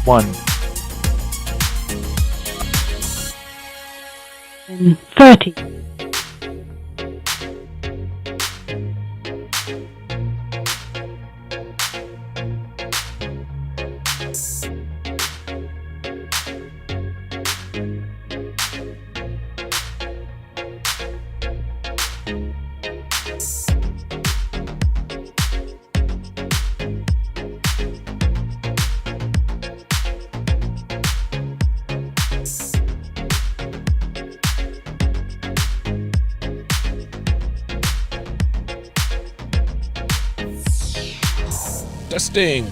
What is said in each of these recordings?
1. In 30.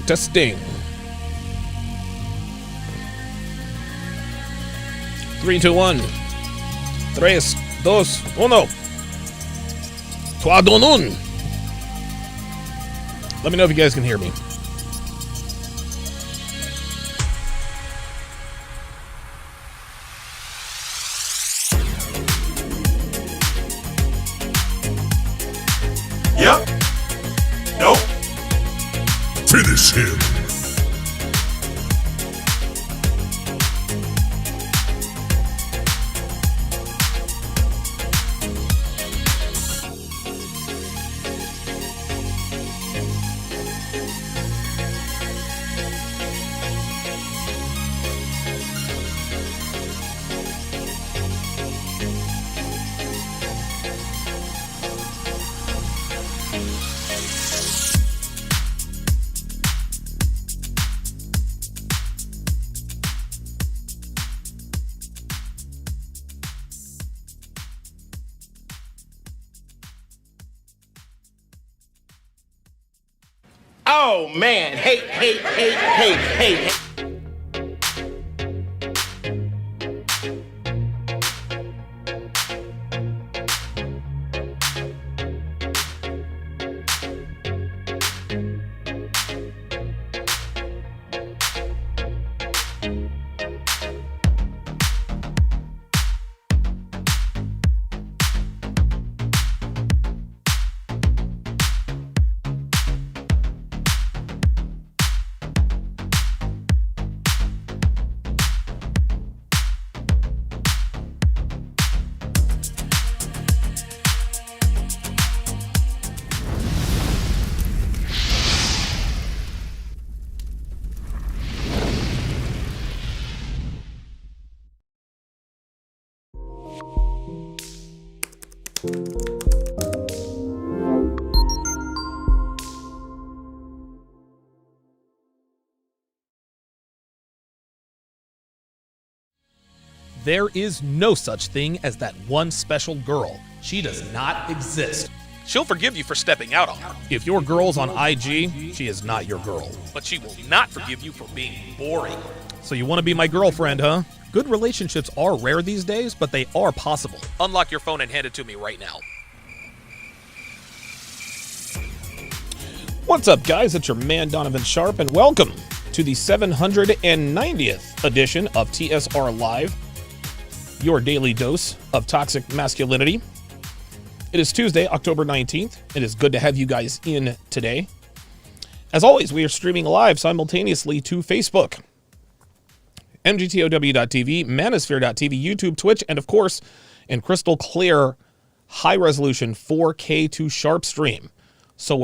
Testing. 3, 2, 1. 3, 2, 1. Trois, deux, un. Let me know if you guys can hear me. Yep. Nope. Finish him. Oh man, hey. There is no such thing as that one special girl. She does not exist. She'll forgive you for stepping out on her. If your girl's on IG, she is not your girl. But she will not forgive you for being boring. So you want to be my girlfriend, huh? Good relationships are rare these days, but they are possible. Unlock your phone and hand it to me right now. What's up, guys? It's your man, Donovan Sharp, and welcome to the 790th edition of TSR Live, your daily dose of toxic masculinity. It is Tuesday, October 19th. It is good to have you guys in today. As always, we are streaming live simultaneously to Facebook, mgtow.tv, manosphere.tv, YouTube, Twitch, and of course, in crystal clear, high-resolution 4K to Sharp stream. So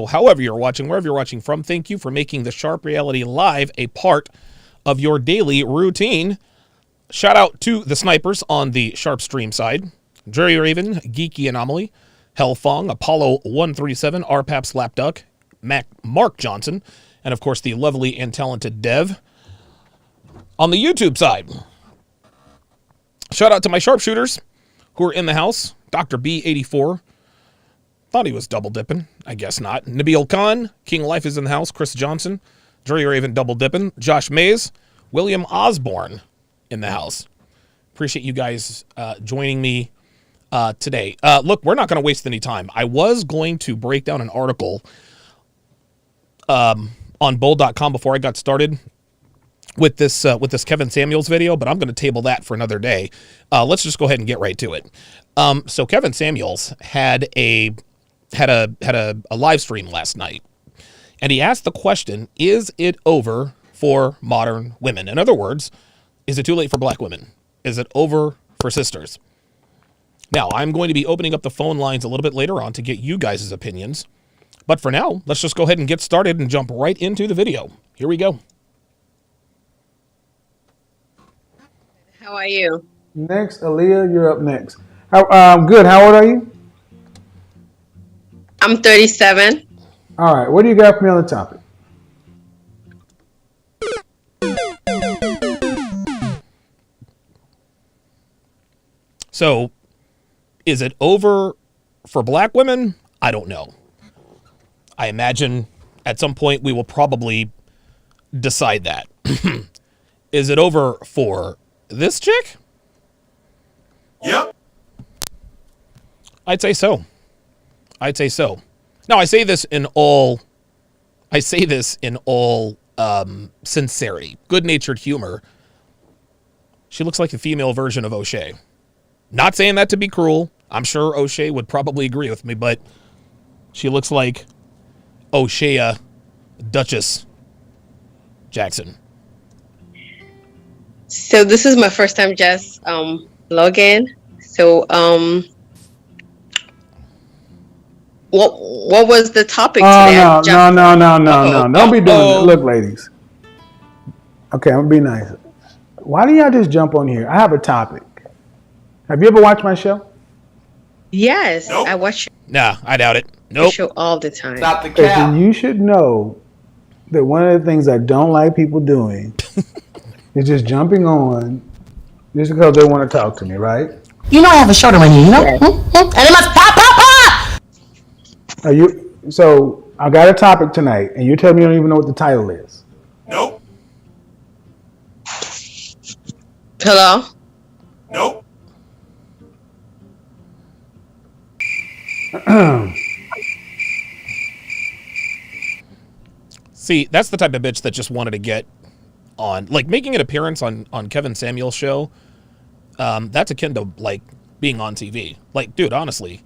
however you're watching, wherever you're watching from, thank you for making the Sharp Reality Live a part of your daily routine. Shout out to the snipers on the Sharp stream side: Jerry Raven, Geeky Anomaly, Hellfong, Apollo 137, RPAP Slapduck, Mark Johnson, and of course the lovely and talented Dev. On the YouTube side, shout out to my sharpshooters who are in the house: Dr. B84. Thought he was double dipping. I guess not. Nabil Khan, King Life is in the house. Chris Johnson, Jerry Raven double dipping. Josh Mays, William Osborne in the house. Appreciate you guys joining me today. Look, we're not going to waste any time. I was going to break down an article on bold.com before I got started with this Kevin Samuels video, but I'm going to table that for another day. Let's just go ahead and get right to it. So Kevin Samuels had a live stream last night, and he asked the question, is it over for modern women? In other words, is it too late for black women? Is it over for sisters? Now, I'm going to be opening up the phone lines a little bit later on to get you guys' opinions. But for now, let's just go ahead and get started and jump right into the video. Here we go. How are you? Next, Aaliyah, you're up next. Good. How old are you? I'm 37. All right. What do you got for me on the topic? So, is it over for black women? I don't know. I imagine at some point we will probably decide that. Is it over for this chick? Yep. I'd say so. Now, I say this in all sincerity, good-natured humor. She looks like the female version of O'Shea. Not saying that to be cruel. I'm sure O'Shea would probably agree with me, but she looks like O'Shea Duchess Jackson. So this is my first time just log in. So what was the topic today? No. Don't be doing that. Look, ladies. Okay, I'm gonna be nice. Why do y'all just jump on here? I have a topic. Have you ever watched my show? Yes, Nope. I watch Nah, I doubt it. your Nope. show all the time. Stop the Listen, cap. you should know that one of the things I don't like people doing is just jumping on just because they want to talk to me, right? You know I have a show to run you, you know? And it must pop. Are you? So I got a topic tonight, and you're telling me you don't even know what the title is. Nope. Hello? Nope. See, that's the type of bitch that just wanted to get on, like making an appearance on Kevin Samuel's show. That's akin to like being on TV. Like, dude, honestly,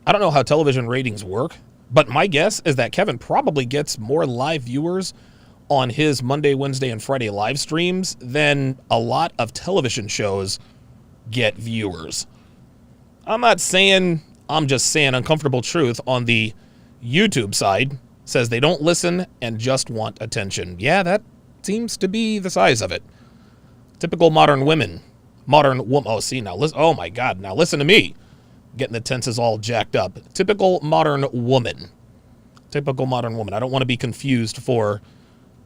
I don't know how television ratings work, but my guess is that Kevin probably gets more live viewers on his Monday, Wednesday, and Friday live streams than a lot of television shows get viewers. I'm not saying, I'm just saying uncomfortable truth on the YouTube side says they don't listen and just want attention. Yeah, that seems to be the size of it. Typical modern women. Oh, see, now listen. Oh my God, now listen to me. Getting the tenses all jacked up. Typical modern woman. I don't want to be confused for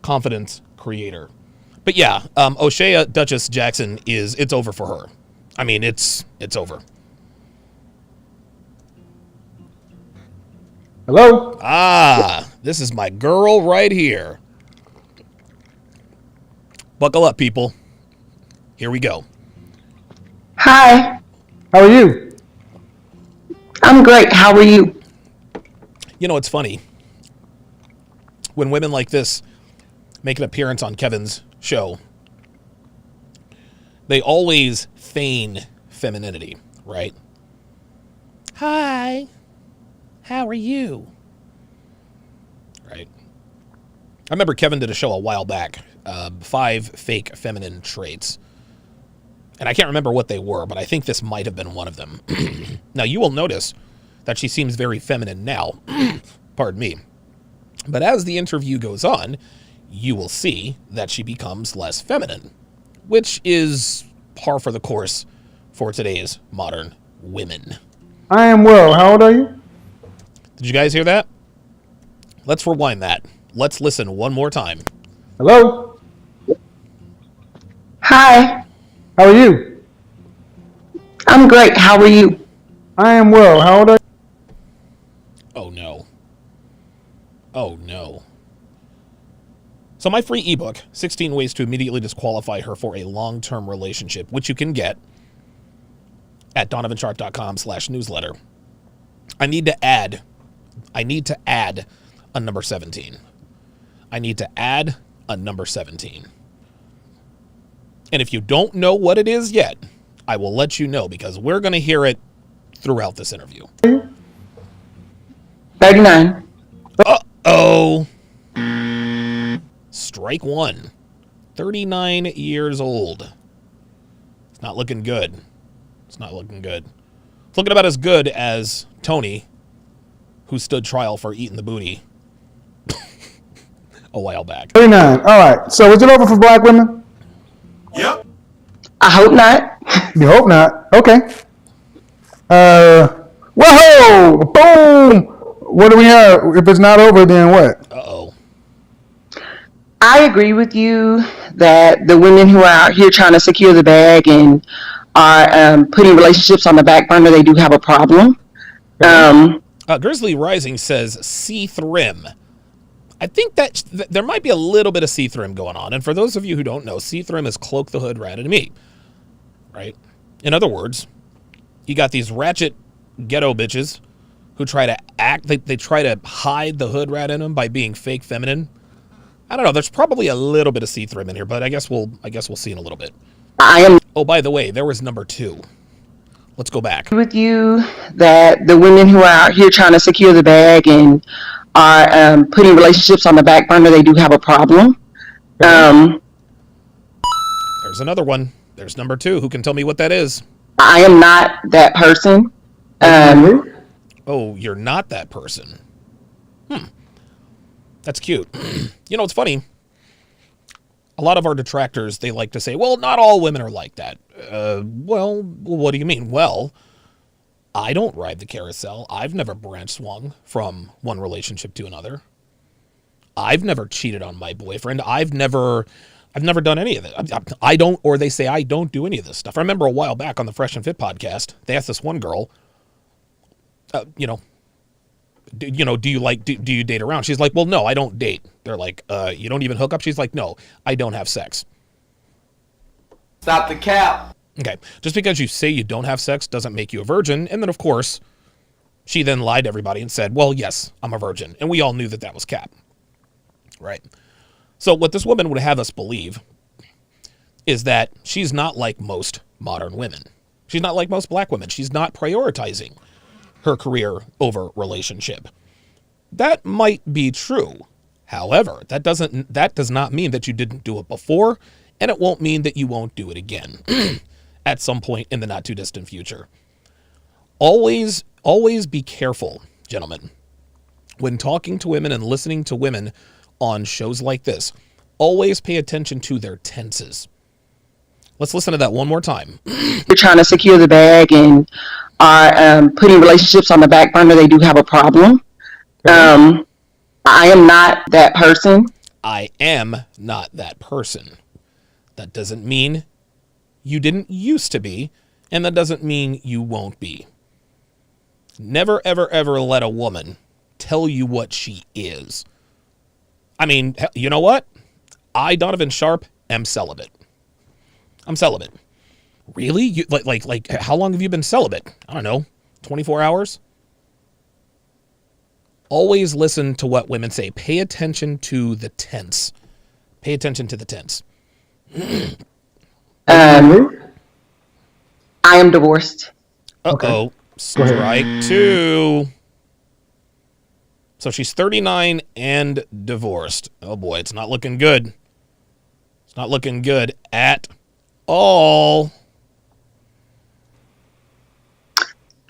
confidence creator. But yeah, O'Shea Duchess Jackson it's over for her. I mean, it's over. Hello? This is my girl right here. Buckle up, people. Here we go. Hi, How are you? I'm great. How are you? You know, it's funny. When women like this make an appearance on Kevin's show, they always feign femininity, right? Hi, how are you? Right. I remember Kevin did a show a while back, 5 fake feminine traits. And I can't remember what they were, but I think this might have been one of them. Now, you will notice that she seems very feminine now. Pardon me. But as the interview goes on, you will see that she becomes less feminine, which is par for the course for today's modern women. I am well. How old are you? Did you guys hear that? Let's rewind that. Let's listen one more time. Hello? Hi, How are you? I'm great. How are you? I am well. How old are you? Oh no. Oh no. So my free ebook, 16 Ways to Immediately Disqualify Her for a Long-Term Relationship, which you can get at donovansharp.com/newsletter. I need to add a number 17. I need to add a number 17. And if you don't know what it is yet, I will let you know because we're going to hear it throughout this interview. 39. Uh-oh. Strike one. 39 years old. It's not looking good. It's not looking good. It's looking about as good as Tony, who stood trial for eating the booty a while back. 39. All right. So is it over for black women? Yep. I hope not. You hope not. Okay. Whoa! Boom! What do we have? If it's not over, then what? Uh-oh. I agree with you that the women who are out here trying to secure the bag and are putting relationships on the back burner, they do have a problem. Grizzly Rising says C-Thrim. I think that there might be a little bit of C-Thrim going on. And for those of you who don't know, C-Thrim is cloak the hood ratted me. Right? In other words, you got these ratchet ghetto bitches who try to act, they try to hide the hood rat in them by being fake feminine. I don't know, there's probably a little bit of C-Thrim in here, but I guess we'll see in a little bit. Oh, by the way, there was number 2. Let's go back. With you that the women who are out here trying to secure the bag and are putting relationships on the back burner, they do have a problem. There's another one. There's number 2. Who can tell me what that is? I am not that person. Oh, you're not that person. That's cute. You know, it's funny. A lot of our detractors, they like to say, well, not all women are like that. Well, what do you mean? Well, I don't ride the carousel. I've never branch swung from one relationship to another. I've never cheated on my boyfriend. I've never done any of it. I don't, or they say I don't do any of this stuff. I remember a while back on the Fresh and Fit podcast, they asked this one girl, do you date around? She's like, well, no, I don't date. They're like, you don't even hook up? She's like, no, I don't have sex. Stop the cap. Okay. Just because you say you don't have sex doesn't make you a virgin. And then, of course, she then lied to everybody and said, well, yes, I'm a virgin. And we all knew that that was cap. Right. So what this woman would have us believe is that she's not like most modern women. She's not like most black women. She's not prioritizing her career over relationship. That might be true. However, that does not mean that you didn't do it before, and it won't mean that you won't do it again at some point in the not too distant future. Always be careful, gentlemen, when talking to women and listening to women on shows like this. Always pay attention to their tenses. Let's listen to that one more time. You're trying to secure the bag and are putting relationships on the back burner, they do have a problem. I am not that person. I am not that person. That doesn't mean you didn't used to be, and that doesn't mean you won't be. Never, ever, ever let a woman tell you what she is. I mean, you know what? I, Donovan Sharp, am celibate. I'm celibate. Really? You, like, how long have you been celibate? I don't know, 24 hours? Always listen to what women say. Pay attention to the tense. Pay attention to the tense. I am divorced. Uh-oh. Okay. Strike 2. So she's 39 and divorced. Oh boy, it's not looking good. It's not looking good at all.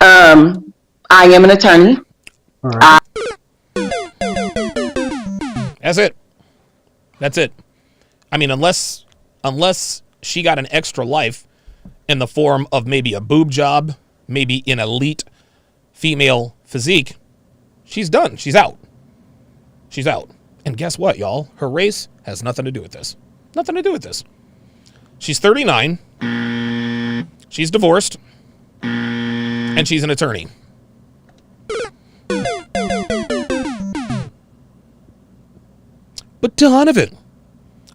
I am an attorney. All right. That's it. That's it. I mean, unless she got an extra life in the form of maybe a boob job, maybe an elite female physique, she's done. She's out. She's out. And guess what, y'all? Her race has nothing to do with this. Nothing to do with this. She's 39. She's divorced. And she's an attorney. But Donovan,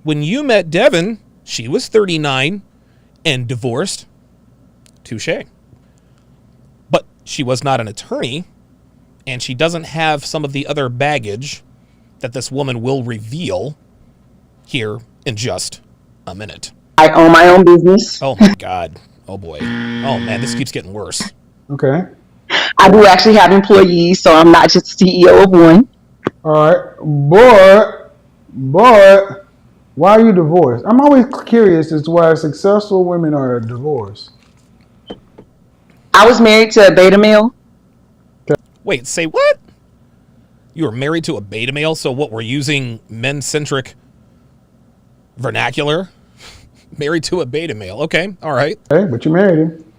when you met Devin, she was 39 and divorced. Touché. But she was not an attorney, and she doesn't have some of the other baggage that this woman will reveal here in just a minute. I own my own business. Oh my God. Oh boy. Oh man, this keeps getting worse. Okay. I do actually have employees, so I'm not just the CEO of one. All right. But Why are you divorced? I'm always curious as to why successful women are divorced. I was married to a beta male. Wait, say what? You were married to a beta male, so what, we're using men-centric vernacular? Married to a beta male. Okay, all right. Okay, but you married him.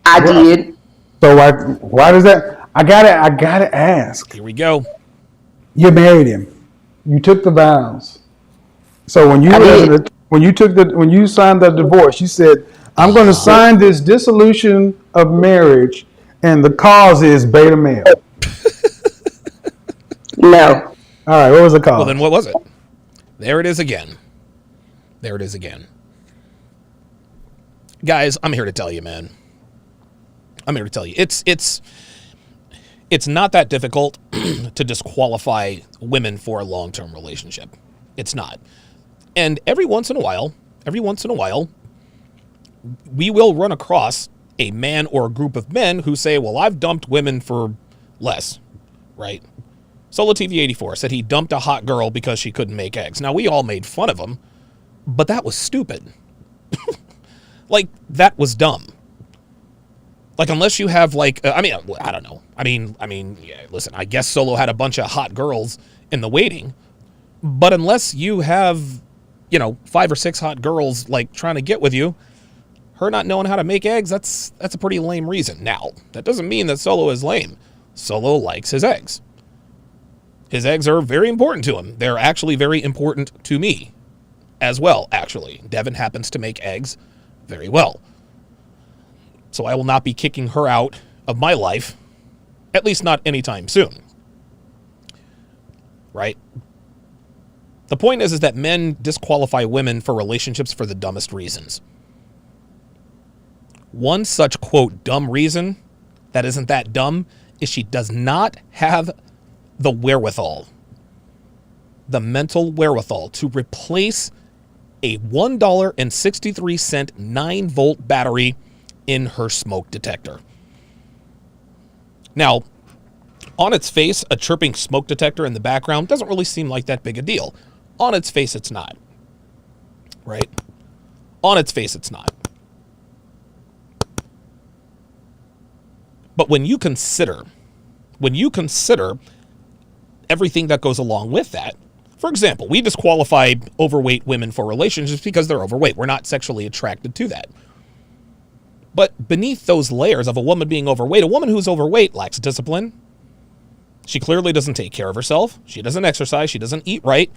I did. So why does that? I gotta ask. Here we go. You married him. You took the vows. So when you signed the divorce, you said, "I'm going to sign this dissolution of marriage, and the cause is beta male." No. All right, what was the cause? Well, then what was it? There it is again. There it is again. Guys, I'm here to tell you, man. I'm here to tell you. It's not that difficult to disqualify women for a long-term relationship. It's not. And every once in a while, we will run across a man or a group of men who say, well, I've dumped women for less, right? Solo TV 84 said he dumped a hot girl because she couldn't make eggs. Now, we all made fun of him, but that was stupid. Like, that was dumb. Like, unless you have, like, I don't know. Yeah, listen, I guess Solo had a bunch of hot girls in the waiting, but unless you have, 5 or 6 hot girls, like, trying to get with you, her not knowing how to make eggs, that's a pretty lame reason. Now, that doesn't mean that Solo is lame. Solo likes his eggs. His eggs are very important to him. They're actually very important to me as well, actually. Devin happens to make eggs very well. So I will not be kicking her out of my life, at least not anytime soon. Right? The point is that men disqualify women for relationships for the dumbest reasons. One such, quote, dumb reason that isn't that dumb is she does not have the wherewithal, the mental wherewithal to replace a $1.63 9-volt battery in her smoke detector. Now, on its face, a chirping smoke detector in the background doesn't really seem like that big a deal. On its face, it's not. Right? On its face, it's not. But when you consider everything that goes along with that, for example, we disqualify overweight women for relationships because they're overweight. We're not sexually attracted to that. But beneath those layers of a woman being overweight, a woman who's overweight lacks discipline. She clearly doesn't take care of herself. She doesn't exercise. She doesn't eat right.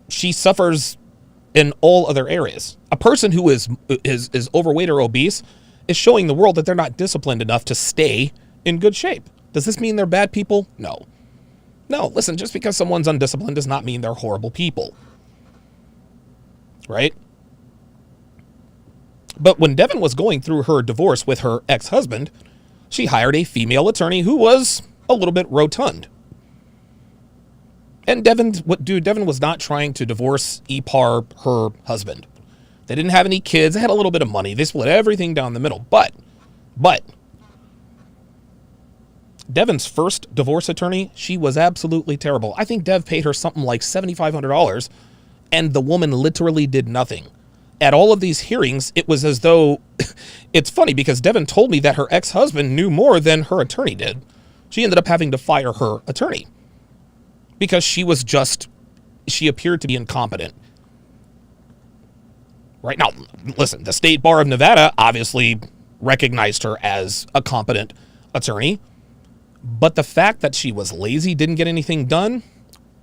She suffers in all other areas. A person who is overweight or obese is showing the world that they're not disciplined enough to stay in good shape. Does this mean they're bad people? No. No, listen, just because someone's undisciplined does not mean they're horrible people. Right? But when Devin was going through her divorce with her ex-husband, she hired a female attorney who was a little bit rotund. And Devin was not trying to divorce Ipar, her husband. They didn't have any kids. They had a little bit of money. They split everything down the middle. But Devin's first divorce attorney, she was absolutely terrible. I think Dev paid her something like $7,500, and the woman literally did nothing. At all of these hearings, it was as though, it's funny because Devin told me that her ex-husband knew more than her attorney did. She ended up having to fire her attorney because she appeared to be incompetent. Right now, listen, the State Bar of Nevada obviously recognized her as a competent attorney, but the fact that she was lazy, didn't get anything done,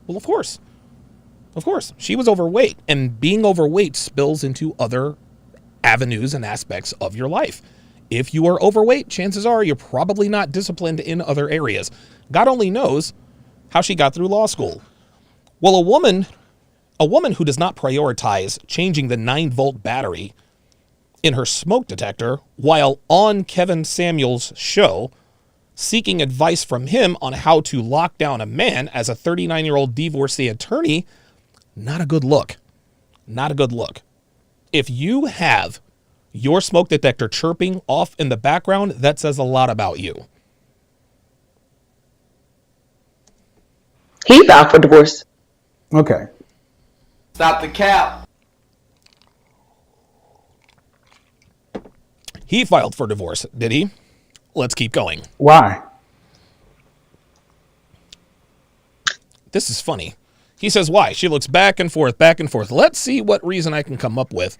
well, of course, she was overweight, and being overweight spills into other avenues and aspects of your life. If you are overweight, chances are you're probably not disciplined in other areas. God only knows how she got through law school. Well, a woman who does not prioritize changing the 9-volt battery in her smoke detector while on Kevin Samuels' show, seeking advice from him on how to lock down a man as a 39-year-old divorcee attorney, not a good look. Not a good look. If you have your smoke detector chirping off in the background, that says a lot about you. He filed for divorce. Okay. Stop the cap. He filed for divorce, did he? Let's keep going. Why? This is funny. He says why. She looks back and forth, back and forth. Let's see what reason I can come up with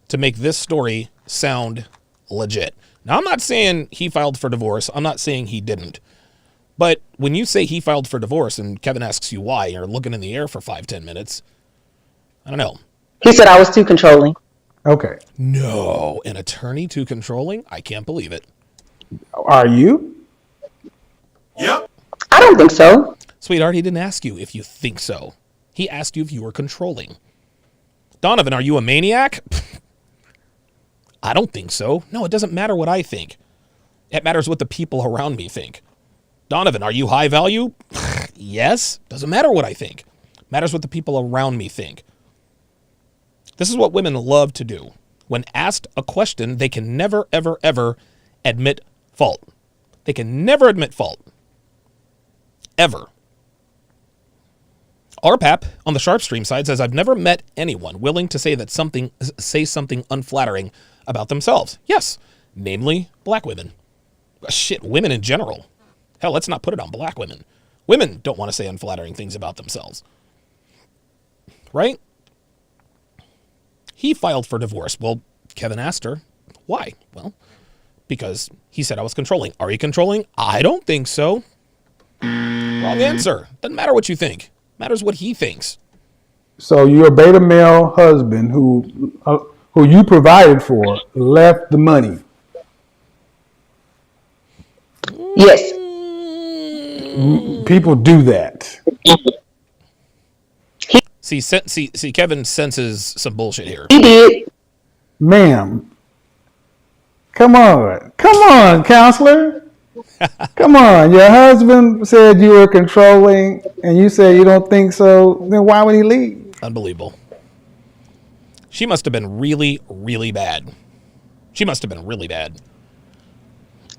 to make this story sound legit. Now, I'm not saying he filed for divorce. I'm not saying he didn't. But when you say he filed for divorce and Kevin asks you why, you're looking in the air for 5-10 minutes. I don't know. He said I was too controlling. Okay. No, an attorney too controlling? I can't believe it. Are you? Yep. I don't think so. Sweetheart, he didn't ask you if you think so. He asked you if you were controlling. Donovan, are you a maniac? I don't think so. No, it doesn't matter what I think. It matters what the people around me think. Donovan, are you high value? Yes. Doesn't matter what I think. Matters what the people around me think. This is what women love to do. When asked a question, they can never, ever, ever admit fault. They can never admit fault. Ever. RPAP on the Sharpstream side says, I've never met anyone willing to say something unflattering about themselves. Yes, namely black women. Shit, women in general. Hell, let's not put it on black women. Women don't want to say unflattering things about themselves. Right? He filed for divorce. Well, Kevin asked her, why? Well, because he said I was controlling. Are you controlling? I don't think so. Wrong answer. Doesn't matter what you think. Matters what he thinks. So your beta male husband, who you provided for, left the money. Yes. People do that. See, Kevin senses some bullshit here. He did. Ma'am, come on, counselor. Come on, your husband said you were controlling and you said you don't think so, then why would he leave? Unbelievable. She must have been really, really bad. She must have been really bad.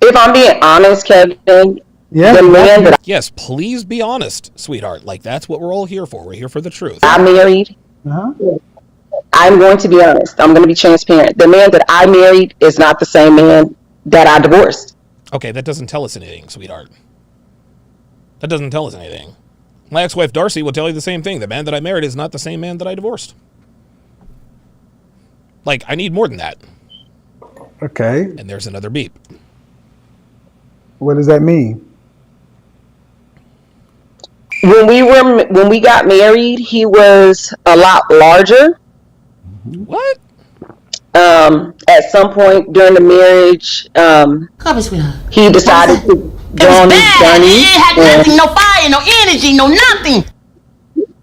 If I'm being honest, Kevin, Yeah, the man that Yes, please be honest, sweetheart. Like, that's what we're all here for. We're here for the truth. I married, I'm going to be honest. I'm going to be transparent. The man that I married is not the same man that I divorced. Okay, that doesn't tell us anything, sweetheart. That doesn't tell us anything. My ex-wife Darcy will tell you the same thing. The man that I married is not the same man that I divorced. Like, I need more than that. Okay. And there's another beep. What does that mean? When we got married, he was a lot larger. What? At some point during the marriage, he decided to go on his journey. It had nothing, no fire, no energy, no nothing.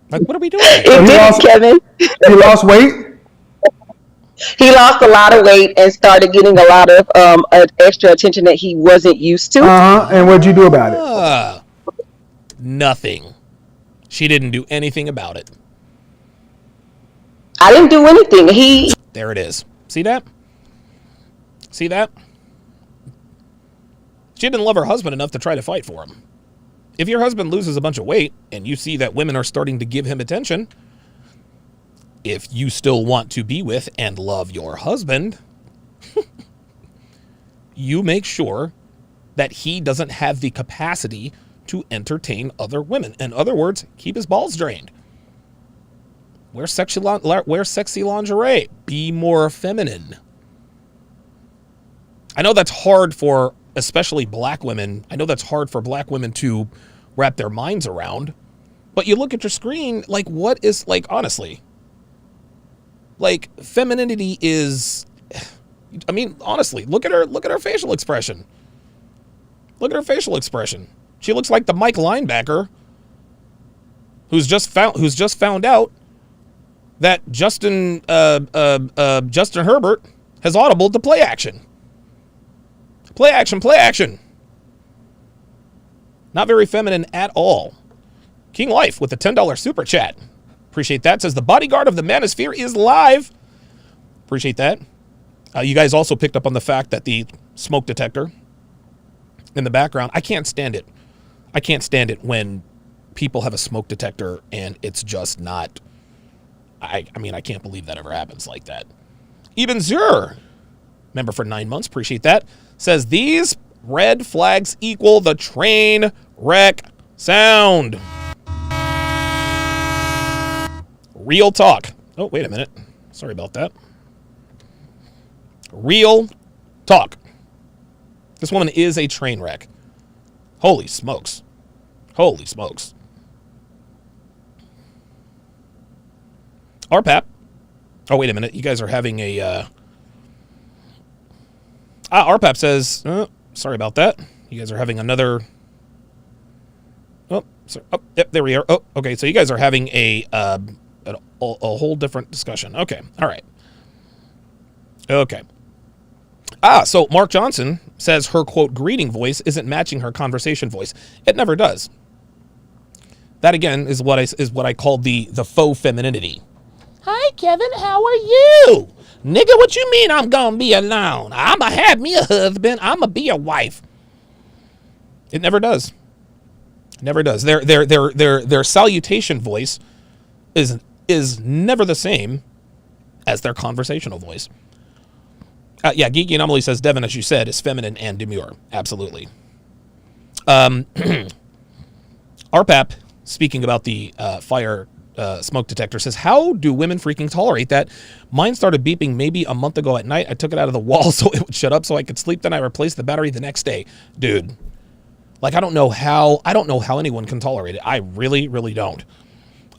Like, what are we doing? It did, Kevin. He lost weight? He lost a lot of weight and started getting a lot of extra attention that he wasn't used to. And what'd you do about it? Nothing. She didn't do anything about it. I didn't do anything. There it is. See that? See that? She didn't love her husband enough to try to fight for him. If your husband loses a bunch of weight and you see that women are starting to give him attention, if you still want to be with and love your husband, you make sure that he doesn't have the capacity to entertain other women. In other words, keep his balls drained. Wear sexy lingerie. Be more feminine. I know that's hard for especially black women. I know that's hard for black women to wrap their minds around. But you look at your screen, like, what is, like, honestly, like, femininity is, I mean, honestly, look at her facial expression. Look at her facial expression. She looks like the Mike linebacker who's just found out that Justin Herbert has audibled to play action. Play action, play action. Not very feminine at all. King Life with the $10 super chat. Appreciate that. Says the bodyguard of the manosphere is live. Appreciate that. You guys also picked up on the fact that the smoke detector in the background, I can't stand it. I can't stand it when people have a smoke detector and it's just not I mean, I can't believe that ever happens like that. Even Zur, member for 9 months, appreciate that, says these red flags equal the train wreck sound. Real talk. Oh, wait a minute. Sorry about that. Real talk. This woman is a train wreck. Holy smokes. Holy smokes. RPAP. Oh, wait a minute. You guys are having a... RPAP says... sorry about that. You guys are having another... Oh, sorry. Oh, yep, there we are. Oh, okay. So you guys are having a whole different discussion. Okay. All right. Okay. So Mark Johnson says her, quote, greeting voice isn't matching her conversation voice. It never does. That, again, is what I call the faux femininity. Hi, Kevin. How are you? Nigga, what you mean I'm gonna be alone? I'ma have me a husband. I'ma be a wife. It never does. It never does. Their salutation voice is never the same as their conversational voice. Yeah, Geeky Anomaly says Devin, as you said, is feminine and demure. Absolutely. RPAP, speaking about the fire smoke detector, says, how do women freaking tolerate that? Mine started beeping maybe a month ago at night. I took it out of the wall so it would shut up so I could sleep. Then I replaced the battery the next day. Dude, like, I don't know how anyone can tolerate it. I really, really don't.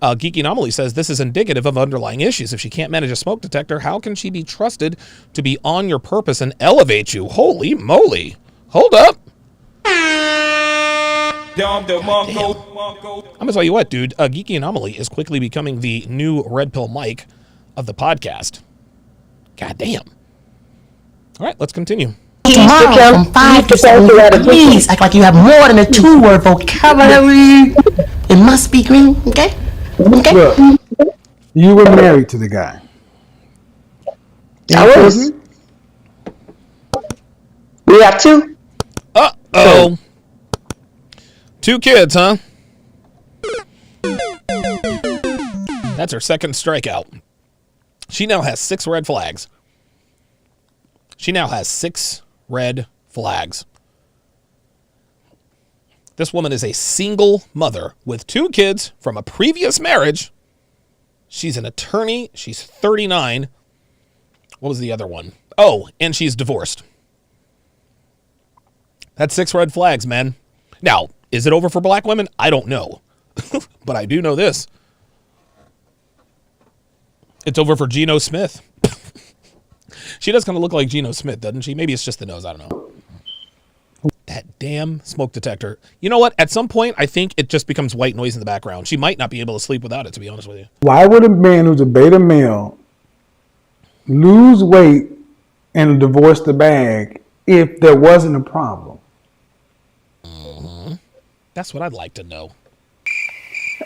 Geeky Anomaly says this is indicative of underlying issues. If she can't manage a smoke detector, how can she be trusted to be on your purpose and elevate you? Holy moly. Hold up. I'm gonna tell you what, dude. Geeky Anomaly is quickly becoming the new red pill mic of the podcast. God damn. All right, let's continue. Tomorrow from 5 to 7, please act like you have more than a 2-word vocabulary. It must be green, okay? Okay. Look, you were married to the guy. I was. We have 2. Uh-oh. 2 kids, huh? That's her second strikeout. She now has 6 red flags. She now has 6 red flags. This woman is a single mother with 2 kids from a previous marriage. She's an attorney. She's 39. What was the other one? Oh, and she's divorced. That's 6 red flags, man. Now, is it over for black women? I don't know. But I do know this. It's over for Geno Smith. She does kind of look like Geno Smith, doesn't she? Maybe it's just the nose. I don't know. That damn smoke detector. You know what? At some point, I think it just becomes white noise in the background. She might not be able to sleep without it, to be honest with you. Why would a man who's a beta male lose weight and divorce the bag if there wasn't a problem? Mm-hmm. That's what I'd like to know.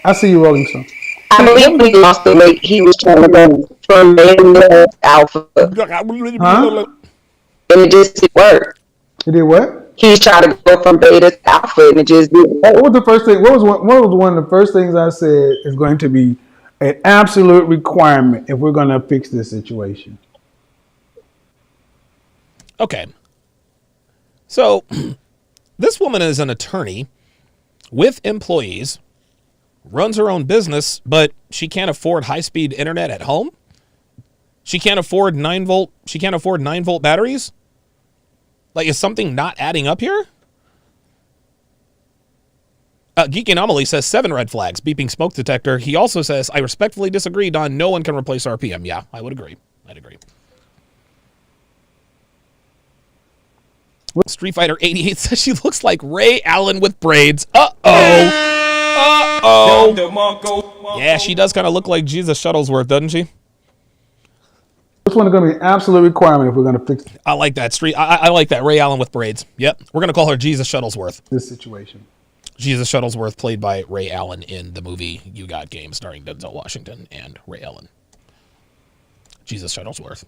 I see you, Rolling Stone. I believe he lost the weight. He was trying to go from male to alpha. Huh? And it just didn't work. He did what? He's trying to go from beta to alpha, and it just didn't work. What was the first thing? What was one of the first things I said is going to be an absolute requirement if we're going to fix this situation? Okay. So, this woman is an attorney with employees, runs her own business, but she can't afford high-speed internet at home. She can't afford 9-volt. She can't afford 9-volt batteries. Like, is something not adding up here? Geek Anomaly says 7 red flags, beeping smoke detector. He also says, I respectfully disagree, Don. No one can replace RPM. Yeah, I would agree. I'd agree. Street Fighter 88 says she looks like Ray Allen with braids. Uh-oh. Yeah, she does kind of look like Jesus Shuttlesworth, doesn't she? This one is going to be an absolute requirement if we're going to fix I like that. I like that. Ray Allen with braids. Yep. We're going to call her Jesus Shuttlesworth. this situation. Jesus Shuttlesworth, played by Ray Allen in the movie You Got Game, starring Denzel Washington and Ray Allen. Jesus Shuttlesworth.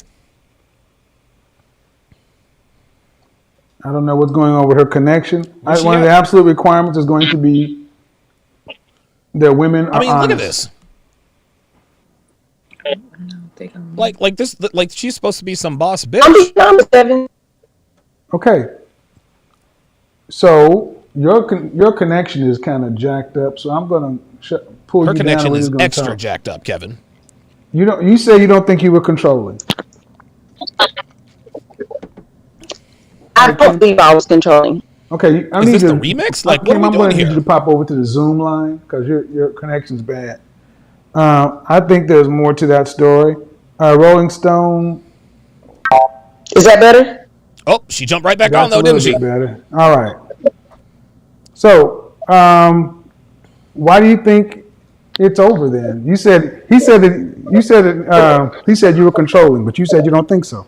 I don't know what's going on with her connection. One of the absolute requirements is going to be that women are honest. Look at this. Like this, like she's supposed to be some boss I'm bitch. being honest, Evan. Okay. So your connection is kind of jacked up. So I'm gonna pull Her you down. connection And is we're gonna extra talk. jacked up, Kevin. You say you don't think you were controlling. I don't believe I was controlling. Okay, I Is need this to. the remix? Like, what are Kim, we I'm doing going to need you here? to pop over to the Zoom line because your connection's bad. I think there's more to that story. Rolling Stone. Is that better? Oh, she jumped right back on That's a though, little didn't she? bit better. All right. So, why do you think it's over then? He said he said you were controlling, but you said you don't think so.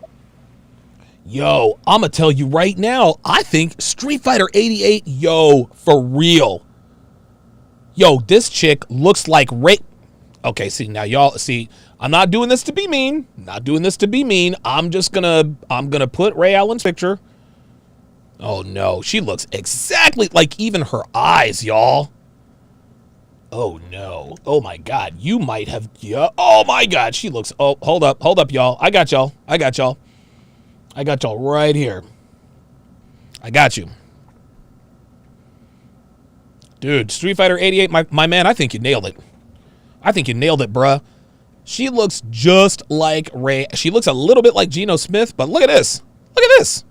Yo, I'm gonna tell you right now. I think Street Fighter 88. Yo, for real. Yo, this chick looks like Ray. Okay, see now, y'all. See, I'm not doing this to be mean. Not doing this to be mean. I'm gonna put Ray Allen's picture. Oh no, she looks exactly like even her eyes, y'all. Oh no. Oh my God. You might have. Yeah. Oh my God. She looks. Oh, hold up, y'all. I got y'all right here. I got you. Dude, Street Fighter 88, my man, I think you nailed it. I think you nailed it, bruh. She looks just like Ray. She looks a little bit like Geno Smith, but look at this. Look at this.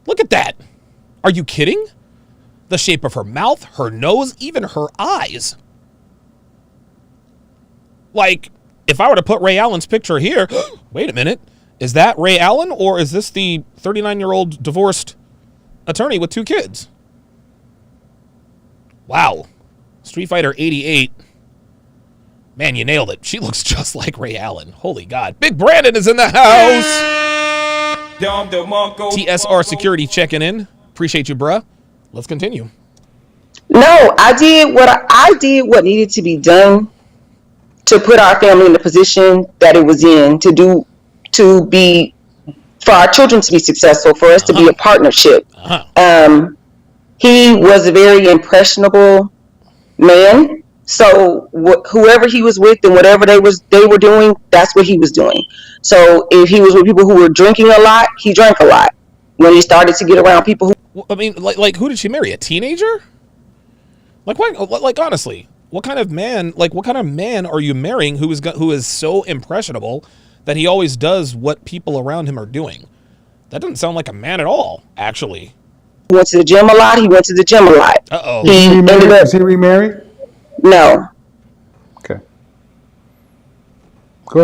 Look at that. Are you kidding? The shape of her mouth, her nose, even her eyes. Like, if I were to put Ray Allen's picture here, wait a minute. Is that Ray Allen, or is this the 39-year-old divorced attorney with 2 kids? Wow. Street Fighter 88. Man, you nailed it. She looks just like Ray Allen. Holy God. Big Brandon is in the house. TSR Security checking in. Appreciate you, bruh. Let's continue. No, I did what needed to be done to put our family in the position that it was in, for our children to be successful, for us to be a partnership. He was a very impressionable man. So whoever he was with and whatever they were doing, that's what he was doing. So if he was with people who were drinking a lot, he drank a lot. When he started to get around people who, I mean, like who did she marry? A teenager? Like, why? Like, honestly, what kind of man are you marrying who is so impressionable that he always does what people around him are doing? That doesn't sound like a man at all, actually. he went to the gym a lot. Uh-oh. Is he remarried? No. Okay. Go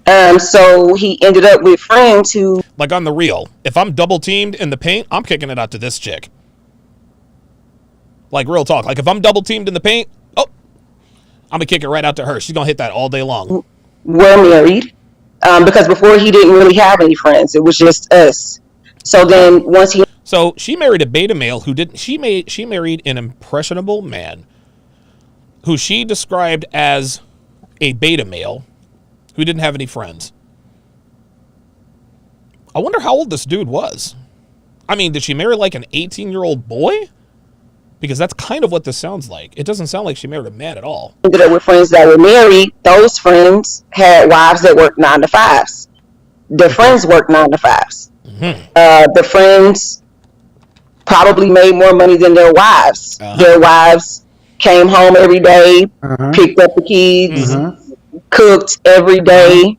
ahead. So he ended up with friends who, Like, on the real, if I'm double teamed in the paint, I'm kicking it out to this chick. Like, real talk. Like, if I'm double teamed in the paint, I'm gonna kick it right out to her. She's gonna hit that all day long. were married, because before he didn't really have any friends. It was just us. So then So she married a beta male who didn't. She married an impressionable man who she described as a beta male who didn't have any friends. I wonder how old this dude was. I mean, did she marry like an 18-year-old boy? Because that's kind of what this sounds like. It doesn't sound like she married a man at all. ended up with friends that were married. Those friends had wives that worked 9 to 5s. The friends worked 9 to 5s. The friends probably made more money than their wives. Their wives came home every day, picked up the kids, cooked every day.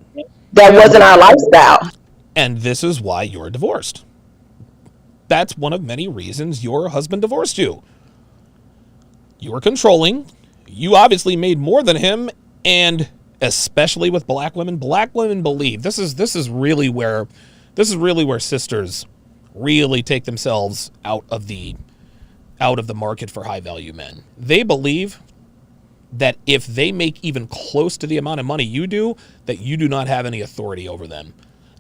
That wasn't our lifestyle. And this is why you're divorced. That's one of many reasons your husband divorced you. You were controlling. You obviously made more than him, and especially with black women believe this is really where sisters really take themselves out of the market for high value men. They believe that if they make even close to the amount of money you do, that you do not have any authority over them.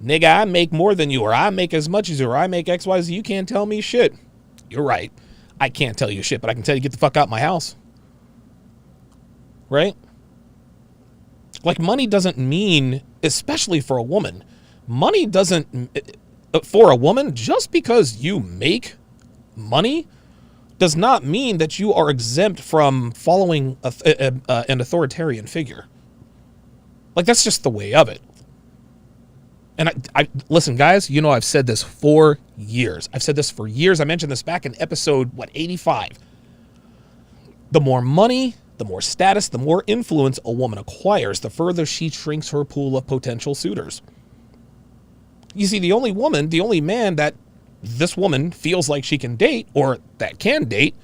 Nigga, I make more than you, or I make as much as you, or I make XYZ. You can't tell me shit. You're right. I can't tell you shit, but I can tell you get the fuck out of my house. Right? Like, money doesn't mean, especially for a woman, money doesn't, for a woman, just because you make money does not mean that you are exempt from following an authoritarian figure. Like, that's just the way of it. And I listen, guys, you know, I've said this for years. I've said this for years. I mentioned this back in episode, 85. The more money, the more status, the more influence a woman acquires, the further she shrinks her pool of potential suitors. You see, the only man that this woman feels like she can date, or that can date,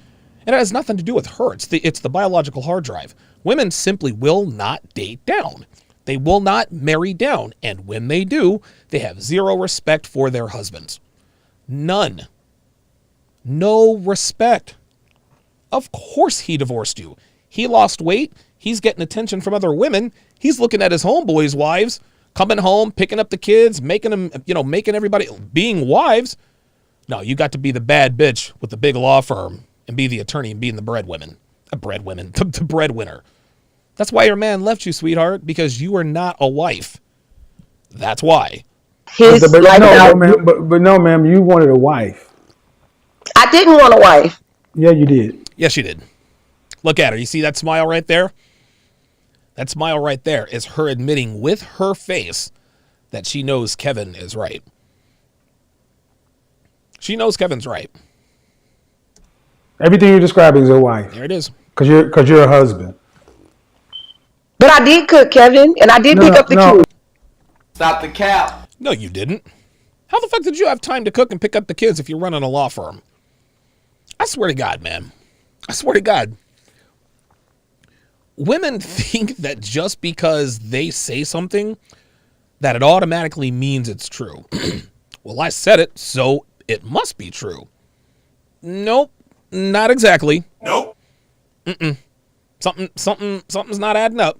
and it has nothing to do with her. It's the biological hard drive. Women simply will not date down. They will not marry down. And when they do, they have zero respect for their husbands. None. No respect. Of course he divorced you. He lost weight. He's getting attention from other women. He's looking at his homeboys' wives, coming home, picking up the kids, making them, making everybody, being wives. No, you got to be the bad bitch with the big law firm and be the attorney and being the the breadwinner. That's why your man left you, sweetheart, because you are not a wife. That's why. But no, ma'am, you wanted a wife. I didn't want a wife. Yeah, you did. Yes, you did. Look at her. You see that smile right there? That smile right there is her admitting with her face that she knows Kevin is right. She knows Kevin's right. Everything you're describing is a wife. There it is. Because you're a husband. But I did cook, Kevin, and I did pick up the kids. Stop the cap. No, you didn't. How the fuck did you have time to cook and pick up the kids if you're running a law firm? I swear to God, man. I swear to God. Women think that just because they say something, that it automatically means it's true. Well, I said it, so it must be true. Nope, not exactly. Nope. Something's not adding up.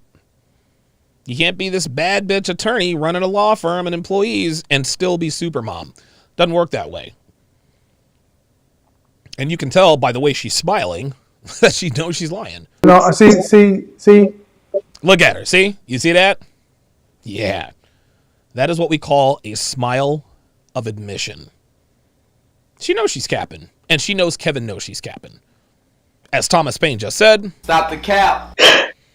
You can't be this bad bitch attorney running a law firm and employees and still be super mom. Doesn't work that way. And you can tell by the way she's smiling that she knows she's lying. No, see. Look at her. See? You see that? Yeah. That is what we call a smile of admission. She knows she's capping. And she knows Kevin knows she's capping. As Thomas Paine just said. Stop the cap.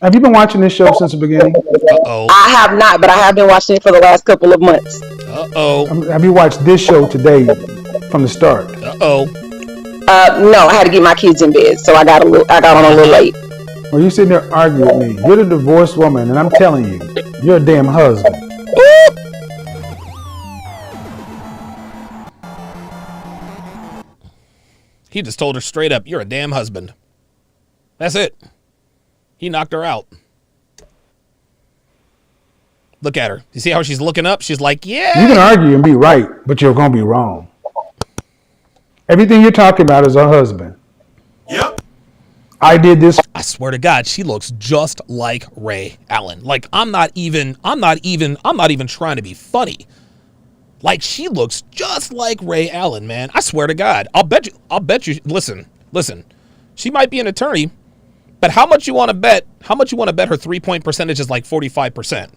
Have you been watching this show since the beginning? Uh-oh. I have not, but I have been watching it for the last couple of months. Uh-oh. Have you watched this show today from the start? Uh-oh. No, I had to get my kids in bed, so I got on a little late. Well, you sitting there arguing with me. You're the divorced woman, and I'm telling you, you're a damn husband. He just told her straight up, you're a damn husband. That's it. He knocked her out. Look at her. You see how she's looking up? She's like, yeah. You can argue and be right, but you're going to be wrong. Everything you're talking about is a husband. Yep. I did this. I swear to God, she looks just like Ray Allen. Like, I'm not even trying to be funny. Like, she looks just like Ray Allen, man. I swear to God. I'll bet you, listen. She might be an attorney, but how much you want to bet her 3-point percentage is like 45%?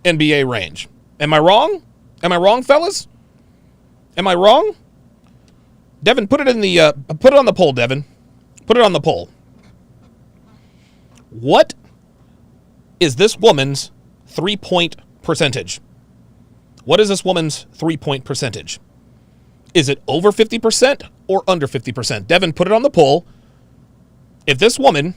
NBA range. Am I wrong? Am I wrong, fellas? Am I wrong? Devin, put it on the poll, Devin. Put it on the poll. What is this woman's 3-point percentage? What is this woman's 3-point percentage? Is it over 50% or under 50%? Devin, put it on the poll. If this woman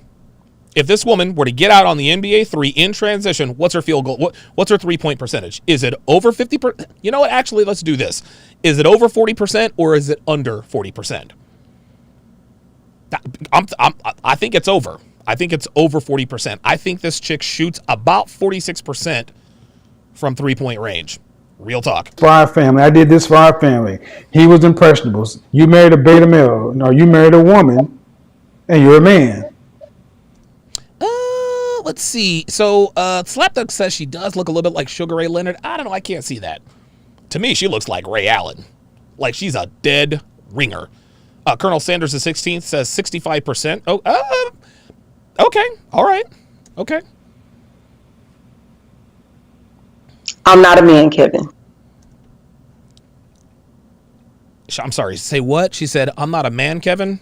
were to get out on the NBA 3 in transition, what's her field goal? What's her 3-point percentage? Is it over 50%? You know what? Actually, let's do this. Is it over 40% or is it under 40%? I think it's over. I think it's over 40%. I think this chick shoots about 46% from 3-point range. Real talk. For our family. I did this for our family. He was impressionable. You married a beta male. No, you married a woman and you're a man. Let's see. So, Slapduck says she does look a little bit like Sugar Ray Leonard. I don't know. I can't see that. To me, she looks like Ray Allen. Like she's a dead ringer. Colonel Sanders the 16th says 65%. Oh, okay. All right. Okay. I'm not a man, Kevin. I'm sorry. Say what? She said, I'm not a man, Kevin.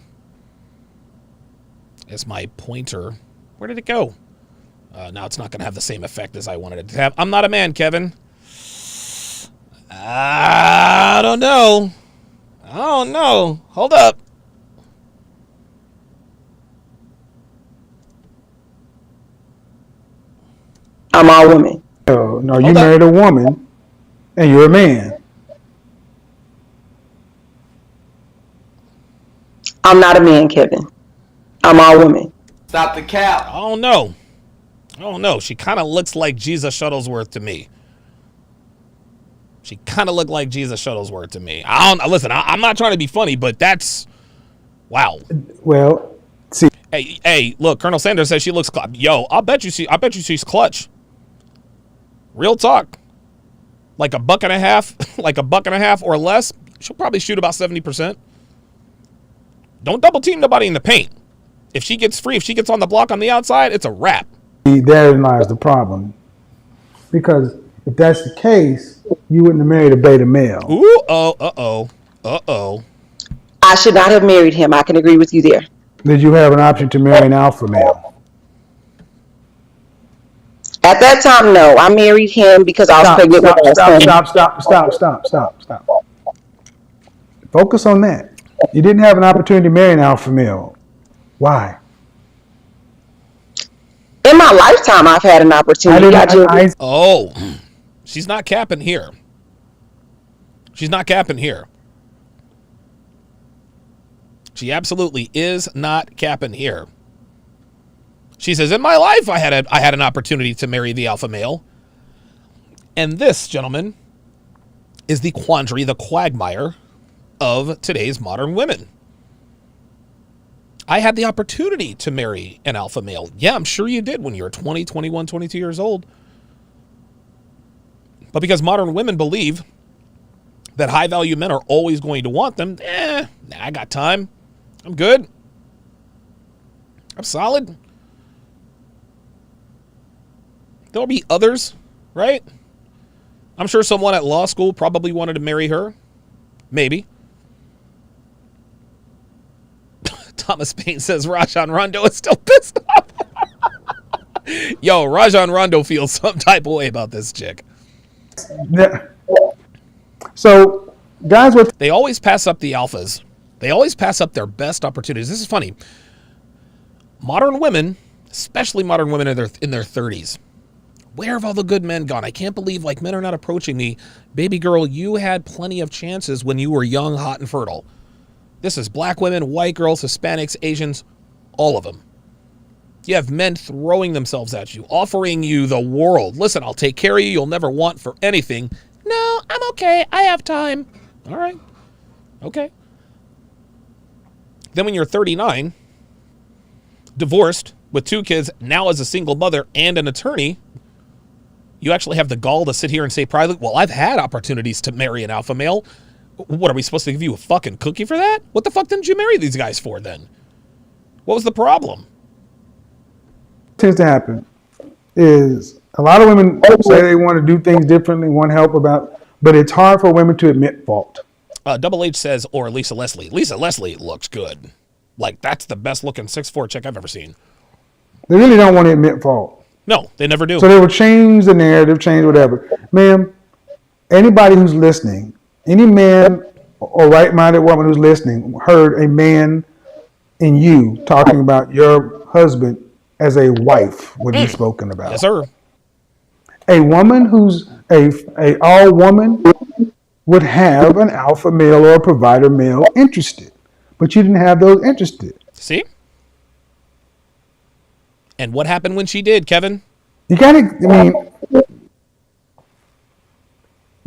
It's my pointer. Where did it go? Now it's not going to have the same effect as I wanted it to have. I'm not a man, Kevin. I don't know. Hold up. I'm all women. No, you married a woman and you're a man. I'm not a man, Kevin. I'm all women. Stop the cap. Oh no. She kind of looks like Jesus Shuttlesworth to me. Listen, I'm not trying to be funny, but that's wow. Well, see. Hey, look, Colonel Sanders says she looks yo, I bet you she's clutch. Real talk. Like a buck and a half or less, she'll probably shoot about 70%. Don't double team nobody in the paint. If she gets free, if she gets on the block on the outside, it's a wrap. Therein lies the problem. Because if that's the case, you wouldn't have married a beta male. Ooh, uh-oh. I should not have married him. I can agree with you there. Did you have an option to marry an alpha male? At that time, no. I married him because I was pregnant with our son. Stop. Focus on that. You didn't have an opportunity to marry an alpha male. Why? In my lifetime, I've had an opportunity. She's not capping here. She absolutely is not capping here. She says, in my life, I had an opportunity to marry the alpha male. And this, gentlemen, is the quandary, the quagmire of today's modern women. I had the opportunity to marry an alpha male. Yeah, I'm sure you did when you were 20, 21, 22 years old. But because modern women believe that high-value men are always going to want them, I got time. I'm good. I'm solid. There'll be others, right? I'm sure someone at law school probably wanted to marry her. Maybe. Thomas Payne says Rajon Rondo is still pissed off. Yo, Rajon Rondo feels some type of way about this chick. So, guys, they always pass up the alphas. They always pass up their best opportunities. This is funny. Modern women, especially modern women in their 30s, where have all the good men gone? I can't believe men are not approaching me. Baby girl, you had plenty of chances when you were young, hot, and fertile. This is black women, white girls, Hispanics, Asians, all of them. You have men throwing themselves at you, offering you the world. Listen, I'll take care of you. You'll never want for anything. No, I'm okay. I have time. All right. Okay. Then when you're 39, divorced with 2 kids, now as a single mother and an attorney, you actually have the gall to sit here and say privately, well, I've had opportunities to marry an alpha male. What, are we supposed to give you a fucking cookie for that? What the fuck didn't you marry these guys for then? What was the problem? What tends to happen is a lot of women say they want to do things differently, want help but it's hard for women to admit fault. Double H says, or Lisa Leslie. Lisa Leslie looks good. That's the best looking 6'4" chick I've ever seen. They really don't want to admit fault. No, they never do. So they will change the narrative, change whatever. Ma'am, anybody who's listening, any man or right-minded woman who's listening heard a man in you talking about your husband as a wife would be spoken about. Yes, sir. A woman who's a all woman would have an alpha male or a provider male interested, but you didn't have those interested. See? And what happened when she did, Kevin? You gotta,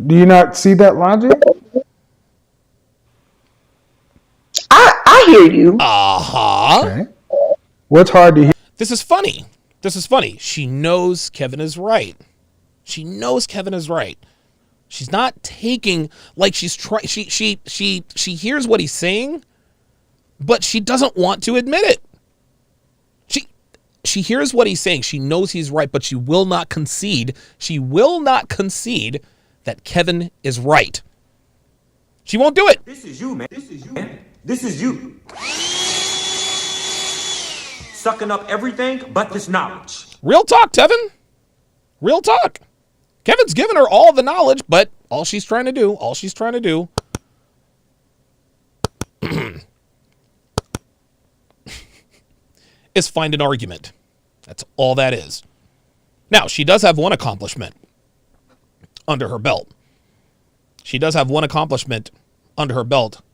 do you not see that logic? I hear you. Uh-huh. Okay. What's hard to hear? This is funny. She knows Kevin is right. She's not taking, she's trying, she hears what he's saying, but she doesn't want to admit it. She hears what he's saying. She knows he's right, but she will not concede. She will not concede that Kevin is right. She won't do it. This is you, man. This is you. Sucking up everything but this knowledge. Real talk, Tevin. Real talk. Kevin's giving her all the knowledge, but all she's trying to do is find an argument. That's all that is. Now, she does have one accomplishment under her belt.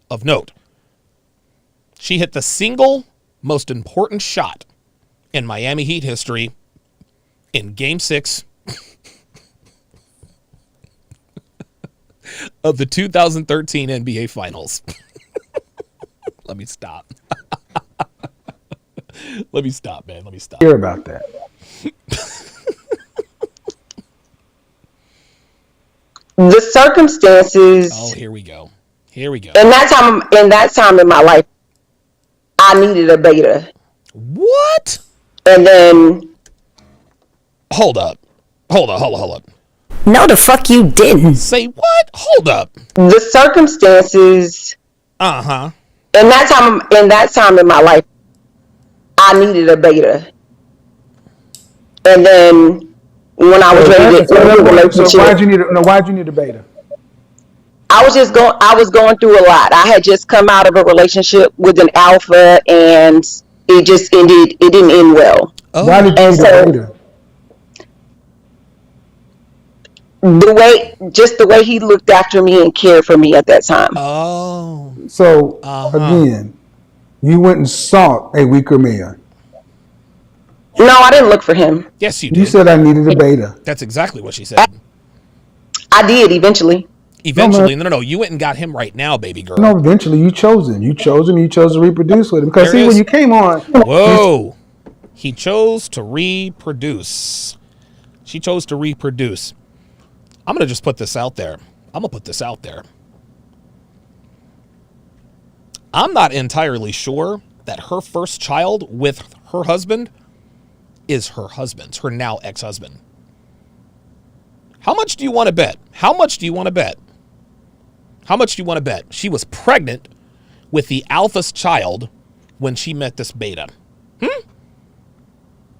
Of note. She hit the single most important shot in Miami Heat history in Game 6 of the 2013 NBA Finals. Let me stop. Let me stop, man. Let me stop. Hear about that. The circumstances. Oh, here we go. Here we go. And that time in my life, I needed a beta. What? And then. Hold up. No, the fuck you didn't. Say what? Hold up. The circumstances. Uh-huh. And that time in my life, I needed a beta. And then when I was ready to end the relationship. So why'd you need a beta? I was going through a lot. I had just come out of a relationship with an alpha, and it just ended. It didn't end well. Oh. Why did you need a beta? The way he looked after me and cared for me at that time. Oh. So again, you went and sought a weaker man. No, I didn't look for him. Yes, you did. You said I needed a beta. That's exactly what she said. I did eventually. No. You went and got him right now, baby girl. No, eventually you chose him. You chose to reproduce with him. Because when you came on. Whoa. He chose to reproduce. She chose to reproduce. I'm going to just put this out there. I'm not entirely sure that her first child with her husband is her husband's, her now ex-husband. How much do you want to bet? She was pregnant with the alpha's child when she met this beta.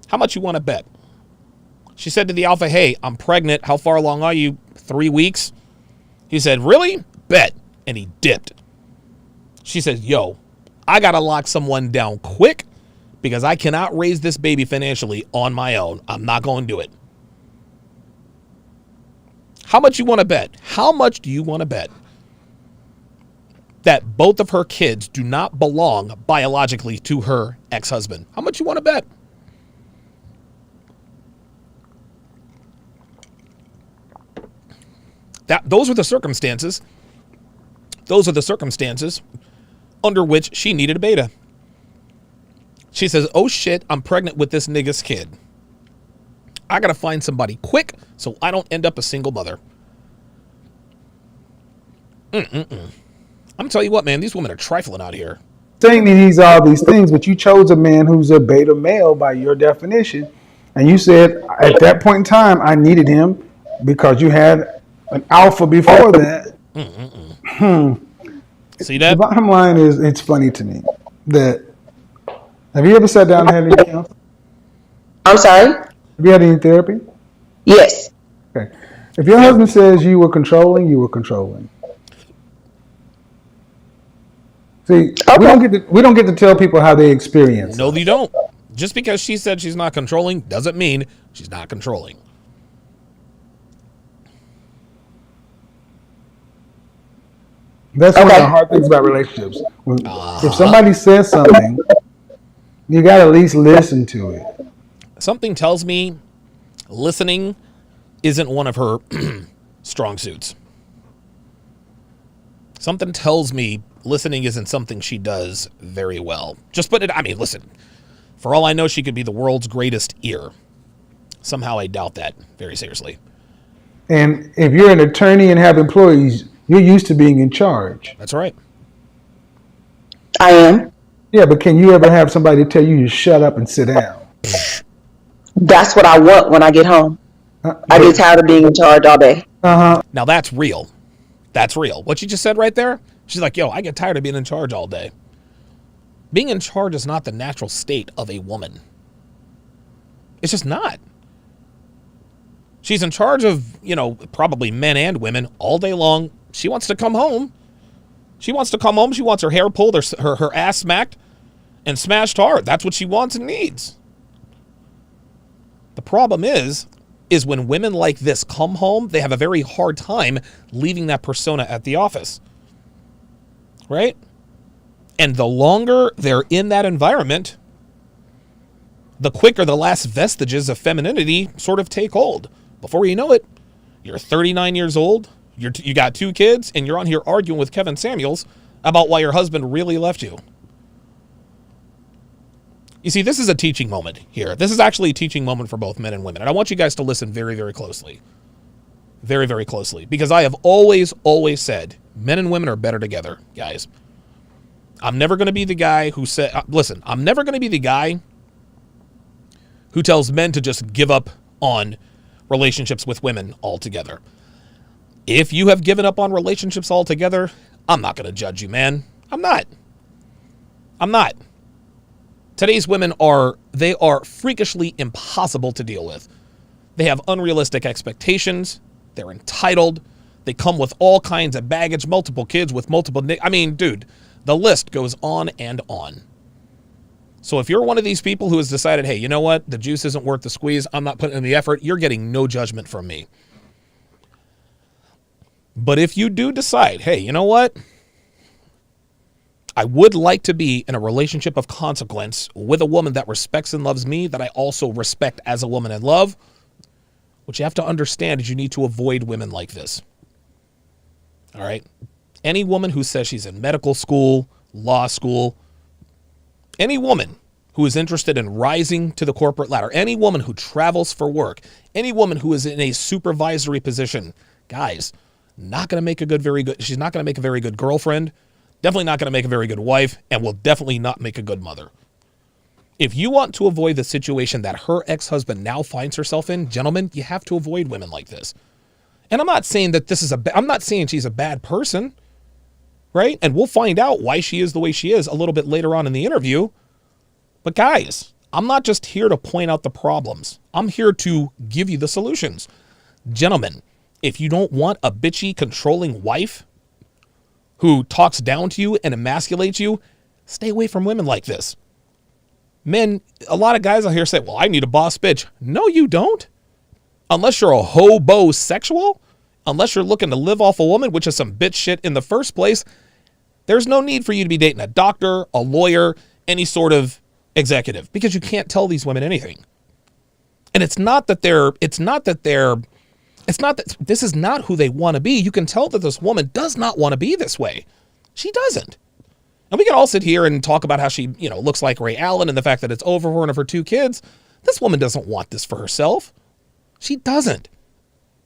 How much you want to bet? She said to the alpha, hey, I'm pregnant. How far along are you? 3 weeks? He said, really? Bet. And he dipped. She said, yo, I got to lock someone down quick because I cannot raise this baby financially on my own. I'm not going to do it. How much you want to bet? How much do you want to bet that both of her kids do not belong biologically to her ex-husband? How much you want to bet? Those are the circumstances under which she needed a beta. She says, oh shit, I'm pregnant with this nigga's kid. I got to find somebody quick so I don't end up a single mother. I'm telling you what, man, these women are trifling out here. Saying that he's all these things, but you chose a man who's a beta male by your definition. And you said at that point in time, I needed him because you had an alpha before that. See that? The bottom line is, it's funny to me that, have you ever sat down and had any counseling? I'm sorry? Have you had any therapy? Yes. Okay. If your husband says you were controlling, you were controlling. See, we don't get to tell people how they experience. No, you don't. Just because she said she's not controlling doesn't mean she's not controlling. That's one of the hard things about relationships. If somebody says something, you got to at least listen to it. Something tells me listening isn't one of her strong suits. Something tells me listening isn't something she does very well. Listen, for all I know, she could be the world's greatest ear. Somehow I doubt that, very seriously. And if you're an attorney and have employees, you're used to being in charge. That's right. I am. Yeah, but can you ever have somebody tell you to shut up and sit down? That's what I want when I get home. I get tired of being in charge all day. Now that's real. That's real. What you just said right there, she's like, yo, I get tired of being in charge all day. Being in charge is not the natural state of a woman. It's just not. She's in charge of, probably men and women all day long. She wants to come home. She wants her hair pulled, her ass smacked, and smashed hard. That's what she wants and needs. The problem is when women like this come home, they have a very hard time leaving that persona at the office. Right? And the longer they're in that environment, the quicker the last vestiges of femininity sort of take hold. Before you know it, you're 39 years old, you got 2 kids, and you're on here arguing with Kevin Samuels about why your husband really left you. You see, this is a teaching moment here. This is actually a teaching moment for both men and women. And I want you guys to listen very, very closely. Very, very closely. Because I have always, always said, men and women are better together, guys. I'm never going to be the guy who said, listen, I'm never going to be the guy who tells men to just give up on relationships with women altogether. If you have given up on relationships altogether, I'm not going to judge you, man. I'm not. Today's women are freakishly impossible to deal with. They have unrealistic expectations. They're entitled. They come with all kinds of baggage, multiple kids with multiple... dude, the list goes on and on. So if you're one of these people who has decided, hey, you know what? The juice isn't worth the squeeze. I'm not putting in the effort. You're getting no judgment from me. But if you do decide, hey, you know what? I would like to be in a relationship of consequence with a woman that respects and loves me, that I also respect as a woman and love. What you have to understand is you need to avoid women like this. All right? Any woman who says she's in medical school, law school, any woman who is interested in rising to the corporate ladder, any woman who travels for work, any woman who is in a supervisory position, guys, she's not going to make a very good girlfriend, definitely not going to make a very good wife, and will definitely not make a good mother. If you want to avoid the situation that her ex-husband now finds herself in, gentlemen, you have to avoid women like this. And I'm not saying that I'm not saying she's a bad person, right? And we'll find out why she is the way she is a little bit later on in the interview. But guys, I'm not just here to point out the problems. I'm here to give you the solutions. Gentlemen, if you don't want a bitchy, controlling wife who talks down to you and emasculates you, stay away from women like this. Men, a lot of guys out here say, well, I need a boss bitch. No, you don't. Unless you're a hobosexual, unless you're looking to live off a woman, which is some bitch shit in the first place, there's no need for you to be dating a doctor, a lawyer, any sort of executive, because you can't tell these women anything. And it's not that this is not who they want to be. You can tell that this woman does not want to be this way. She doesn't. And we can all sit here and talk about how she, looks like Ray Allen and the fact that it's over her and of her 2 kids. This woman doesn't want this for herself. She doesn't.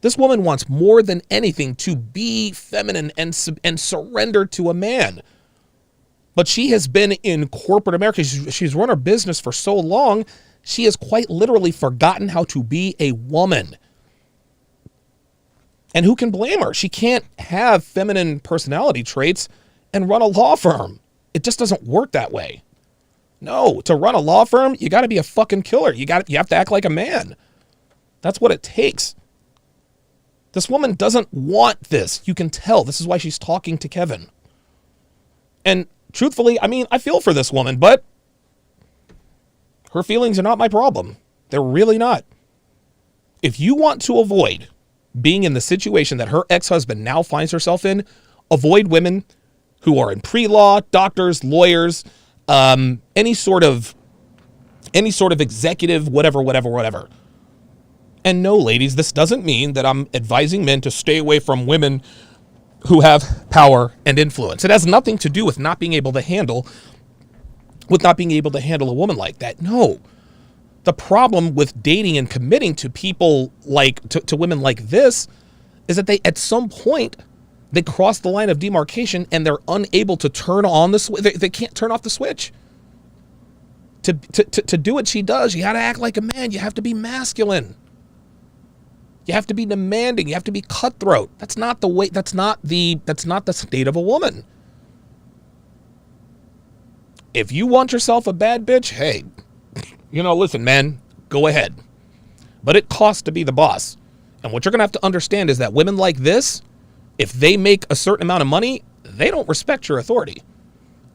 This woman wants more than anything to be feminine and surrender to a man. But she has been in corporate America. She's run her business for so long, she has quite literally forgotten how to be a woman. And who can blame her? She can't have feminine personality traits and run a law firm. It just doesn't work that way. No, to run a law firm, you got to be a fucking killer. You have to act like a man. That's what it takes. This woman doesn't want this. You can tell. This is why she's talking to Kevin. And truthfully, I feel for this woman, but her feelings are not my problem. They're really not. If you want to avoid being in the situation that her ex-husband now finds herself in, avoid women who are in pre-law, doctors, lawyers, any sort of executive, whatever. And no, ladies, this doesn't mean that I'm advising men to stay away from women who have power and influence. It has nothing to do with not being able to handle a woman like that. No. The problem with dating and committing to people to women like this is that at some point, they cross the line of demarcation and they're unable to turn on the switch. They can't turn off the switch. To do what she does, you got to act like a man. You have to be masculine. You have to be demanding. You have to be cutthroat. That's not the way. That's not the state of a woman. If you want yourself a bad bitch, hey, listen, man, Go ahead. But it costs to be the boss. And what you're going to have to understand is that women like this, if they make a certain amount of money, they don't respect your authority.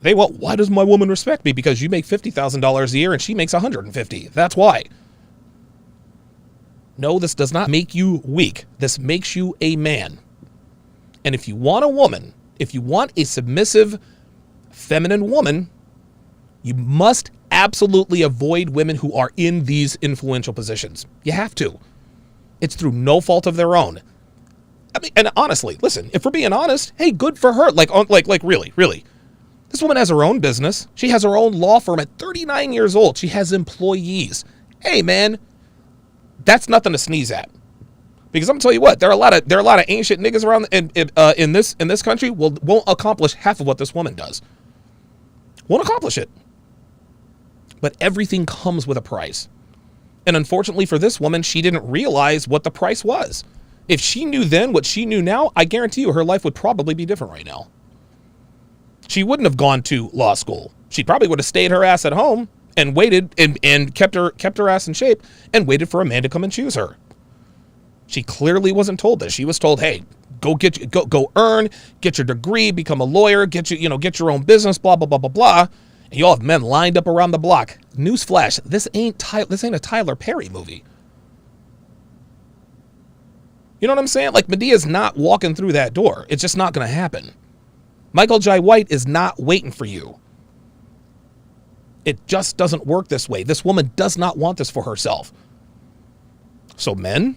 They want, why does my woman respect me? Because you make $50,000 a year and she makes $150,000. That's why. No, this does not make you weak. This makes you a man. And if you want a woman, if you want a submissive, feminine woman, you must absolutely avoid women who are in these influential positions. You have to. It's through no fault of their own. I mean, and honestly, listen, if we're being honest, hey, good for her. Like really. This woman has her own business. She has her own law firm at 39 years old. She has employees. Hey, man, that's nothing to sneeze at. Because I'm gonna tell you what, there are a lot of ancient niggas around in this country won't accomplish half of what this woman does. Won't accomplish it. But everything comes with a price. And unfortunately for this woman, she didn't realize what the price was. If she knew then what she knew now, I guarantee you her life would probably be different right now. She wouldn't have gone to law school. She probably would have stayed her ass at home and waited and kept her ass in shape and waited for a man to come and choose her. She clearly wasn't told this. She was told, hey, go earn, get your degree, become a lawyer, get your own business, blah, blah, blah, blah, blah. And you all have men lined up around the block. Newsflash, this ain't a Tyler Perry movie. You know what I'm saying? Like, Medea's not walking through that door. It's just not going to happen. Michael Jai White is not waiting for you. It just doesn't work this way. This woman does not want this for herself. So men,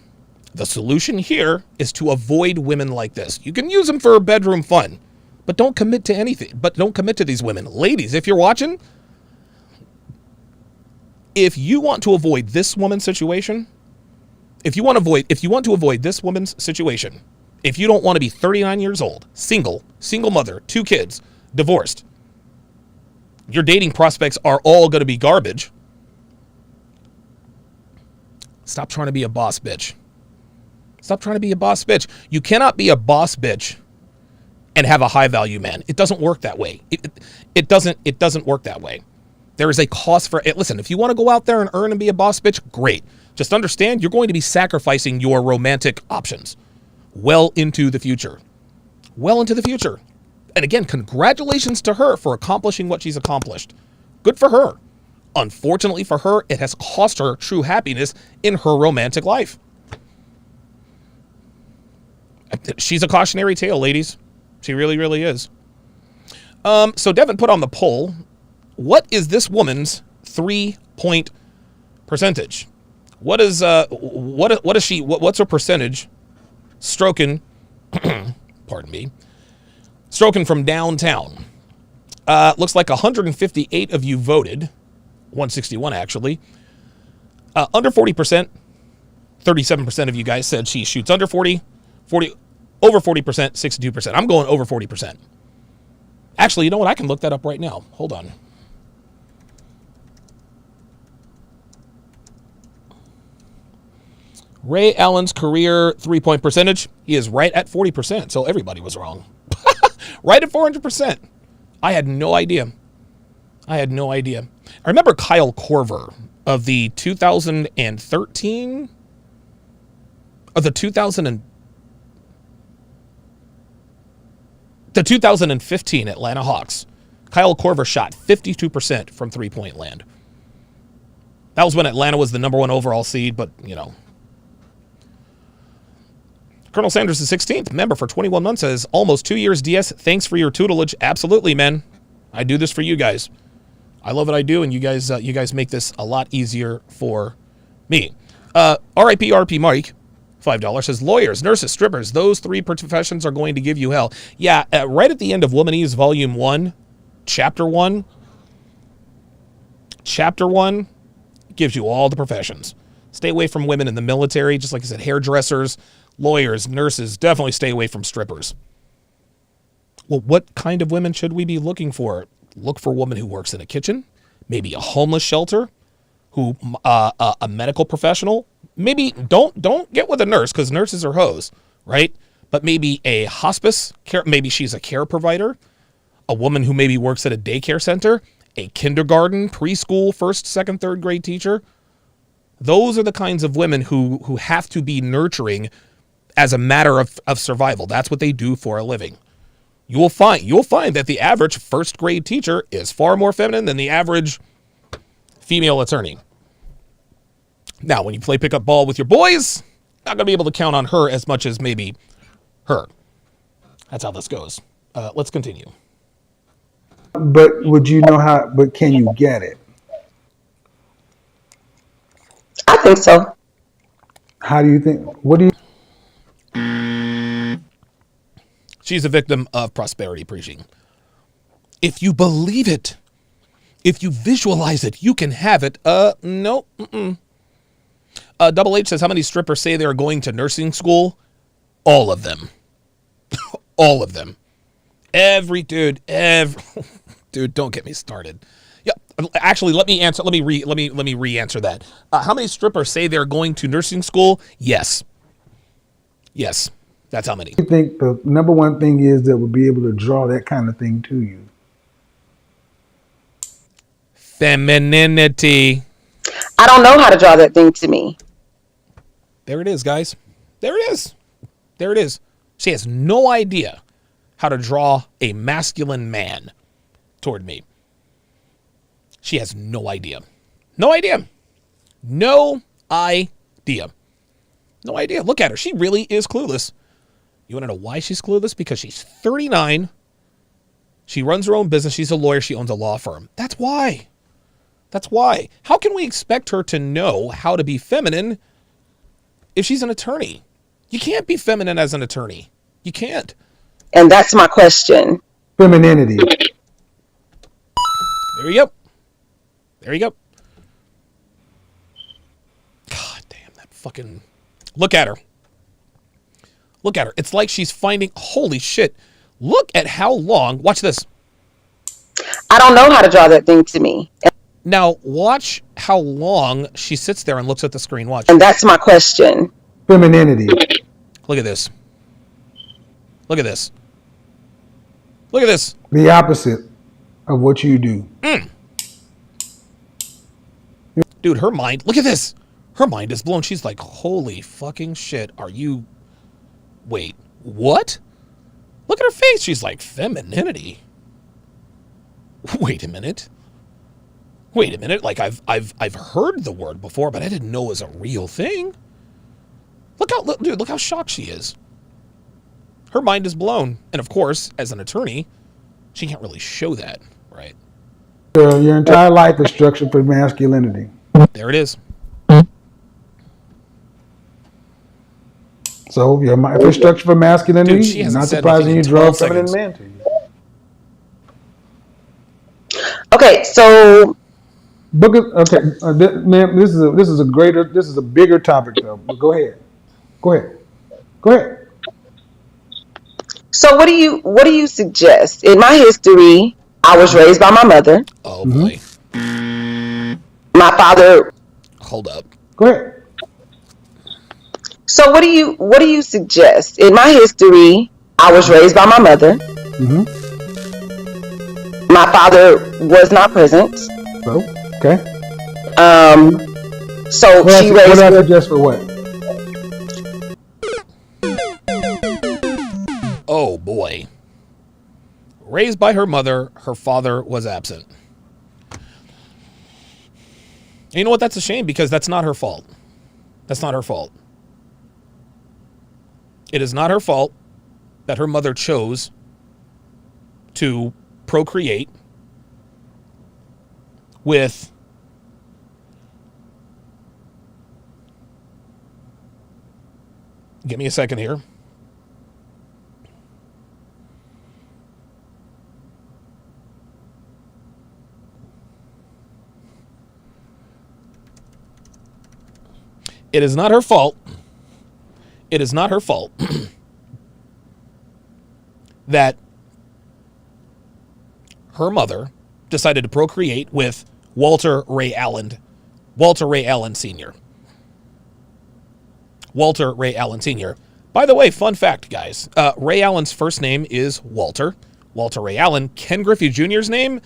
the solution here is to avoid women like this. You can use them for bedroom fun, but don't commit to anything. But don't commit to these women. Ladies, if you're watching, if you want to avoid this woman's situation, if you want to avoid this woman's situation, if you don't want to be 39 years old, single mother, 2 kids, divorced, your dating prospects are all going to be garbage. Stop trying to be a boss bitch. Stop trying to be a boss bitch. You cannot be a boss bitch and have a high value man. It doesn't work that way. It doesn't work that way. There is a cost for it. Listen, if you want to go out there and earn and be a boss bitch, great. Just understand you're going to be sacrificing your romantic options well into the future. Well into the future. And again, congratulations to her for accomplishing what she's accomplished. Good for her. Unfortunately for her, it has cost her true happiness in her romantic life. She's a cautionary tale, ladies. She really, really is. So Devin put on the poll, what is this woman's 3-point percentage? What's her percentage stroking, pardon me, stroking from downtown? Looks like 158 of you voted, 161 actually. Under 40%, 37% of you guys said she shoots under 40, over 40%, 62%. I'm going over 40%. Actually, you know what? I can look that up right now. Hold on. Ray Allen's career 3-point percentage, he is right at 40%, so everybody was wrong. Right at 400%. I had no idea. I remember Kyle Korver of the 2013 or the 2015 Atlanta Hawks. Kyle Korver shot 52% from 3-point land. That was when Atlanta was the number 1 overall seed, but, you know. Colonel Sanders is 16th member for 21 months, says almost 2 years DS. Thanks for your tutelage. Absolutely, man. I do this for you guys. I love what I do, and you guys make this a lot easier for me. RIP RP Mike, $5, says lawyers, nurses, strippers, those 3 professions are going to give you hell. Yeah, right at the end of Womanese Volume 1, Chapter 1 gives you all the professions. Stay away from women in the military, just like I said, hairdressers, lawyers, nurses. Definitely stay away from strippers. Well, what kind of women should we be looking for? Look for a woman who works in a kitchen, maybe a homeless shelter, who a medical professional. Maybe don't get with a nurse, because nurses are hoes, right? But maybe a hospice care. Maybe she's a care provider, a woman who maybe works at a daycare center, a kindergarten, preschool, 1st, 2nd, 3rd grade teacher. Those are the kinds of women who have to be nurturing as a matter of survival. That's what they do for a living. You'll find that the average first grade teacher is far more feminine than the average female attorney. Now, when you play pickup ball with your boys, not going to be able to count on her as much as maybe her. That's how this goes. Let's continue. But would you know how? But can you get it? I think so. How do you think? What do you? She's a victim of prosperity preaching. If you believe it, if you visualize it, you can have it. No. Double H says, how many strippers say they're going to nursing school? All of them. All of them. Dude, don't get me started. Yeah, actually, let me answer. Let me re-answer that. How many strippers say they're going to nursing school? Yes. That's how many. I think the number one thing is that would be able to draw that kind of thing to you. Femininity. I don't know how to draw that thing to me. There it is, guys. There it is. She has no idea how to draw a masculine man toward me. She has no idea. No idea. Look at her. She really is clueless. You want to know why she's clueless? Because she's 39. She runs her own business. She's a lawyer. She owns a law firm. That's why. How can we expect her to know how to be feminine if she's an attorney? You can't be feminine as an attorney. You can't. And that's my question. Femininity. There you go. God damn, that fucking... Look at her. It's like she's finding... Holy shit. Look at how long... Watch this. I don't know how to draw that thing to me. Now, watch how long she sits there and looks at the screen. Watch. And that's my question. Femininity. Look at this. The opposite of what you do. Dude, her mind... Look at this. Her mind is blown. She's like, holy fucking shit. Are you... Wait, what? Look at her face. She's like, femininity. Wait a minute. Like I've heard the word before, but I didn't know it was a real thing. Look how shocked she is. Her mind is blown. And of course, as an attorney, she can't really show that, right? Your entire life is structured for masculinity. There it is. So if it's structured for masculinity, Dude, she hasn't not said surprising anything you in draw a 12 feminine seconds. man to you. Okay, so Ma'am, this is a bigger topic though. But go ahead. So what do you suggest? In my history, I was raised by my mother. Oh boy. My father. Hold up. Go ahead. So what do you suggest? In my history, I was raised by my mother. Mm-hmm. My father was not present. So, okay. So she raised what I me. suggest for what? Oh boy. Raised by her mother, her father was absent. And you know what? That's a shame because that's not her fault. It is not her fault that her mother chose to procreate with give me a second here. It is not her fault. It is not her fault that her mother decided to procreate with Walter Ray Allen Sr. Walter Ray Allen Sr. By the way, fun fact, guys. Ray Allen's first name is Walter. Walter Ray Allen. Ken Griffey Jr.'s name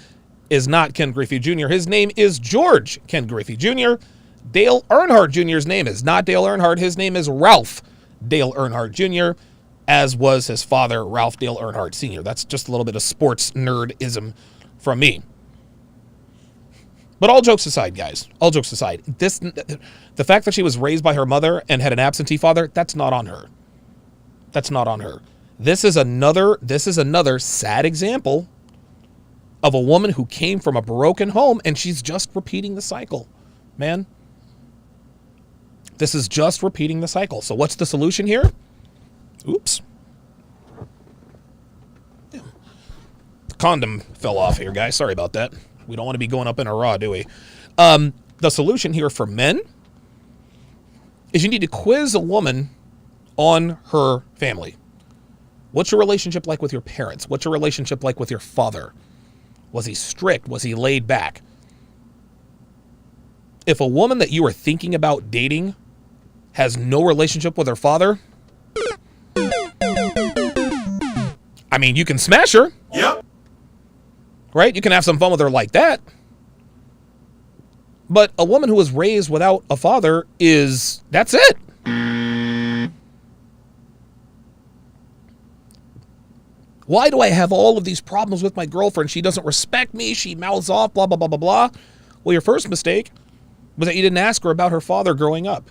is not Ken Griffey Jr. His name is George Ken Griffey Jr. Dale Earnhardt Jr.'s name is not Dale Earnhardt. His name is Ralph Dale Earnhardt Jr., as was his father, Ralph Dale Earnhardt Sr. That's just a little bit of sports nerdism from me. But all jokes aside, guys, all jokes aside, the fact that she was raised by her mother and had an absentee father, that's not on her. That's not on her. This is another sad example of a woman who came from a broken home, and she's just repeating the cycle, man. This is just repeating the cycle. So what's the solution here? Oops. The condom fell off here, guys. Sorry about that. We don't want to be going up in a raw, do we? The solution here for men is you need to quiz a woman on her family. What's your relationship like with your parents? What's your relationship like with your father? Was he strict? Was he laid back? If a woman that you are thinking about dating has no relationship with her father, I mean, you can smash her. Yep. Right? You can have some fun with her like that. But a woman who was raised without a father that's it. Why do I have all of these problems with my girlfriend? She doesn't respect me. She mouths off, blah, blah, blah, blah, blah. Well, your first mistake was that you didn't ask her about her father growing up.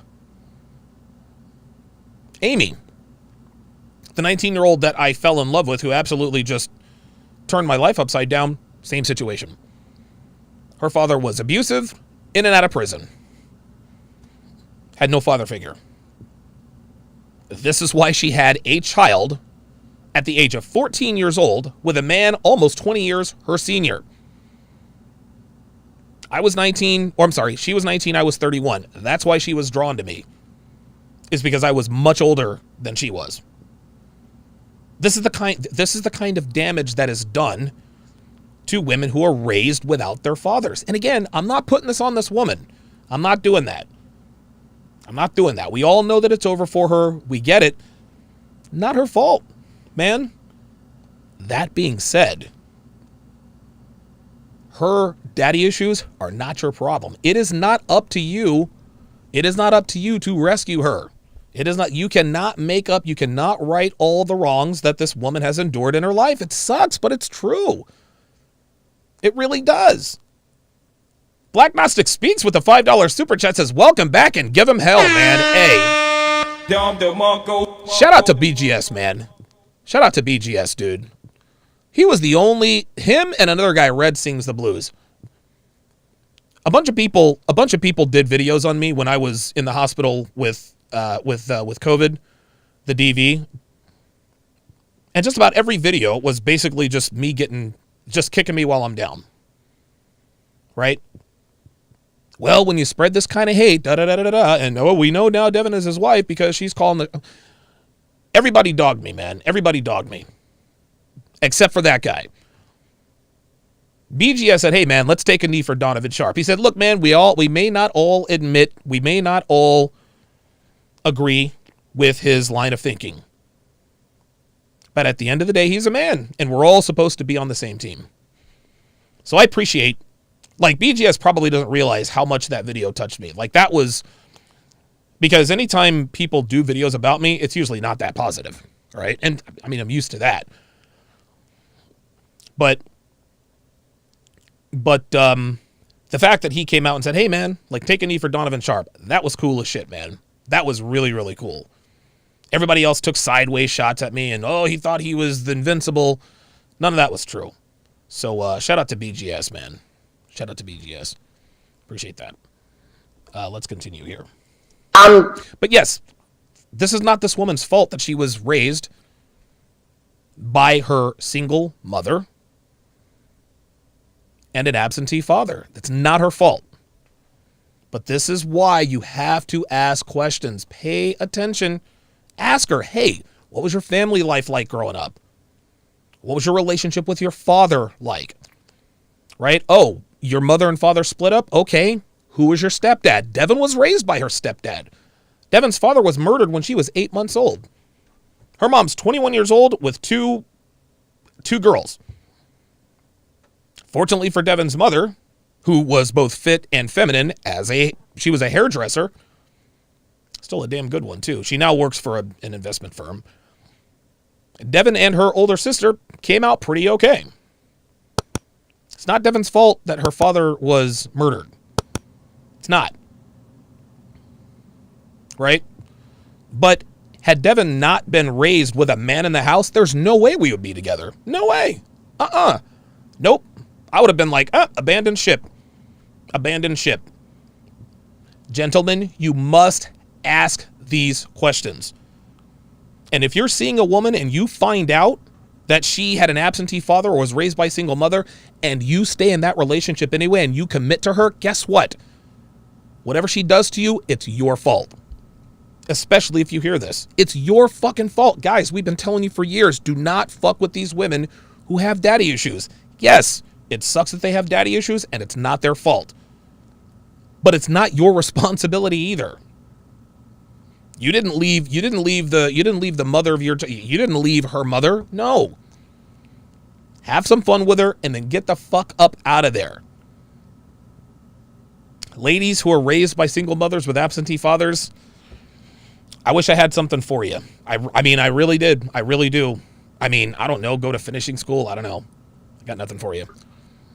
Amy, the 19-year-old that I fell in love with, who absolutely just turned my life upside down, same situation. Her father was abusive, in and out of prison. Had no father figure. This is why she had a child at the age of 14 years old with a man almost 20 years her senior. She was 19, I was 31. That's why she was drawn to me. Is because I was much older than she was. This is the kind of damage that is done to women who are raised without their fathers. And again, I'm not putting this on this woman. I'm not doing that. We all know that it's over for her. We get it. Not her fault, man. That being said, her daddy issues are not your problem. It is not up to you. It is not up to you to rescue her. It is not, you cannot right all the wrongs that this woman has endured in her life. It sucks, but it's true. It really does. Black Gnostic Speaks with a $5 super chat says, welcome back and give him hell, man. Hey. Shout out to BGS, man. Shout out to BGS, dude. He was him and another guy, Red Sings the Blues. A bunch of people did videos on me when I was in the hospital with COVID, the DV. And just about every video was basically just me kicking me while I'm down. Right? Well, when you spread this kind of hate, and we know now Devin is his wife because she's calling everybody dogged me, man. Everybody dogged me. Except for that guy. BGS said, hey, man, let's take a knee for Donovan Sharp. He said, look, man, we may not all agree with his line of thinking. But at the end of the day, he's a man, and we're all supposed to be on the same team. So I appreciate, BGS probably doesn't realize how much that video touched me. That was, because anytime people do videos about me, it's usually not that positive, right? And, I mean, I'm used to that. But the fact that he came out and said, hey, man, take a knee for Donovan Sharp, that was cool as shit, man. That was really, really cool. Everybody else took sideways shots at me and, he thought he was the invincible. None of that was true. So shout out to BGS, man. Shout out to BGS. Appreciate that. Let's continue here. But yes, this is not this woman's fault that she was raised by her single mother and an absentee father. That's not her fault. But this is why you have to ask questions. Pay attention. Ask her, hey, what was your family life like growing up? What was your relationship with your father like? Right? Oh, your mother and father split up? Okay. Who was your stepdad? Devin was raised by her stepdad. Devin's father was murdered when she was 8 months old. Her mom's 21 years old with two girls. Fortunately for Devin's mother, who was both fit and feminine as a she was a hairdresser. Still a damn good one, too. She now works for an investment firm. Devin and her older sister came out pretty okay. It's not Devin's fault that her father was murdered. It's not. Right? But had Devin not been raised with a man in the house, there's no way we would be together. No way. Nope. I would have been like, abandon ship. Abandon ship. Gentlemen, you must ask these questions. And if you're seeing a woman and you find out that she had an absentee father or was raised by a single mother, and you stay in that relationship anyway and you commit to her, guess what? Whatever she does to you, it's your fault. Especially if you hear this. It's your fucking fault. Guys, we've been telling you for years, do not fuck with these women who have daddy issues. Yes, it sucks that they have daddy issues and it's not their fault. But it's not your responsibility either. You didn't leave the mother of your you didn't leave her mother. No. Have some fun with her and then get the fuck up out of there. Ladies who are raised by single mothers with absentee fathers, I wish I had something for you. I mean, I really did. I really do. I mean, I don't know, go to finishing school. I don't know. I got nothing for you.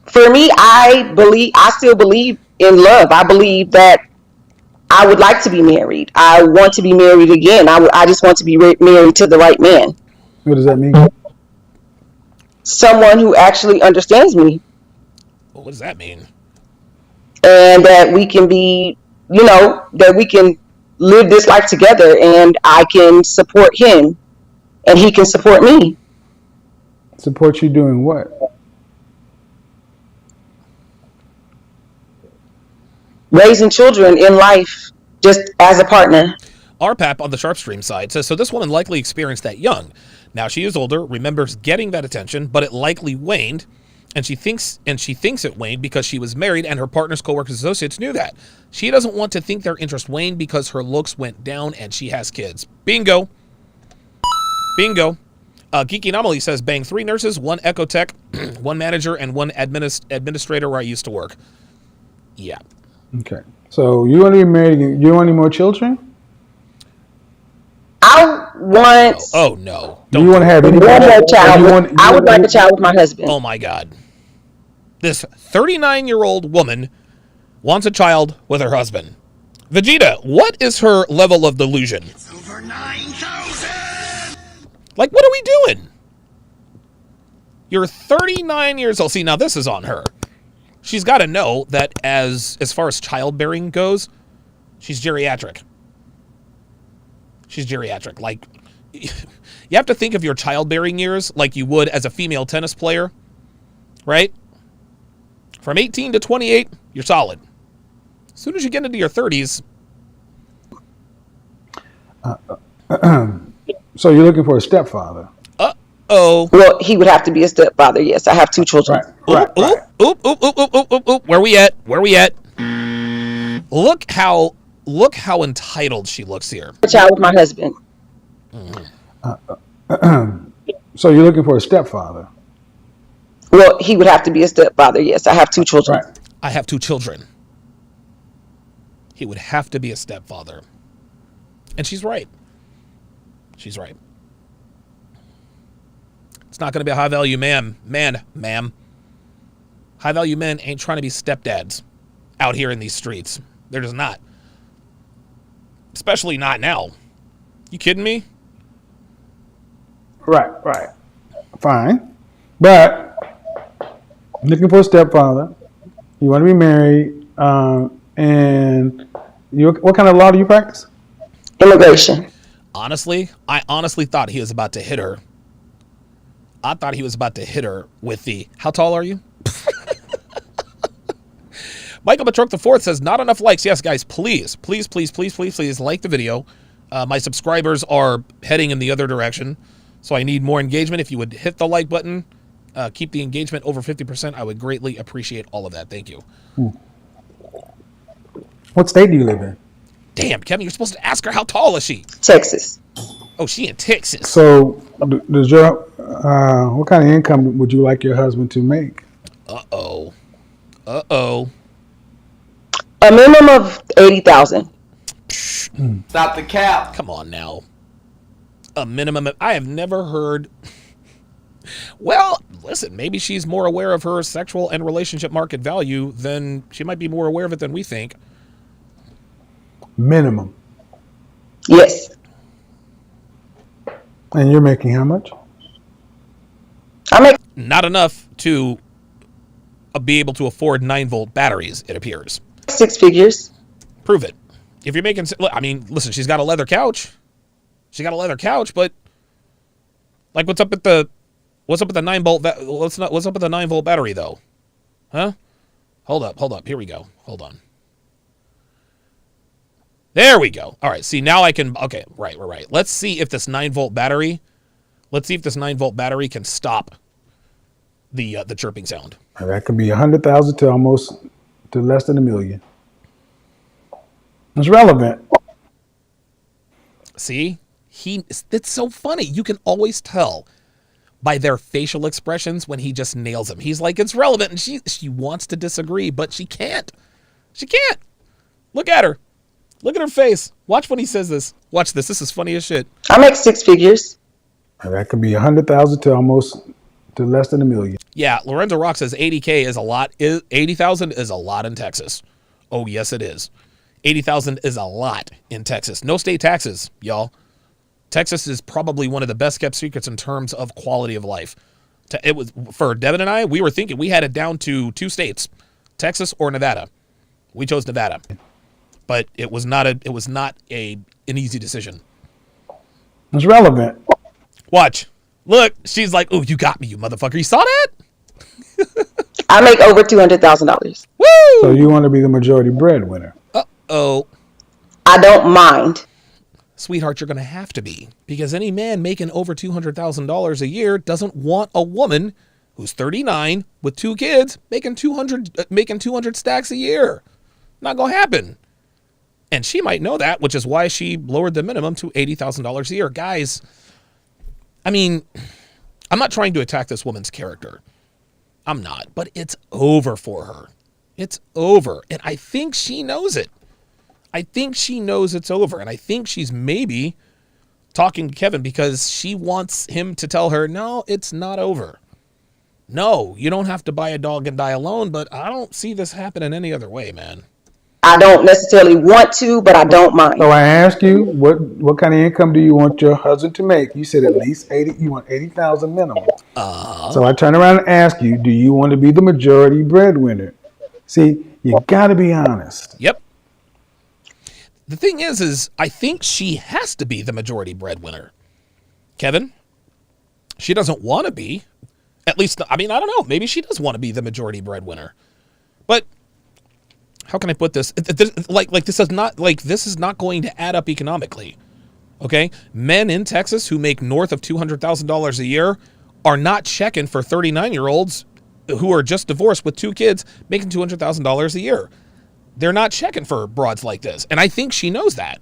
For me, I still believe in love. I believe that I would like to be married. I want to be married again. I just want to be married to the right man. What does that mean? Someone who actually understands me. Well, what does that mean? And that we can be, that we can live this life together and I can support him and he can support me. Support you doing what? Raising children in life, just as a partner. RPAP on the Sharpstream side says, so this woman likely experienced that young. Now she is older, remembers getting that attention, but it likely waned, and she thinks it waned because she was married and her partner's coworkers associates knew that. She doesn't want to think their interest waned because her looks went down and she has kids. Bingo. Bingo. Geeky Anomaly says, bang 3 nurses, 1 echo tech, 1 manager, and 1 administrator where I used to work. Yeah. Okay. So you want to be married? You want any more children? I want. Oh no! Do you want to have any one more child? I would like a child with my husband. Oh my God! This 39-year-old woman wants a child with her husband. Vegeta, what is her level of delusion? It's over 9,000. Like, what are we doing? You're 39 years old. See, now this is on her. She's got to know that as far as childbearing goes, she's geriatric. She's geriatric. Like, you have to think of your childbearing years like you would as a female tennis player, right? From 18 to 28, you're solid. As soon as you get into your 30s. So you're looking for a stepfather? Oh. Well, he would have to be a stepfather. Yes, I have 2 children. Right. Oop. Where we at? Look how entitled she looks here. A child with my husband. So you're looking for a stepfather? Well, he would have to be a stepfather. Yes, I have 2 children. Right. I have 2 children. He would have to be a stepfather. And she's right. She's right. It's not going to be a high-value ma'am. High-value men ain't trying to be stepdads out here in these streets. They're just not. Especially not now. You kidding me? Right. Fine. But looking for a stepfather. You want to be married. And what kind of law do you practice? Immigration. Honestly, I honestly thought he was about to hit her. I thought he was about to hit her with the, how tall are you? Michael Matrok IV says, not enough likes. Yes, guys, please like the video. My subscribers are heading in the other direction, so I need more engagement. If you would hit the like button, keep the engagement over 50%, I would greatly appreciate all of that. Thank you. What state do you live in? Damn, Kevin, you're supposed to ask her how tall is she? Texas. Oh, she in Texas. So does your what kind of income would you like your husband to make? Uh-oh. A minimum of 80,000. Stop the cap. Come on now. A minimum of, I have never heard. Well, listen, maybe she's more aware of her sexual and relationship market value than she might be more aware of it than we think. Minimum. Yes. And you're making how much? I make Not enough to be able to afford 9-volt batteries, it appears. 6 figures. Prove it. If you're making, I mean, listen, she's got a leather couch. She got a leather couch, but like, what's up with the 9-volt? What's up with the 9-volt battery though? Huh? Hold up. Here we go. Hold on. There we go. All right. See, now I can. Okay. Right. Let's see if this 9-volt battery. Let's see if this 9-volt battery can stop the chirping sound. That could be 100,000 to less than $1 million. It's relevant. See, it's so funny. You can always tell by their facial expressions when he just nails them. He's like, it's relevant, and she wants to disagree, but she can't. She can't. Look at her. Look at her face. Watch when he says this. Watch this. This is funny as shit. I make 6 figures. That could be 100,000 to less than $1 million. Yeah, Lorenzo Rock says 80K is a lot. 80,000 is a lot in Texas. Oh, yes, it is. 80,000 is a lot in Texas. No state taxes, y'all. Texas is probably one of the best kept secrets in terms of quality of life. It was for Devin and I. We were thinking we had it down to 2 states, Texas or Nevada. We chose Nevada, but it was not an easy decision. It's relevant. Watch, look. She's like, "Oh, you got me, you motherfucker! You saw that?" I make over $200,000. Woo! So you want to be the majority breadwinner? Oh, I don't mind. sweetheart, you're going to have to be, because any man making over $200,000 a year doesn't want a woman who's 39 with 2 kids making 200 stacks a year. Not going to happen. And she might know that, which is why she lowered the minimum to $80,000 a year. Guys, I mean, I'm not trying to attack this woman's character. I'm not, but it's over for her. It's over. And I think she knows it. I think she knows it's over. And I think she's maybe talking to Kevin because she wants him to tell her, no, it's not over. No, you don't have to buy a dog and die alone, but I don't see this happening any other way, man. I don't necessarily want to, but I don't mind. So I asked you, what kind of income do you want your husband to make? You said at least 80. You want 80,000 minimum. So I turn around and ask you, do you want to be the majority breadwinner? See, you got to be honest. Yep. The thing is I think she has to be the majority breadwinner. Kevin, she doesn't want to be. At least, I mean, I don't know. Maybe she does want to be the majority breadwinner. But how can I put this? This is not going to add up economically. Okay? Men in Texas who make north of $200,000 a year are not checking for 39-year-olds who are just divorced with 2 kids making $200,000 a year. They're not checking for broads like this. And I think she knows that.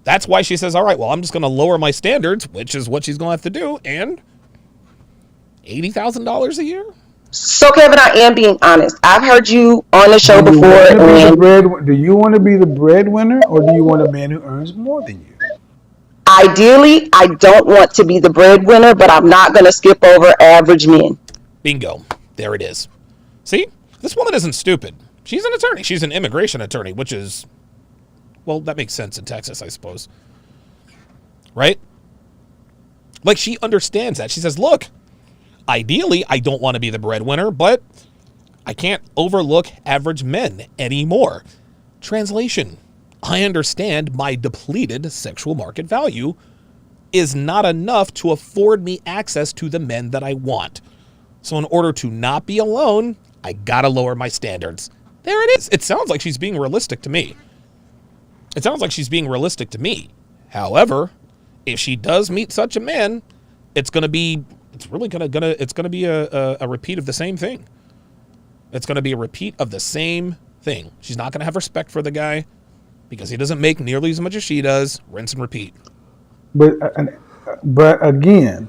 That's why she says, all right, well, I'm just going to lower my standards, which is what she's going to have to do. And $80,000 a year? So, Kevin, I am being honest. I've heard you on the show before. Do you want to be the breadwinner, or do you want a man who earns more than you? Ideally, I don't want to be the breadwinner, but I'm not going to skip over average men. Bingo. There it is. See? This woman isn't stupid. She's an attorney. She's an immigration attorney, which is, well, that makes sense in Texas, I suppose. Right? Like, she understands that. She says, look, ideally, I don't want to be the breadwinner, but I can't overlook average men anymore. Translation: I understand my depleted sexual market value is not enough to afford me access to the men that I want. So in order to not be alone, I gotta lower my standards. There it is. It sounds like she's being realistic to me. However, if she does meet such a man, it's gonna be a repeat of the same thing. It's gonna be a repeat of the same thing. She's not gonna have respect for the guy because he doesn't make nearly as much as she does. Rinse and repeat. But again,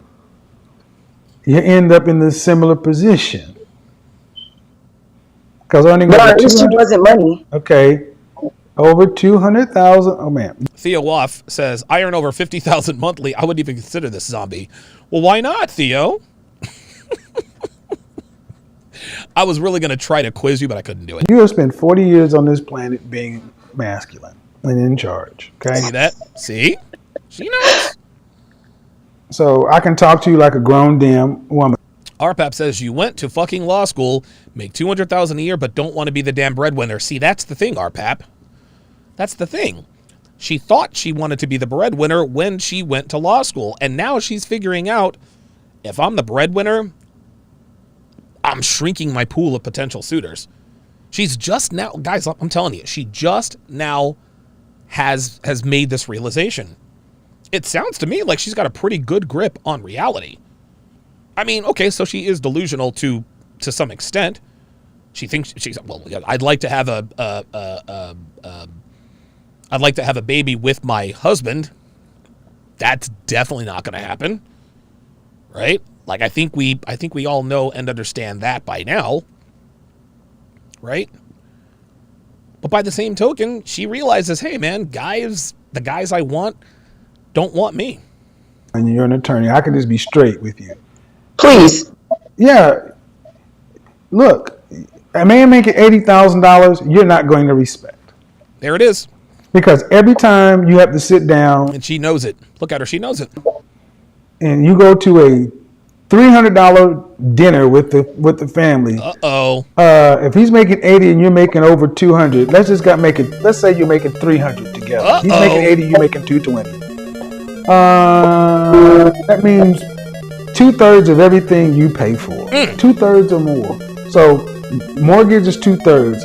you end up in this similar position. Because earning But over our issue 200, wasn't money. okay, Over 200,000. Oh man. Theo Woff says, I earn over 50,000 monthly. I wouldn't even consider this zombie. Well, why not, Theo? I was really going to try to quiz you, but I couldn't do it. You have spent 40 years on this planet being masculine and in charge. Okay. See that? See? She knows. So I can talk to you like a grown damn woman. RPAP says you went to fucking law school, make $200,000 a year, but don't want to be the damn breadwinner. See, that's the thing, RPAP. That's the thing. She thought she wanted to be the breadwinner when she went to law school, and now she's figuring out, if I'm the breadwinner, I'm shrinking my pool of potential suitors. She's just now, guys, I'm telling you, she just now has made this realization. It sounds to me like she's got a pretty good grip on reality. I mean, okay, so she is delusional to some extent. She thinks I'd like to have a baby with my husband. That's definitely not going to happen, right? Like I think we all know and understand that by now, right? But by the same token, she realizes, hey man, the guys I want don't want me. And you're an attorney. I can just be straight with you. Please. Yeah. Look, a man making $80,000, you're not going to respect. There it is. Because every time you have to sit down, and she knows it. Look at her, she knows it. And you go to a $300 dinner with the family. Uh-oh. If he's making 80 and you're making over 200, let's say you're making 300 together. Uh-oh. He's making 80, you're making 220. That means 2/3 of everything you pay for. 2/3 or more. So mortgage is 2/3.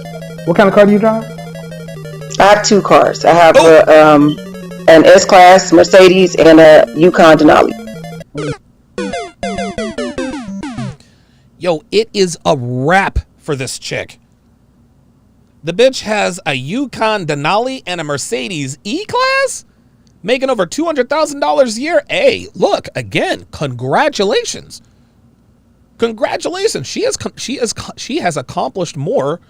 What kind of car do you drive? I have two cars. I have an S-Class Mercedes and a Yukon Denali. Yo, it is a wrap for this chick. The bitch has a Yukon Denali and a Mercedes E-Class, making over $200,000 a year. Hey, look, again, congratulations. Congratulations. She has accomplished more.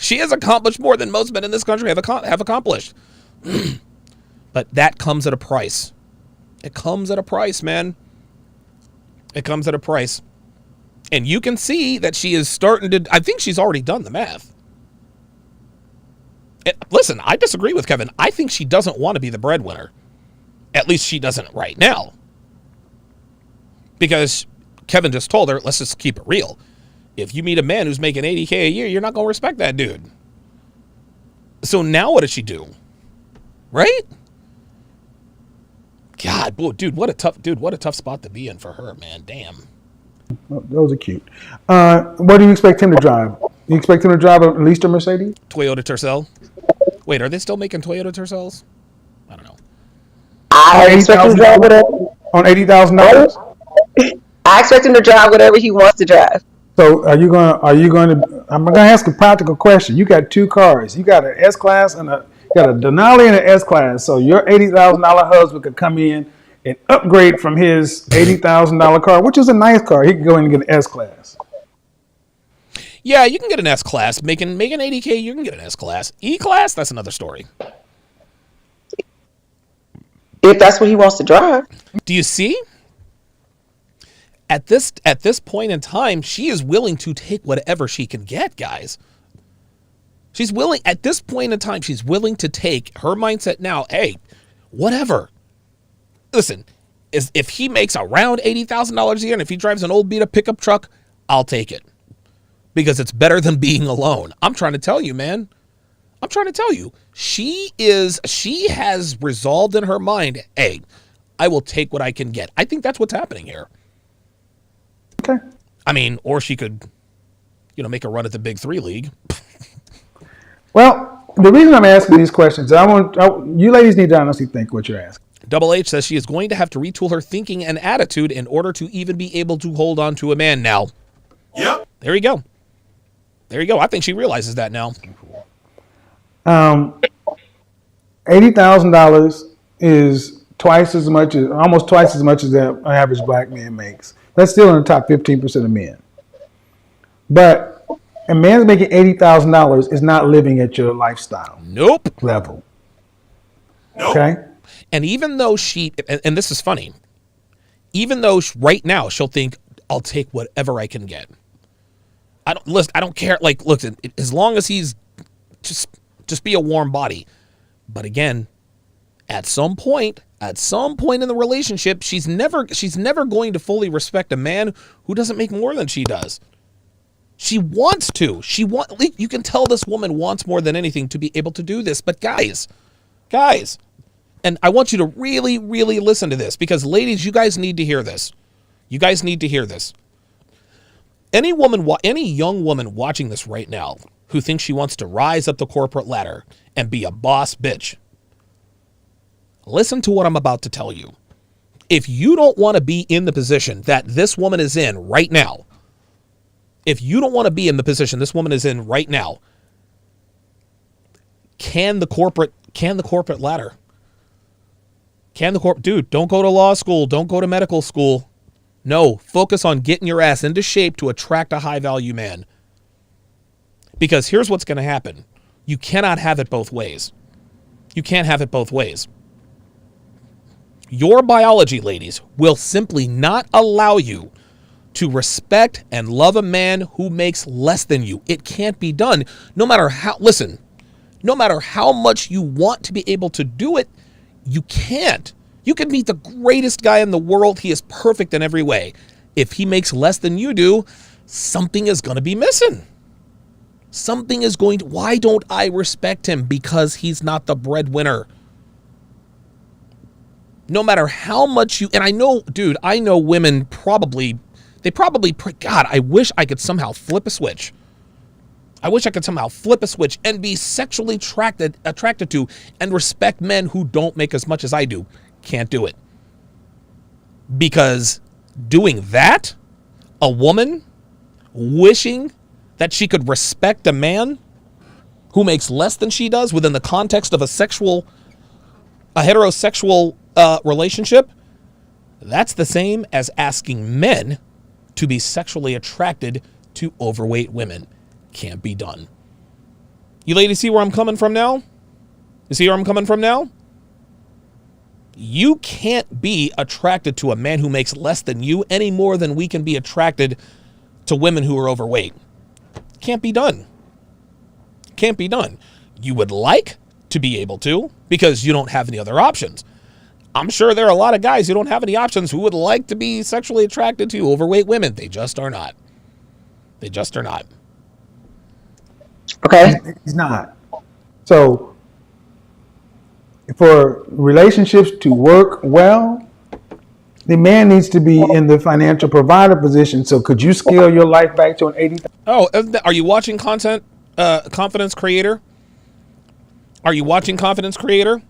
She has accomplished more than most men in this country have accomplished. But that comes at a price. It comes at a price, man. It comes at a price. And you can see that she is starting to, I think she's already done the math. Listen, I disagree with Kevin. I think she doesn't want to be the breadwinner. At least she doesn't right now. Because Kevin just told her, let's just keep it real. If you meet a man who's making $80K a year, you're not going to respect that dude. So now what does she do? Right? God, boy, dude, what a tough spot to be in for her, man. Damn. Oh, those are cute. What do you expect him to drive? You expect him to drive at least a Mercedes? Toyota Tercel. Wait, are they still making Toyota Tercels? I don't know. I expect him to drive whatever. On $80,000? I expect him to drive whatever he wants to drive. So are you going to? I'm going to ask a practical question. You got two cars. You got an S Class and you got a Denali and an S Class. So your $80,000 husband could come in and upgrade from his $80,000 car, which is a nice car. He can go in and get an S Class. Yeah, you can get an S Class. Making $80K, you can get an S Class. E Class, that's another story. If that's what he wants to drive. Do you see? At this point in time, she is willing to take whatever she can get, guys. She's willing, at this point in time, she's willing to take her mindset now, hey, whatever. Listen, if he makes around $80,000 a year and if he drives an old beat-up pickup truck, I'll take it. Because it's better than being alone. I'm trying to tell you, man. I'm trying to tell you. She has resolved in her mind, hey, I will take what I can get. I think that's what's happening here. Okay. I mean, or she could, make a run at the Big 3 league. Well, the reason I'm asking these questions, you ladies need to honestly think what you're asking. Double H says she is going to have to retool her thinking and attitude in order to even be able to hold on to a man now. Yep. There you go. There you go. I think she realizes that now. $80,000 is almost twice as much as an average black man makes. That's still in the top 15% of men. But A man's making $80,000 is not living at your lifestyle Nope. level. Okay. And even though and this is funny, even though right now she'll think, I'll take whatever I can get. I don't care. Like, look, as long as he's just be a warm body. But again, at some point in the relationship, she's never going to fully respect a man who doesn't make more than she does. She wants to. You can tell this woman wants more than anything to be able to do this. But guys, and I want you to really, really listen to this, because ladies, you guys need to hear this. You guys need to hear this. Any young woman watching this right now who thinks she wants to rise up the corporate ladder and be a boss bitch, listen to what I'm about to tell you. If you don't want to be in the position that this woman is in right now, if you don't want to be in the position this woman is in right now, can the corporate ladder? Dude, don't go to law school. Don't go to medical school. No, focus on getting your ass into shape to attract a high value man. Because here's what's going to happen. You cannot have it both ways. You can't have it both ways. Your biology, ladies, will simply not allow you to respect and love a man who makes less than you. It can't be done. No matter how much you want to be able to do it, you can't. You can meet the greatest guy in the world. He is perfect in every way. If he makes less than you do, something is going to be missing. Why don't I respect him? Because he's not the breadwinner. No matter how much and I know women God, I wish I could somehow flip a switch. And be sexually attracted to and respect men who don't make as much as I do. Can't do it. Because doing that, a woman wishing that she could respect a man who makes less than she does within the context of a heterosexual relationship, that's the same as asking men to be sexually attracted to overweight women. Can't be done. You ladies see where I'm coming from now? You can't be attracted to a man who makes less than you any more than we can be attracted to women who are overweight. Can't be done. You would like to be able to, because you don't have any other options. I'm sure there are a lot of guys who don't have any options who would like to be sexually attracted to overweight women. They just are not. Okay. He's not. So for relationships to work well, the man needs to be in the financial provider position. So could you scale your life back to an 80? Oh, are you watching Confidence Creator? Are you watching Confidence Creator?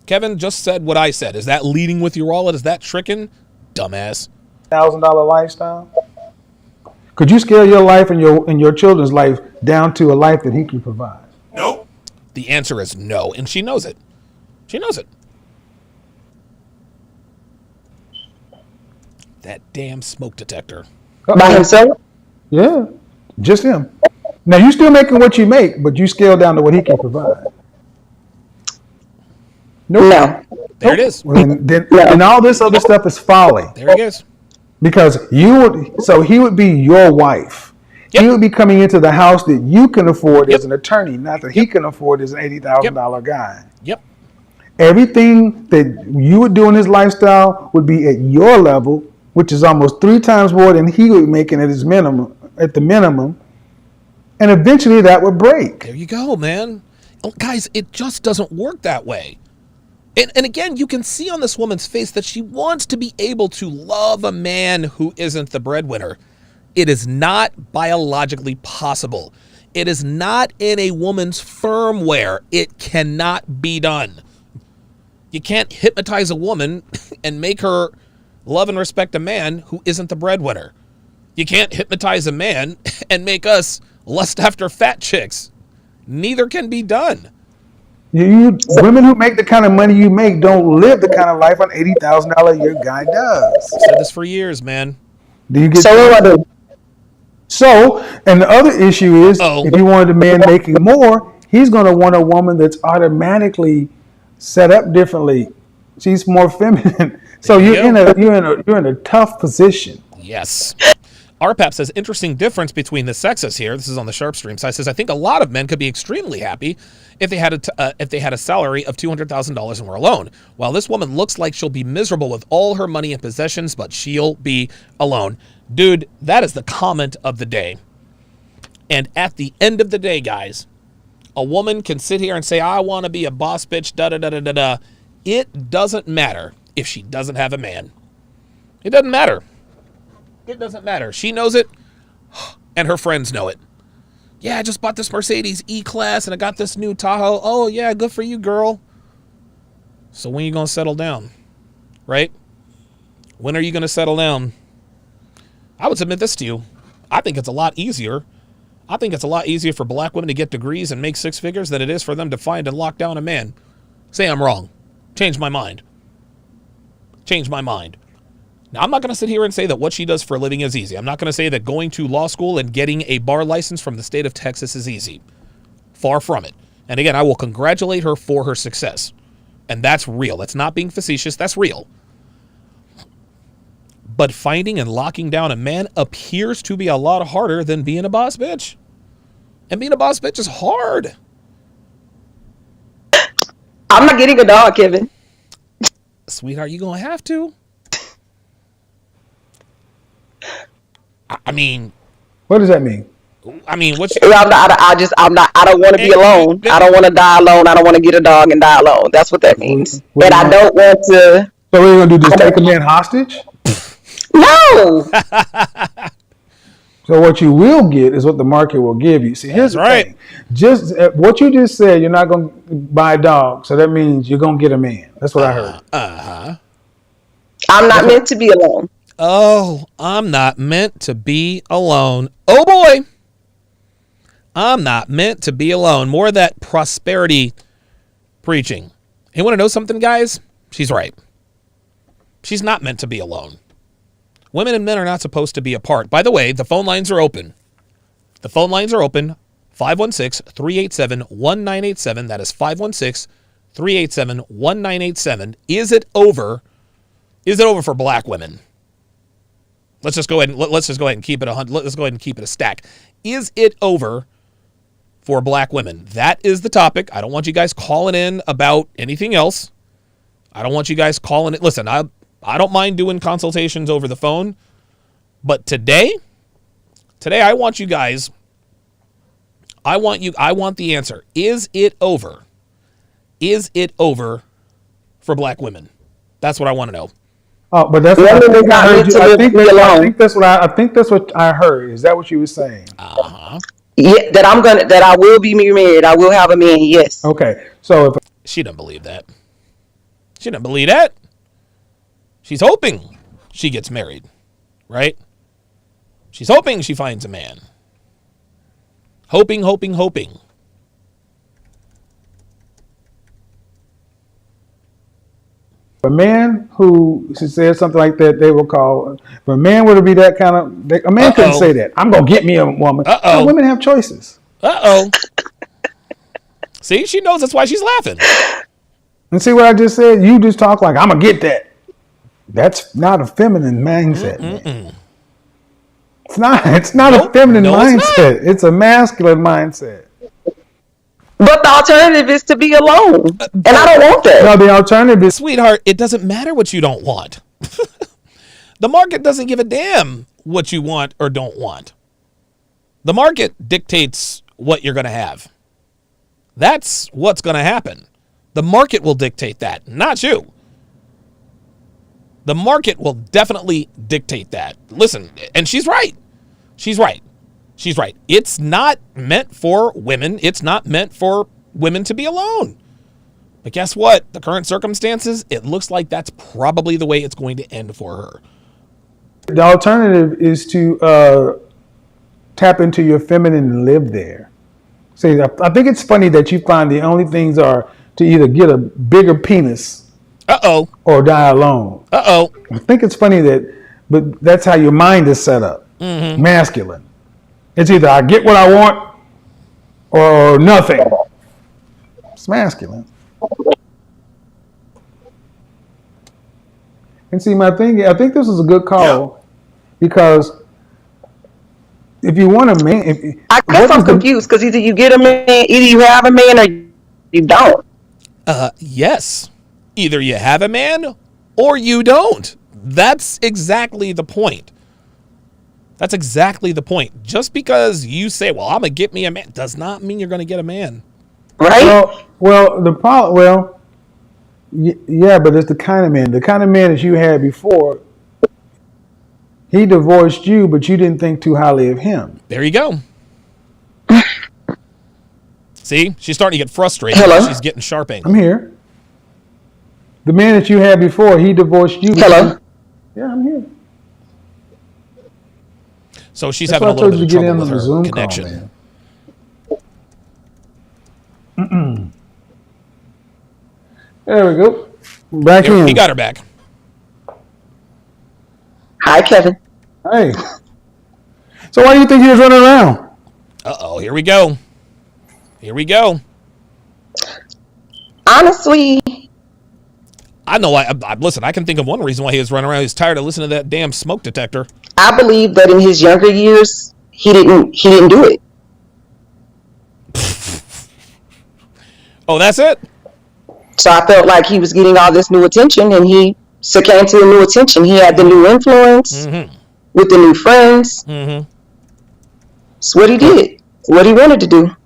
Kevin just said what I said. Is that leading with your wallet? Is that tricking? Dumbass. $1,000 lifestyle? Could you scale your life and your children's life down to a life that he can provide? Nope. The answer is no, and she knows it. That damn smoke detector. By himself? Yeah, just him. Now you still making what you make, but you scale down to what he can provide. No. There it is. Then all this other stuff is folly. There it is. Because he would be your wife. Yep. He would be coming into the house that you can afford as an attorney, not that he can afford as an $80,000 guy. Yep. Everything that you would do in his lifestyle would be at your level, which is almost 3 times more than he would be making at the minimum. And eventually that would break. There you go, man. Guys, it just doesn't work that way. And again, you can see on this woman's face that she wants to be able to love a man who isn't the breadwinner. It is not biologically possible. It is not in a woman's firmware. It cannot be done. You can't hypnotize a woman and make her love and respect a man who isn't the breadwinner. You can't hypnotize a man and make us lust after fat chicks. Neither can be done. Women who make the kind of money you make don't live the kind of life an $80,000 a year guy does. I've said this for years, man. Do you get? So what do I do? So, and the other issue is, Uh-oh. if you wanted a man making more, he's going to want a woman that's automatically set up differently. She's more feminine. So There you you're in a tough position. Yes. RPAP says, interesting difference between the sexes here. This is on the Sharp Stream side. Says, I think a lot of men could be extremely happy if they had a salary of $200,000 and were alone. While this woman looks like she'll be miserable with all her money and possessions, but she'll be alone. Dude, that is the comment of the day. And at the end of the day, guys, a woman can sit here and say, I want to be a boss bitch, da-da-da-da-da-da. It doesn't matter if she doesn't have a man. It doesn't matter. It doesn't matter. She knows it, and her friends know it. Yeah, I just bought this Mercedes E-Class, and I got this new Tahoe. Oh, yeah, good for you, girl. So when are you going to settle down? Right? When are you going to settle down? I would submit this to you. I think it's a lot easier. I think it's a lot easier for black women to get degrees and make six figures than it is for them to find and lock down a man. Say I'm wrong. Change my mind. Change my mind. Now, I'm not going to sit here and say that what she does for a living is easy. I'm not going to say that going to law school and getting a bar license from the state of Texas is easy. Far from it. And again, I will congratulate her for her success. And that's real. That's not being facetious. That's real. But finding and locking down a man appears to be a lot harder than being a boss bitch. And being a boss bitch is hard. I'm not getting a dog, Kevin. Sweetheart, you going to have to. I mean, What does that mean? what's I don't want to be alone. I don't want to die alone. I don't want to get a dog and die alone. That's what that means. What And I don't want to. So what are you going to do? Just take a man hostage? No. So what you will get is what the market will give you. See, here's That's the right. thing. Just what you just said, you're not going to buy a dog. So that means you're going to get a man. That's what I heard. I'm not meant to be alone. Oh, I'm not meant to be alone. Oh boy. I'm not meant to be alone. More of that prosperity preaching. You want to know something, guys? She's right. She's not meant to be alone. Women and men are not supposed to be apart. By the way, the phone lines are open. The phone lines are open. 516-387-1987. That is 516-387-1987. Is it over? Is it over for black women? Let's just go ahead and keep it a stack. Is it over for black women? That is the topic. I don't want you guys calling in about anything else. I don't want you guys calling it. Listen, I don't mind doing consultations over the phone, but today I want you guys. I want the answer. Is it over? Is it over for black women? That's what I want to know. Oh, but that's what I think I heard you. I think that's what I heard. Is that what you were saying? Yeah, that I will be married. I will have a man. Yes. Okay. So if She doesn't believe that. She doesn't believe that. She's hoping she gets married, right? She's hoping she finds a man. Hoping. a man who said something like that, they will call. If a man were to be that kind of, a man couldn't say that. I'm gonna get me a woman. No, women have choices. See, she knows that's why she's laughing. And see what I just said? You just talk like I'm gonna get that. That's not a feminine mindset. Man. It's not. It's not a feminine mindset. It's a masculine mindset. But the alternative is to be alone, and I don't want that. No, the alternative is, sweetheart, it doesn't matter what you don't want. The market doesn't give a damn what you want or don't want. The market dictates what you're going to have. That's what's going to happen. The market will dictate that, not you. The market will definitely dictate that. Listen, and she's right. She's right. She's right. It's not meant for women. It's not meant for women to be alone. But guess what? The current circumstances, it looks like that's probably the way it's going to end for her. the alternative is to tap into your feminine and live there. See, I think it's funny that you find the only things are to either get a bigger penis or die alone. I think it's funny but that's how your mind is set up. Masculine. It's either I get what I want or nothing. It's masculine. And see, my thing, I think this is a good call because if you want a man, I guess I'm confused because either you get a man, either you have a man or you don't. Yes. Either you have a man or you don't. That's exactly the point. That's exactly the point. Just because you say, well, I'm going to get me a man, does not mean you're going to get a man. Right? Yeah, but it's the kind of man. The kind of man that you had before, he divorced you, but you didn't think too highly of him. There you go. See, she's starting to get frustrated. Hello? She's getting sharp angle. I'm here. The man that you had before, he divorced you. Hello? Yeah, I'm here. So she's That's having a why I little told bit you of to get trouble in with on her the Zoom connection. call, man. There we go. Back in. He got her back. Hi, Kevin. Hey. So why do you think he was running around? Uh-oh, here we go. Here we go. Honestly, I know. Listen, I can think of one reason why he was running around. He's tired of listening to that damn smoke detector. I believe that in his younger years, he didn't do it. Oh, that's it? So I felt like he was getting all this new attention, and he succumbed to the new attention. He had the new influence with the new friends. It's what he did. It's what he wanted to do.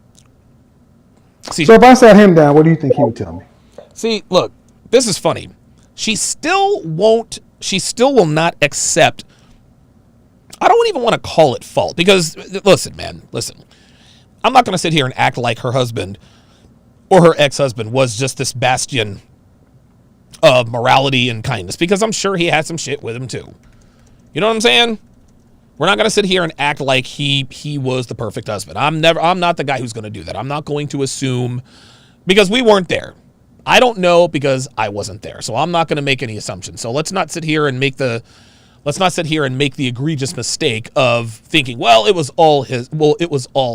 See, So if I sat him down, what do you think he would tell me? See, look, this is funny. She still will not accept. I don't even want to call it fault because, listen, man, listen. I'm not going to sit here and act like her husband or her ex-husband was just this bastion of morality and kindness, because I'm sure he had some shit with him too. You know what I'm saying? We're not going to sit here and act like he was the perfect husband. I'm not the guy who's going to do that. I'm not going to assume, because we weren't there. I don't know because I wasn't there. So I'm not going to make any assumptions. So let's not sit here and make the egregious mistake of thinking, well, it was all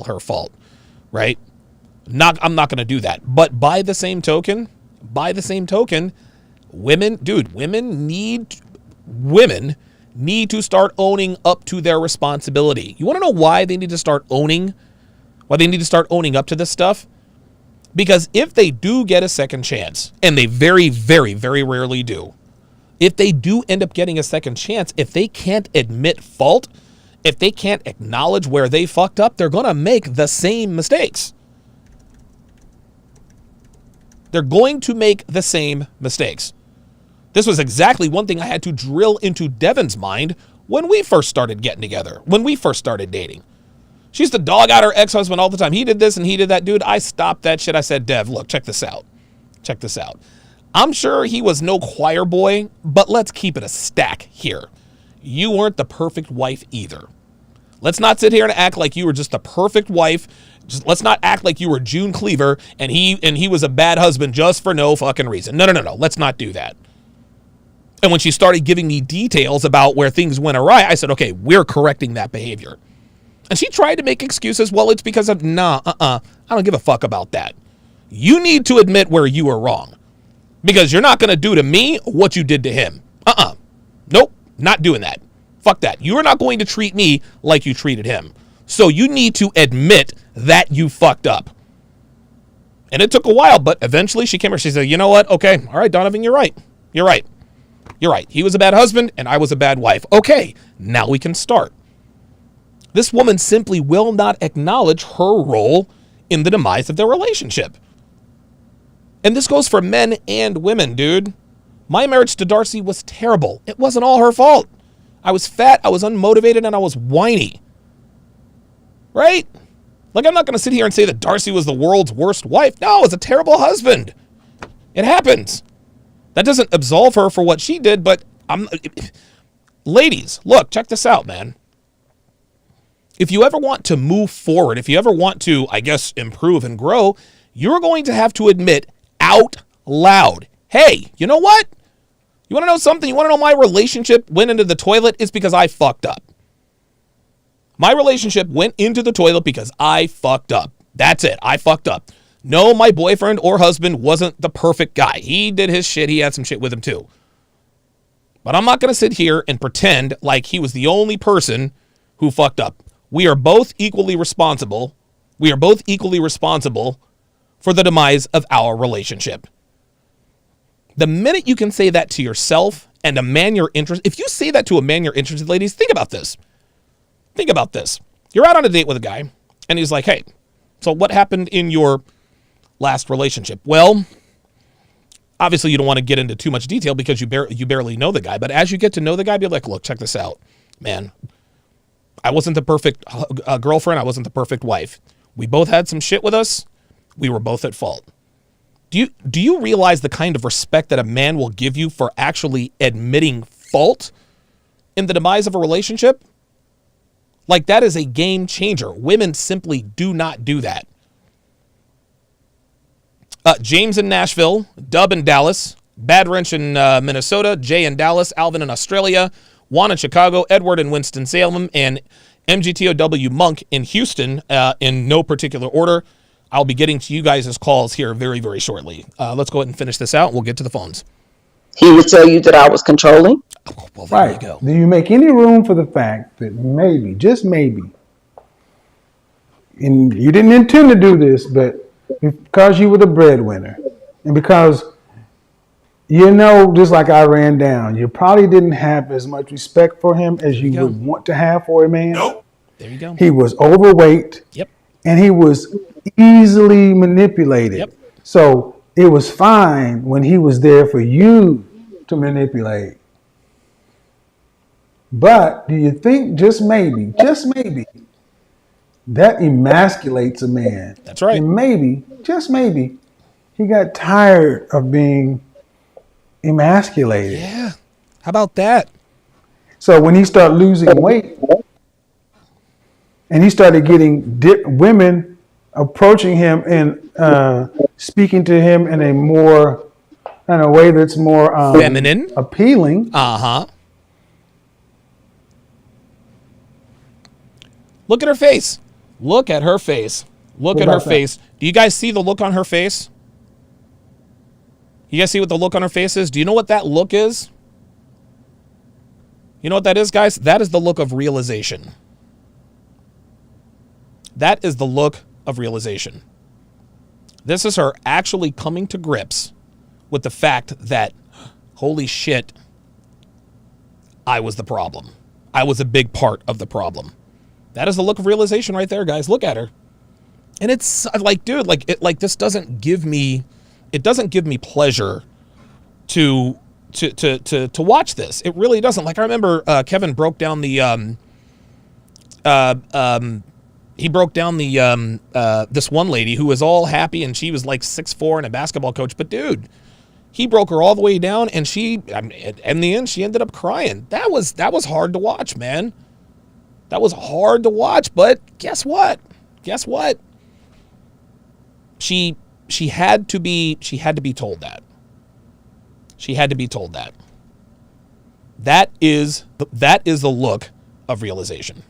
her fault, right? I'm not going to do that. But by the same token, women need to start owning up to their responsibility. You want to know why they need to start owning up to this stuff? Because if they do get a second chance, and they very, very, very rarely do, if they do end up getting a second chance, if they can't admit fault, if they can't acknowledge where they fucked up, they're going to make the same mistakes. They're going to make the same mistakes. This was exactly one thing I had to drill into Devin's mind when we first started getting together, when we first started dating. She used to dog out her ex-husband all the time. He did this and he did that. Dude, I stopped that shit. I said, Dev, look, check this out. Check this out. I'm sure he was no choir boy, but let's keep it a stack here. You weren't the perfect wife either. Let's not sit here and act like you were just the perfect wife. Let's not act like you were June Cleaver and he was a bad husband just for no fucking reason. No. Let's not do that. And when she started giving me details about where things went awry, I said, okay, we're correcting that behavior. And she tried to make excuses. Well, it's because of, I don't give a fuck about that. You need to admit where you were wrong. Because you're not going to do to me what you did to him. Nope, not doing that. Fuck that. You are not going to treat me like you treated him. So you need to admit that you fucked up. And it took a while, but eventually she came here. She said, you know what? Okay, all right, Donovan, you're right. You're right. He was a bad husband and I was a bad wife. Okay, now we can start. This woman simply will not acknowledge her role in the demise of their relationship. And this goes for men and women, dude. My marriage to Darcy was terrible. It wasn't all her fault. I was fat, I was unmotivated, and I was whiny. Right? Like, I'm not going to sit here and say that Darcy was the world's worst wife. No, it's a terrible husband. It happens. That doesn't absolve her for what she did, but ladies, look, check this out, man. If you ever want to move forward, if you ever want to, I guess, improve and grow, you're going to have to admit out loud, hey, you know what? You want to know something? You want to know my relationship went into the toilet? It's because I fucked up. My relationship went into the toilet because I fucked up. That's it. I fucked up. No, my boyfriend or husband wasn't the perfect guy. He did his shit. He had some shit with him too. But I'm not going to sit here and pretend like he was the only person who fucked up. We are both equally responsible. We are both equally responsible for the demise of our relationship. The minute you can say that to yourself and a man you're interested, if you say that to a man you're interested, ladies, think about this. Think about this. You're out on a date with a guy and he's like, hey, so what happened in your last relationship? Well, obviously you don't want to get into too much detail because you barely know the guy. But as you get to know the guy, be like, look, check this out, man. I wasn't the perfect girlfriend. I wasn't the perfect wife. We both had some shit with us. We were both at fault. Do you realize the kind of respect that a man will give you for actually admitting fault in the demise of a relationship? Like, that is a game changer. Women simply do not do that. James in Nashville, Dub in Dallas, Bad Wrench in Minnesota, Jay in Dallas, Alvin in Australia, Juan in Chicago, Edward in Winston-Salem, and MGTOW Monk in Houston, in no particular order. I'll be getting to you guys' calls here very, very shortly. Let's go ahead and finish this out. We'll get to the phones. He would tell you that I was controlling. Oh, well, there Right. you go. Do you make any room for the fact that maybe, just maybe, and you didn't intend to do this, but because you were the breadwinner, and because, just like I ran down, you probably didn't have as much respect for him as you go. would want to have for a man. Nope. There you go. He was overweight. Yep. And he was easily manipulated. Yep. So it was fine when he was there for you to manipulate. But do you think just maybe, that emasculates a man? That's right. And maybe, just maybe, he got tired of being emasculated. Yeah. How about that? So when he started losing weight, and he started getting women approaching him and speaking to him in a way that's more Feminine, appealing. Look at her face. Look at her face. Look What at her about that? face. Do you guys see the look on her face? You guys see what the look on her face is? Do you know what that look is? You know what that is, guys? That is the look of realization. That is the look of realization. This is her actually coming to grips with the fact that, holy shit, I was the problem. I was a big part of the problem. That is the look of realization right there, guys. Look at her. And it's like, dude, this doesn't give me, pleasure to watch this. It really doesn't. Like, I remember Kevin broke down the this one lady who was all happy and she was like 6'4" and a basketball coach. But dude, he broke her all the way down and in the end, she ended up crying. That was hard to watch, man. That was hard to watch, but guess what? She had to be told that. She had to be told that. That is the look of realization.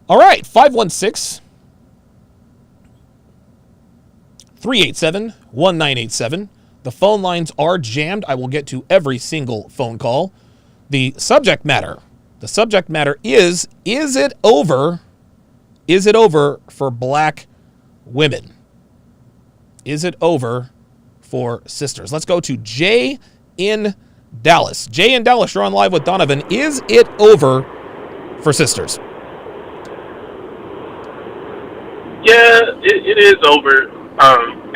All right, 516-387-1987. The phone lines are jammed. I will get to every single phone call. The subject matter is it over? Is it over for black women? Is it over for sisters? Let's go to Jay in Dallas. Jay in Dallas, you're on live with Donovan. Is it over for sisters? Yeah, it is over.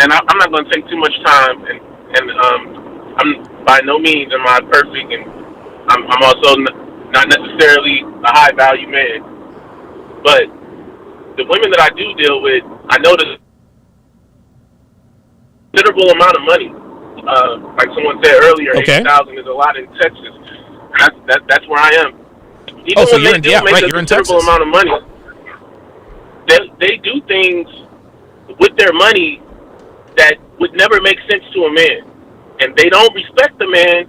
And I'm not going to take too much time. And I'm by no means am I perfect, and I'm also not necessarily a high value man. But the women that I do deal with, I notice a considerable amount of money. Like someone said earlier, Okay. 80,000 is a lot in Texas. That's where I am. Even Oh, so when you're they in- do yeah, make right, a you're in considerable Texas. amount of money, they do things with their money that would never make sense to a man, and they don't respect the man,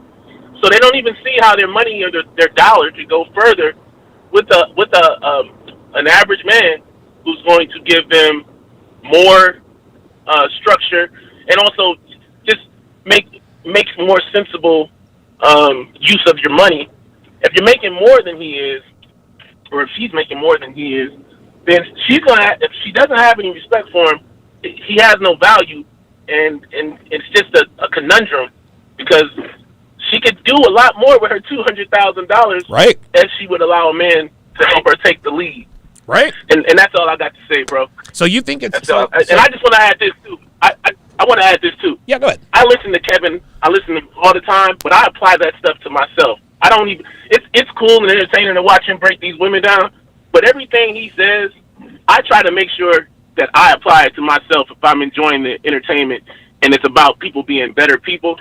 so they don't even see how their money or their dollar could go further with a an average man who's going to give them more structure and also just make more sensible use of your money. If you're making more than he is, or if she's making more than he is, then she's gonna. If she doesn't have any respect for him, he has no value, and it's just a conundrum because she could do a lot more with her $200,000, right? If she would allow a man to help her take the lead, right? And that's all I got to say, bro. So you think it's and I just want to add this too. I want to add this too. Yeah, go ahead. I listen to Kevin. I listen to him all the time, but I apply that stuff to myself. I don't even. It's cool and entertaining to watch him break these women down, but everything he says, I try to make sure that I apply it to myself if I'm enjoying the entertainment and it's about people being better people.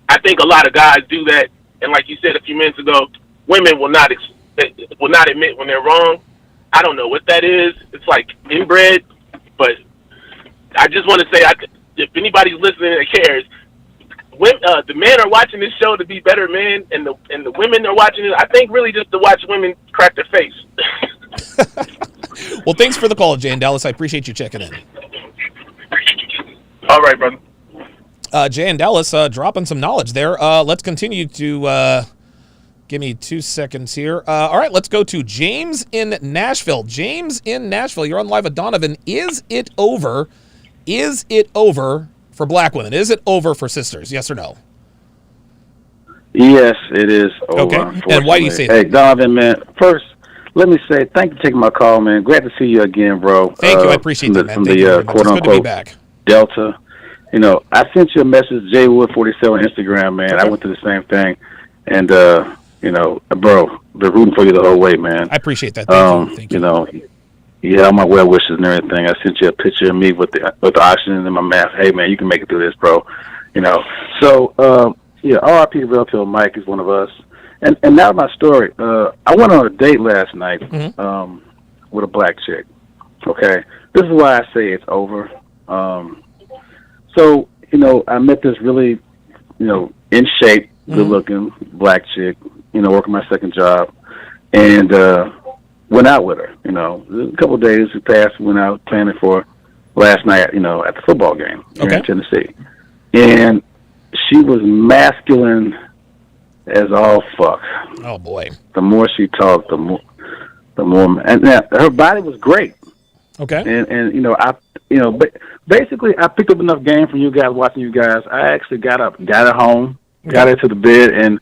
I think a lot of guys do that, and like you said a few minutes ago, women will not admit when they're wrong. I don't know what that is. It's like inbred, but I just want to say, if anybody's listening that cares, the men are watching this show to be better men, and the women are watching it, I think, really just to watch women crack their face. Well, thanks for the call, Jay in Dallas. I appreciate you checking in. All right, brother. Jay in Dallas, dropping some knowledge there. Let's continue to give me 2 seconds here. All right, let's go to James in Nashville. James in Nashville, you're on live with Donovan. Is it over? Is it over for black women? Is it over for sisters? Yes or no? Yes, it is over. Okay. And why do you say that? Hey, Donovan, man, first, let me say thank you for taking my call, man. Glad to see you again, bro. Thank you. I appreciate that, man. From Thank you very the much. It's good to be back. Delta. You know, I sent you a message, JWood47 on Instagram, man. Okay. I went through the same thing. And, you know, bro, been rooting for you the whole way, man. I appreciate that. Thank you. Thank you. You know, yeah, all my well wishes and everything. I sent you a picture of me with the oxygen in my mask. Hey, man, you can make it through this, bro. You know, so yeah, R.I.P. Real Mike is one of us. And now my story. I went on a date last night with a black chick. Okay, this is why I say it's over. So you know, I met this really, you know, in shape, good looking black chick. You know, working my second job, and went out with her. You know, a couple of days passed. Went out planning for last night. You know, at the football game here in Tennessee, and she was masculine as all fuck. Oh boy! The more she talked, the more, and her body was great. Okay. And you know, but basically, I picked up enough game from you guys watching you guys. I actually got her home, got her to the bed, and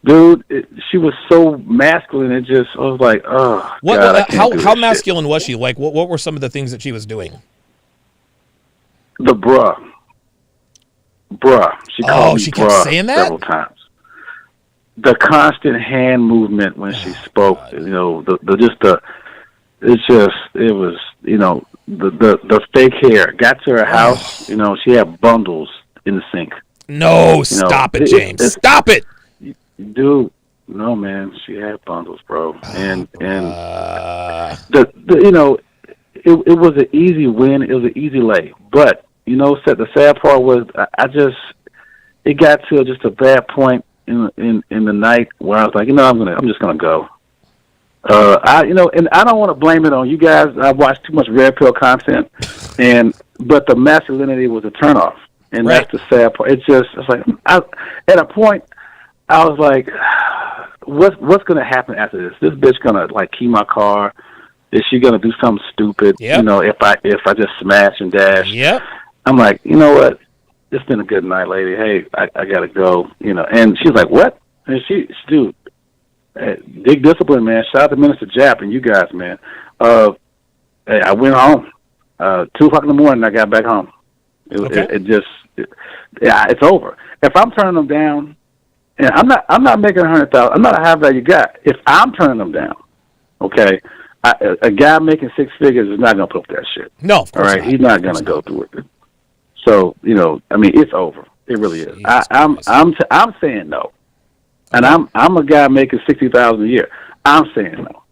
dude, she was so masculine. It just, I was like, oh. God, how masculine was she? Like, what were some of the things that she was doing? The bruh. She called me she kept bruh saying that several times. The constant hand movement when she spoke, you know, it was, you know, the fake hair. Got to her house, you know, she had bundles in the sink. No, stop it, James. Stop it. Dude, no, man, she had bundles, bro. And the you know, it was an easy win. It was an easy lay. But, you know, the sad part was it got to just a bad point in the night where I was like, you know, I'm just gonna go. You know, and I don't want to blame it on you guys. I watched too much red pill content, but the masculinity was a turnoff, and that's the sad part. It's like at a point I was like, what's gonna happen after this? This bitch gonna like key my car? Is she gonna do something stupid? Yep. You know, if I just smash and dash? Yep. I'm like, you know what? It's been a good night, lady. Hey, I gotta go. You know, and she's like, what? And dude, big discipline, man. Shout out to Minister Japp and you guys, man. Hey, I went home 2 o'clock in the morning. I got back home. It's over. If I'm turning them down, and I'm not making 100,000. I'm not a high value guy. If I'm turning them down, okay, a guy making 6 figures is not gonna put up that shit. No, of course all right, not. he's not gonna go through it. So you know, I mean, it's over. It really is. I'm saying no, and I'm a guy making $60,000 a year. I'm saying no.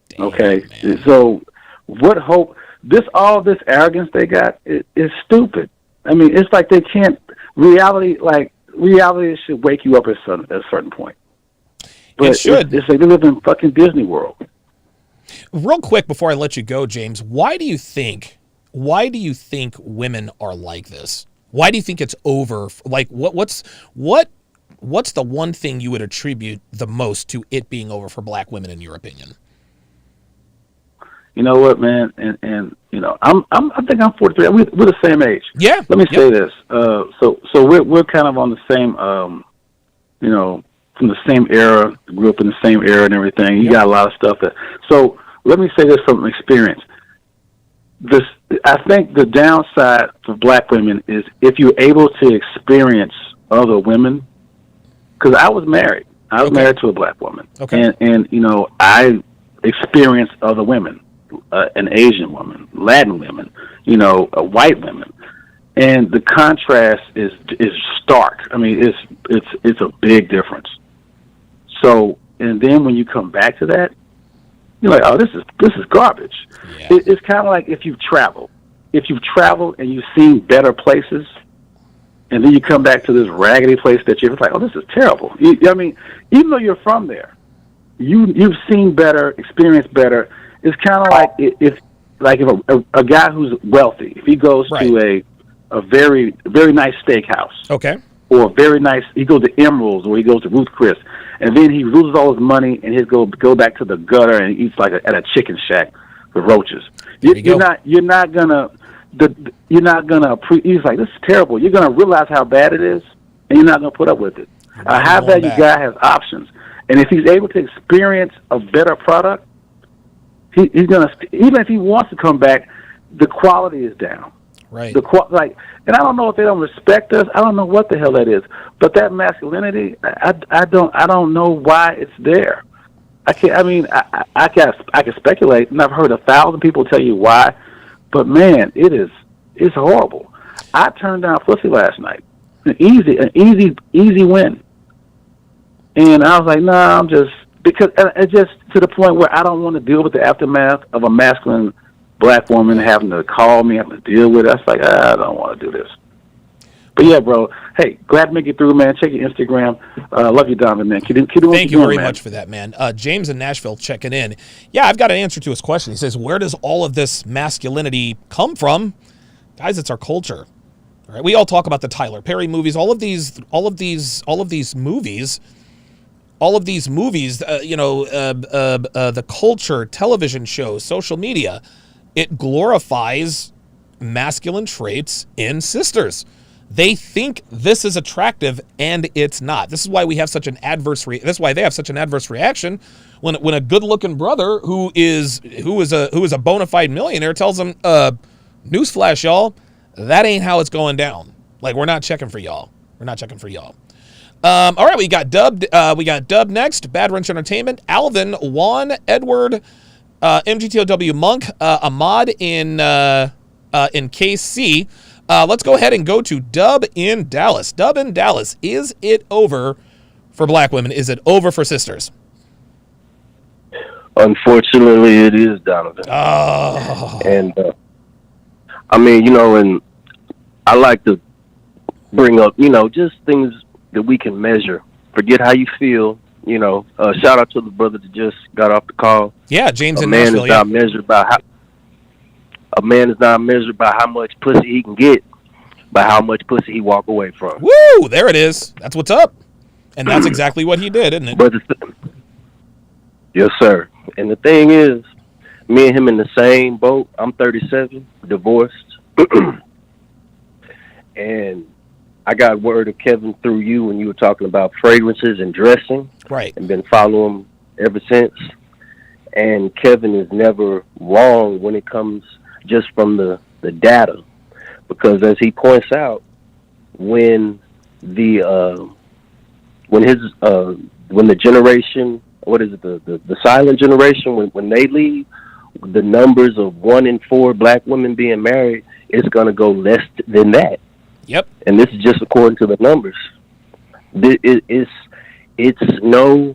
Damn, okay, man. so what hope? All this arrogance they got is stupid. I mean, it's like they can't. Reality should wake you up at a certain point. But it should. It's like they live in fucking Disney World. Real quick before I let you go, James, why do you think women are like this? Why do you think it's over? Like, what's the one thing you would attribute the most to it being over for black women, in your opinion? You know what, man, and you know, I think I'm 43. We're the same age. Yeah. Let me say this. So we're kind of on the same, you know, from the same era. Grew up in the same era and everything. You got a lot of stuff that. So let me say this from experience. I think the downside for black women is if you're able to experience other women. Because I was married. I was married to a black woman. Okay. And you know, I experienced other women. An Asian woman, Latin women, you know, white women, and the contrast is stark. I mean, it's a big difference. So, and then when you come back to that, you're like, oh, this is garbage. Yeah. It's kind of like if you've traveled and you've seen better places, and then you come back to this raggedy place that you're like, oh, this is terrible. I mean, even though you're from there, you've seen better, experienced better. It's kind of like if a guy who's wealthy, if he goes to a very, very nice steakhouse, okay, or he goes to Emerald's or he goes to Ruth Chris, and then he loses all his money and he'll go back to the gutter and eats like at a chicken shack with roaches. You're not gonna. He's like, this is terrible. You're gonna realize how bad it is, and you're not gonna put up with it. A high value guy has options, and if he's able to experience a better product. He's gonna, even if he wants to come back, the quality is down. Right. And I don't know if they don't respect us. I don't know what the hell that is. But that masculinity, I don't know why it's there. I can speculate, and I've heard 1,000 people tell you why. But man, it's horrible. I turned down pussy last night, an easy win, and I was like, nah, because it's just to the point where I don't want to deal with the aftermath of a masculine black woman having to call me, having to deal with it. I was like, I don't want to do this. But yeah, bro. Hey, glad to make it through, man. Check your Instagram. Love you, Donovan, man. Thank you very much for that, man. James in Nashville checking in. Yeah, I've got an answer to his question. He says, where does all of this masculinity come from? Guys, it's our culture. All right, we all talk about the Tyler Perry movies, all of these movies. All of these movies, the culture, television shows, social media, it glorifies masculine traits in sisters. They think this is attractive, and it's not. This is why we have such an adverse. That's why they have such an adverse reaction when a good-looking brother who is a bona fide millionaire tells them, "Newsflash, y'all, that ain't how it's going down. Like, we're not checking for y'all. We're not checking for y'all." All right, we got Dub next. Bad Wrench Entertainment. Alvin, Juan, Edward, MGTOW Monk, Ahmad in KC. Let's go ahead and go to Dub in Dallas. Dub in Dallas. Is it over for black women? Is it over for sisters? Unfortunately, it is, Donovan. Oh. And I mean, and I like to bring up, just things that we can measure. Forget how you feel, shout out to the brother that just got off the call. Yeah, James in Nashville. A man is not measured by how much pussy he can get, by how much pussy he walk away from. Woo! There it is. That's what's up. And that's exactly what he did, isn't it? But yes, sir. And the thing is, me and him in the same boat. I'm 37, divorced. And I got word of Kevin through you when you were talking about fragrances and dressing. Right. And been following him ever since. And Kevin is never wrong when it comes just from the data. Because as he points out, when the generation, what is it, the silent generation, when they leave, the numbers of 1 in 4 black women being married is going to go less than that. Yep. And this is just according to the numbers. It's no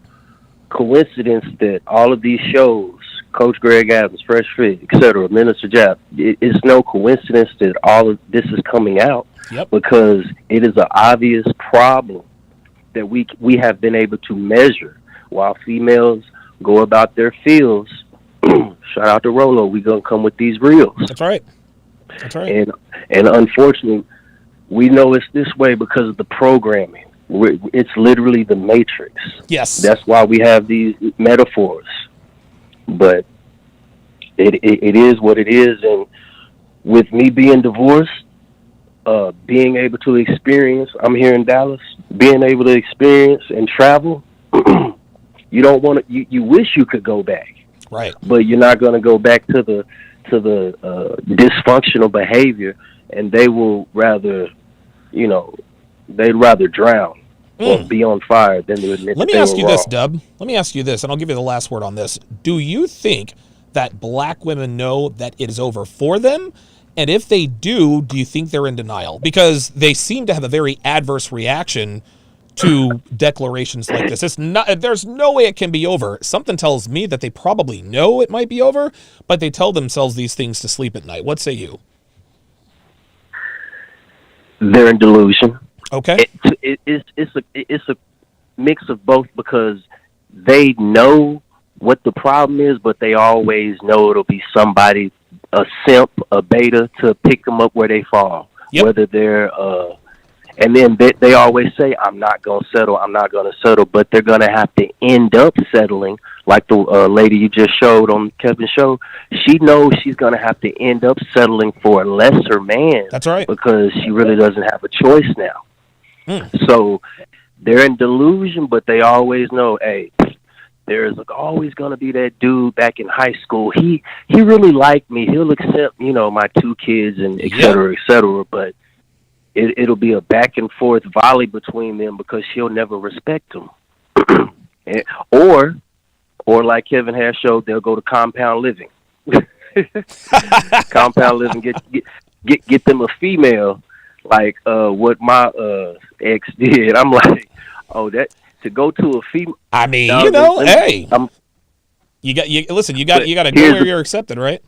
coincidence that all of these shows, Coach Greg Adams, Fresh Fit, etc., Minister Jap, it's no coincidence that all of this is coming out. Yep. Because it is an obvious problem that we have been able to measure while females go about their fields shout out to Rolo. We gonna come with these reels. That's right. That's right. And unfortunately, we know it's this way because of the programming. It's literally the Matrix. Yes. That's why we have these metaphors. But it is what it is. And with me being divorced, being able to experience, I'm here in Dallas, being able to experience and travel, you don't want to, you wish you could go back. Right. But you're not going to go back to the dysfunctional behavior, and they will rather, they'd rather drown or be on fire than to admit. Let me ask you this, Dub. Let me ask you this, and I'll give you the last word on this. Do you think that black women know that it is over for them? And if they do you think they're in denial? Because they seem to have a very adverse reaction to declarations like this. It's not, there's no way it can be over. Something tells me that they probably know it might be over, but they tell themselves these things to sleep at night. What say you? They're in delusion. Okay. It's a mix of both, because they know what the problem is, but they always know it'll be somebody, a simp, a beta, to pick them up where they fall. Yep. Whether they're and then they always say, I'm not going to settle, but they're going to have to end up settling, like the lady you just showed on Kevin's show. She knows she's going to have to end up settling for a lesser man. That's right. Because she really doesn't have a choice now. So they're in delusion, but they always know, hey, there's always going to be that dude back in high school. He really liked me. He'll accept, my 2 kids and et cetera, but it'll be a back and forth volley between them because she'll never respect them. or like Kevin has showed, they'll go to compound living. Compound living, get them a female, like what my ex did. I'm like, oh, that to go to a female. I mean, hey, you got to go where you're accepted, right?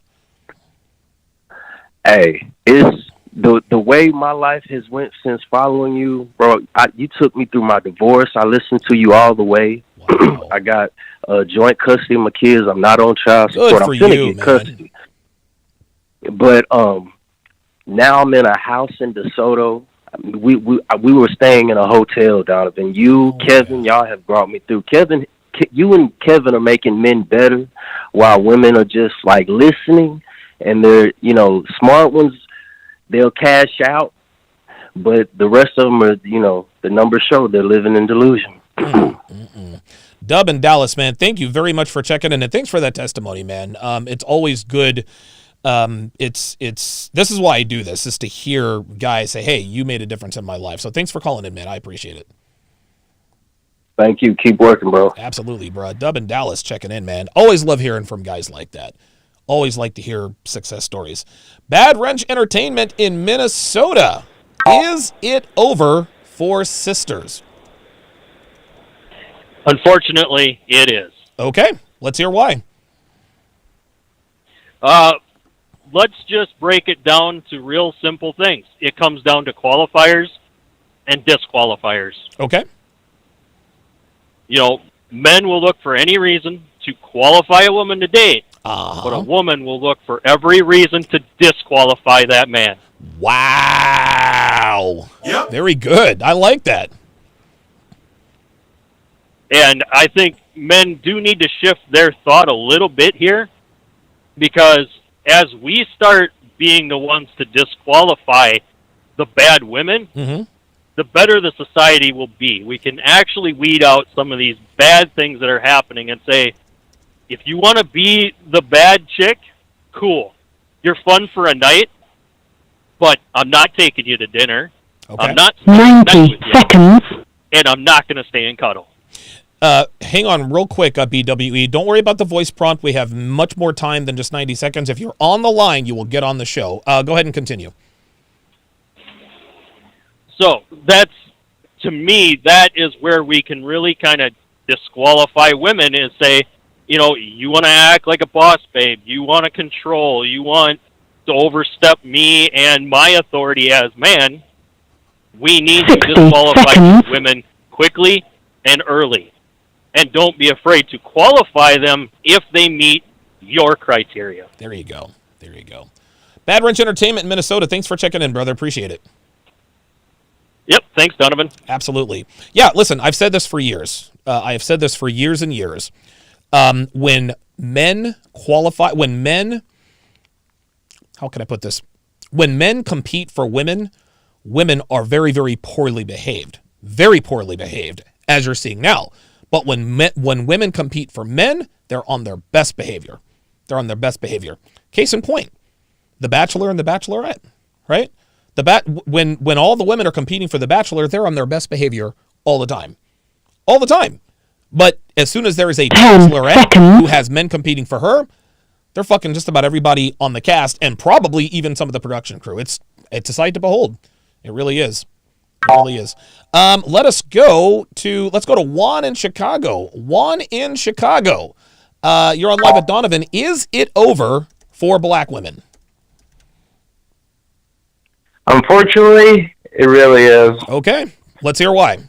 Hey, it's the way my life has went since following you, bro. You took me through my divorce. I listened to you all the way. Wow. I got joint custody of my kids. I'm not on child support. I'm gonna get custody. But now I'm in a house in DeSoto. We were staying in a hotel, Donovan. Kevin, y'all have brought me through. Kevin, you and Kevin are making men better, while women are just like listening, and they're smart ones. They'll cash out, but the rest of them are, the numbers show they're living in delusion. Dub in Dallas, man, thank you very much for checking in, and thanks for that testimony, man. It's always good. This is why I do this, is to hear guys say, hey, you made a difference in my life. So thanks for calling in, man. I appreciate it. Thank you. Keep working, bro. Absolutely, bro. Dub in Dallas checking in, man. Always love hearing from guys like that. Always like to hear success stories. Bad Wrench Entertainment in Minnesota. Is it over for sisters? Unfortunately, it is. Okay, let's hear why. Let's just break it down to real simple things. It comes down to qualifiers and disqualifiers. Okay. Men will look for any reason to qualify a woman to date, but a woman will look for every reason to disqualify that man. Wow. Yep. Very good. I like that. And I think men do need to shift their thought a little bit here, because as we start being the ones to disqualify the bad women, the better the society will be. We can actually weed out some of these bad things that are happening and say, if you want to be the bad chick, cool. You're fun for a night, but I'm not taking you to dinner. Okay. I'm not 90 seconds. And I'm not going to stay and cuddle. Hang on real quick, BWE. Don't worry about the voice prompt. We have much more time than just 90 seconds. If you're on the line, you will get on the show. Go ahead and continue. So that's, to me, that is where we can really kind of disqualify women, is say, you want to act like a boss babe. You want to control. You want to overstep me and my authority as man. We need to disqualify women quickly and early. And don't be afraid to qualify them if they meet your criteria. There you go. There you go. Bad Wrench Entertainment in Minnesota. Thanks for checking in, brother. Appreciate it. Yep. Thanks, Donovan. Absolutely. Yeah, listen, I've said this for years. I have said this for years and years. When men qualify, how can I put this? When men compete for women, women are very, very poorly behaved. Very poorly behaved, as you're seeing now. But when women compete for men, they're on their best behavior. They're on their best behavior. Case in point, The Bachelor and The Bachelorette, right? When all the women are competing for The Bachelor, they're on their best behavior all the time. All the time. But as soon as there is a Bachelorette who has men competing for her, they're fucking just about everybody on the cast and probably even some of the production crew. It's a sight to behold. It really is. It really is. Let's go to Juan in Chicago. Juan in Chicago. You're on Live at Donovan. Is it over for black women? Unfortunately, it really is. Okay. Let's hear why.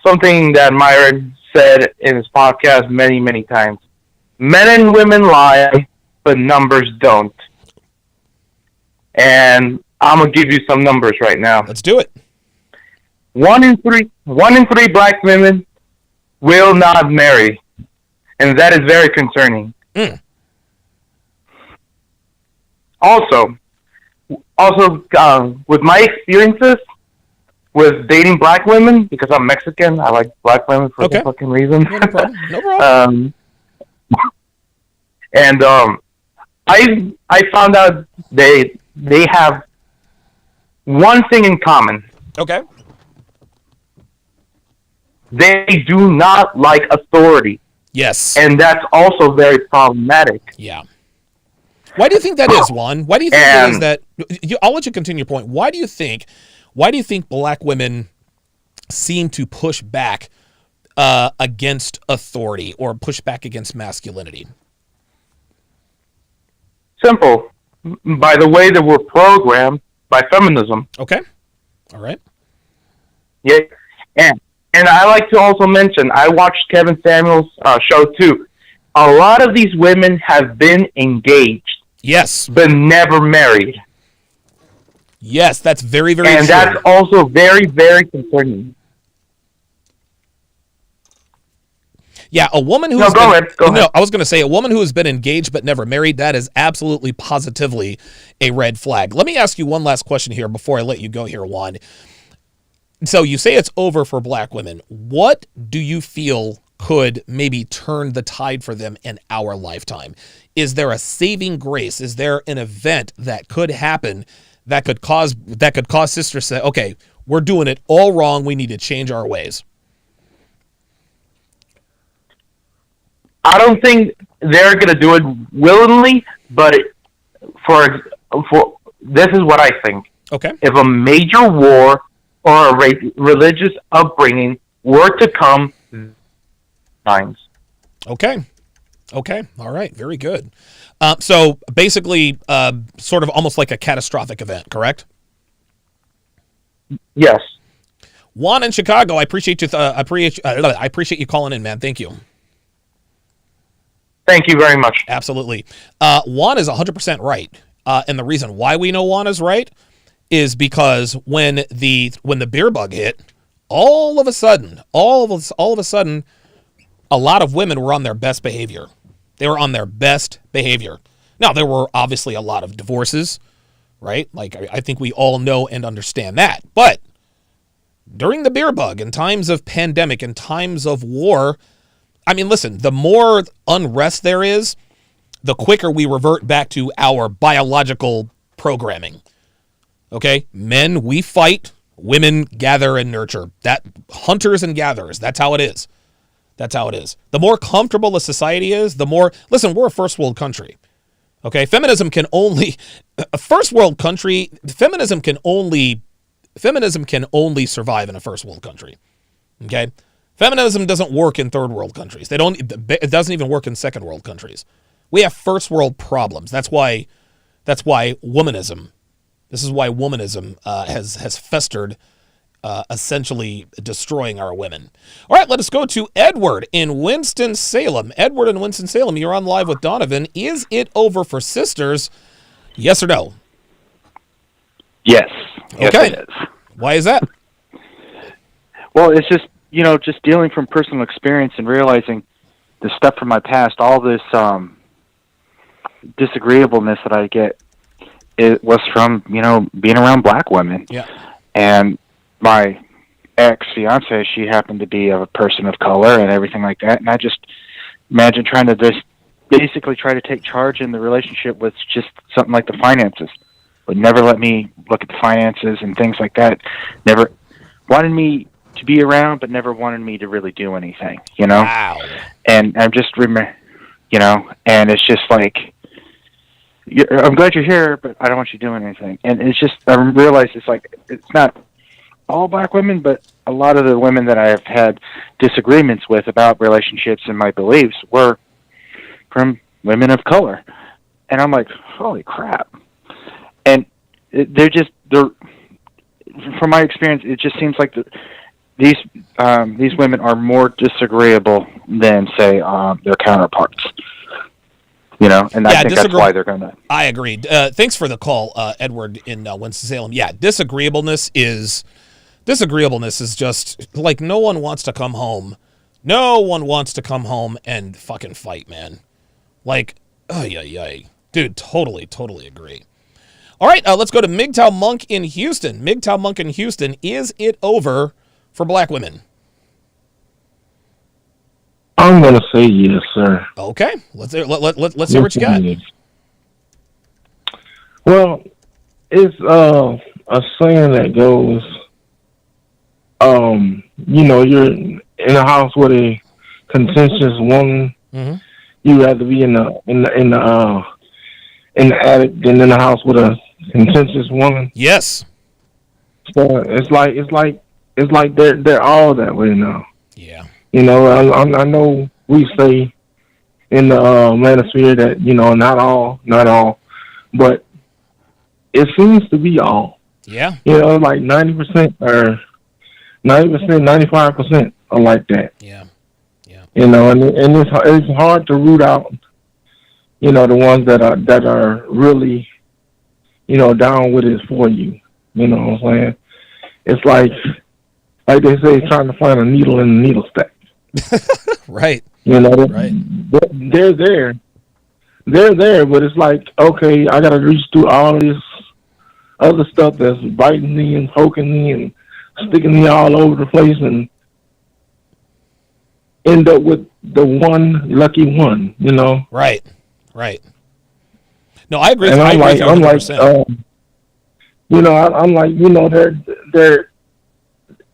Something that Myron said in his podcast many, many times. Men and women lie, but numbers don't. And I'm going to give you some numbers right now. Let's do it. 1 in 3 black women will not marry. And that is very concerning. Also, with my experiences with dating black women, because I'm Mexican, I like black women for some fucking reason. No problem. No problem. I found out they have one thing in common. Okay. They do not like authority. Yes. And that's also very problematic. Yeah. Why do you think that is, Juan? Why do you think it is that? I'll let you continue your point. Why do you think black women seem to push back against authority or push back against masculinity? Simple. By the way that we're programmed by feminism. Okay. All right. Yeah. And I like to also mention, I watched Kevin Samuels' show too. A lot of these women have been engaged. Yes. But never married. Yes, that's very, very true. And that's also very, very concerning. Yeah, a woman who Go ahead. No, I was going to say a woman who has been engaged but never married, that is absolutely positively a red flag. Let me ask you one last question here before I let you go here, Juan. So you say it's over for black women. What do you feel could maybe turn the tide for them in our lifetime? Is there a saving grace? Is there an event that could happen that could cause sisters to say, okay, we're doing it all wrong. We need to change our ways? I don't think they're going to do it willingly, but for this is what I think. Okay. If a major war or a religious upbringing were to come, times. Okay. All right. Very good. So basically, sort of almost like a catastrophic event, correct? Yes. Juan in Chicago, I appreciate you. I appreciate you calling in, man. Thank you. Thank you very much. Absolutely. Juan is 100% right. And the reason why we know Juan is right is because when the beer bug hit, all of a sudden, a lot of women were on their best behavior. They were on their best behavior. Now, there were obviously a lot of divorces, right? Like, I think we all know and understand that. But during the beer bug, in times of pandemic, in times of war, I mean, listen, the more unrest there is, the quicker we revert back to our biological programming. Okay? Men, we fight. Women gather and nurture. That hunters and gatherers. That's how it is. That's how it is. The more comfortable a society is, the more... Listen, we're a first world country. Okay? Feminism can only... A first world country... Feminism can only survive in a first world country. Okay? Feminism doesn't work in third world countries. It doesn't even work in second world countries. We have first world problems. That's why womanism... This is why womanism has festered essentially destroying our women. All right, let us go to Edward in Winston-Salem. Edward in Winston-Salem, you're on live with Donovan. Is it over for sisters? Yes or no? Yes. Yes, Okay. it is. Why is that? Well, it's just, just dealing from personal experience and realizing the stuff from my past, all this disagreeableness that I get, it was from, being around black women. Yeah. And my ex-fiance, she happened to be a person of color and everything like that. And I just imagine trying to just basically try to take charge in the relationship with just something like the finances. Would never let me look at the finances and things like that. Never wanted me to be around, but never wanted me to really do anything, Wow. And I'm just, and it's just like, I'm glad you're here, but I don't want you doing anything. And it's just, I realize it's like, it's not all black women, but a lot of the women that I have had disagreements with about relationships and my beliefs were from women of color. And I'm like, holy crap. And from my experience, it just seems like these women are more disagreeable than, say, their counterparts. And I think that's why they're going to. I agree. Thanks for the call, Edward in Winston-Salem. Yeah, disagreeableness is just like no one wants to come home. No one wants to come home and fucking fight, man. Like, dude, totally agree. All right, let's go to MGTOW Monk in Houston. MGTOW Monk in Houston, is it over for black women? I'm going to say yes, sir. Okay, let's hear what you got. Well, it's a saying that goes, you're in a house with a contentious woman. Mm-hmm. You rather be in the attic than in the house with a contentious woman. Yes. So it's like they're all that way now. Yeah. I know we say in the manosphere that not all, but it seems to be all. Yeah. Like 90% or 90%, 95% are like that. Yeah. And it's hard to root out, the ones that are really, down with it for you. You know what I'm saying? It's like they say, trying to find a needle in a needle stack. Right. Right. They're there. They're there, but it's like, okay, I got to reach through all this other stuff that's biting me and poking me and sticking me all over the place and end up with the one lucky one, Right. No, I agree. And I'm like, I'm like,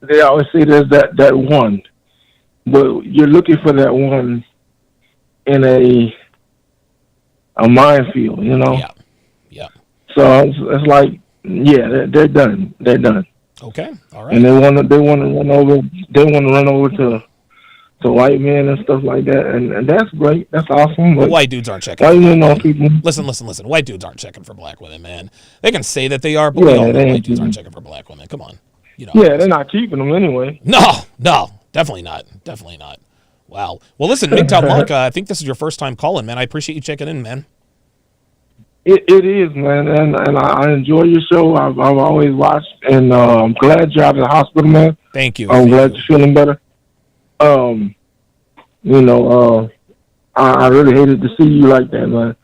they always say there's that one, but you're looking for that one in a minefield, Yeah. So it's like, yeah, they're done. They're done. Okay. All right. And they want to run over to white men and stuff like that, and that's great. That's awesome. But white dudes aren't checking. Listen. White dudes aren't checking for black women, man. They can say that they are, but we all know white dudes aren't checking for black women. Come on. Yeah, they're not keeping them anyway. No, definitely not. Wow. Well, listen, MGTOW Monk, I think this is your first time calling, man. I appreciate you checking in, man. It is, man, and I enjoy your show. I've always watched, and I'm glad you're out of the hospital, man. Thank you. I'm glad you're feeling better. I really hated to see you like that, man.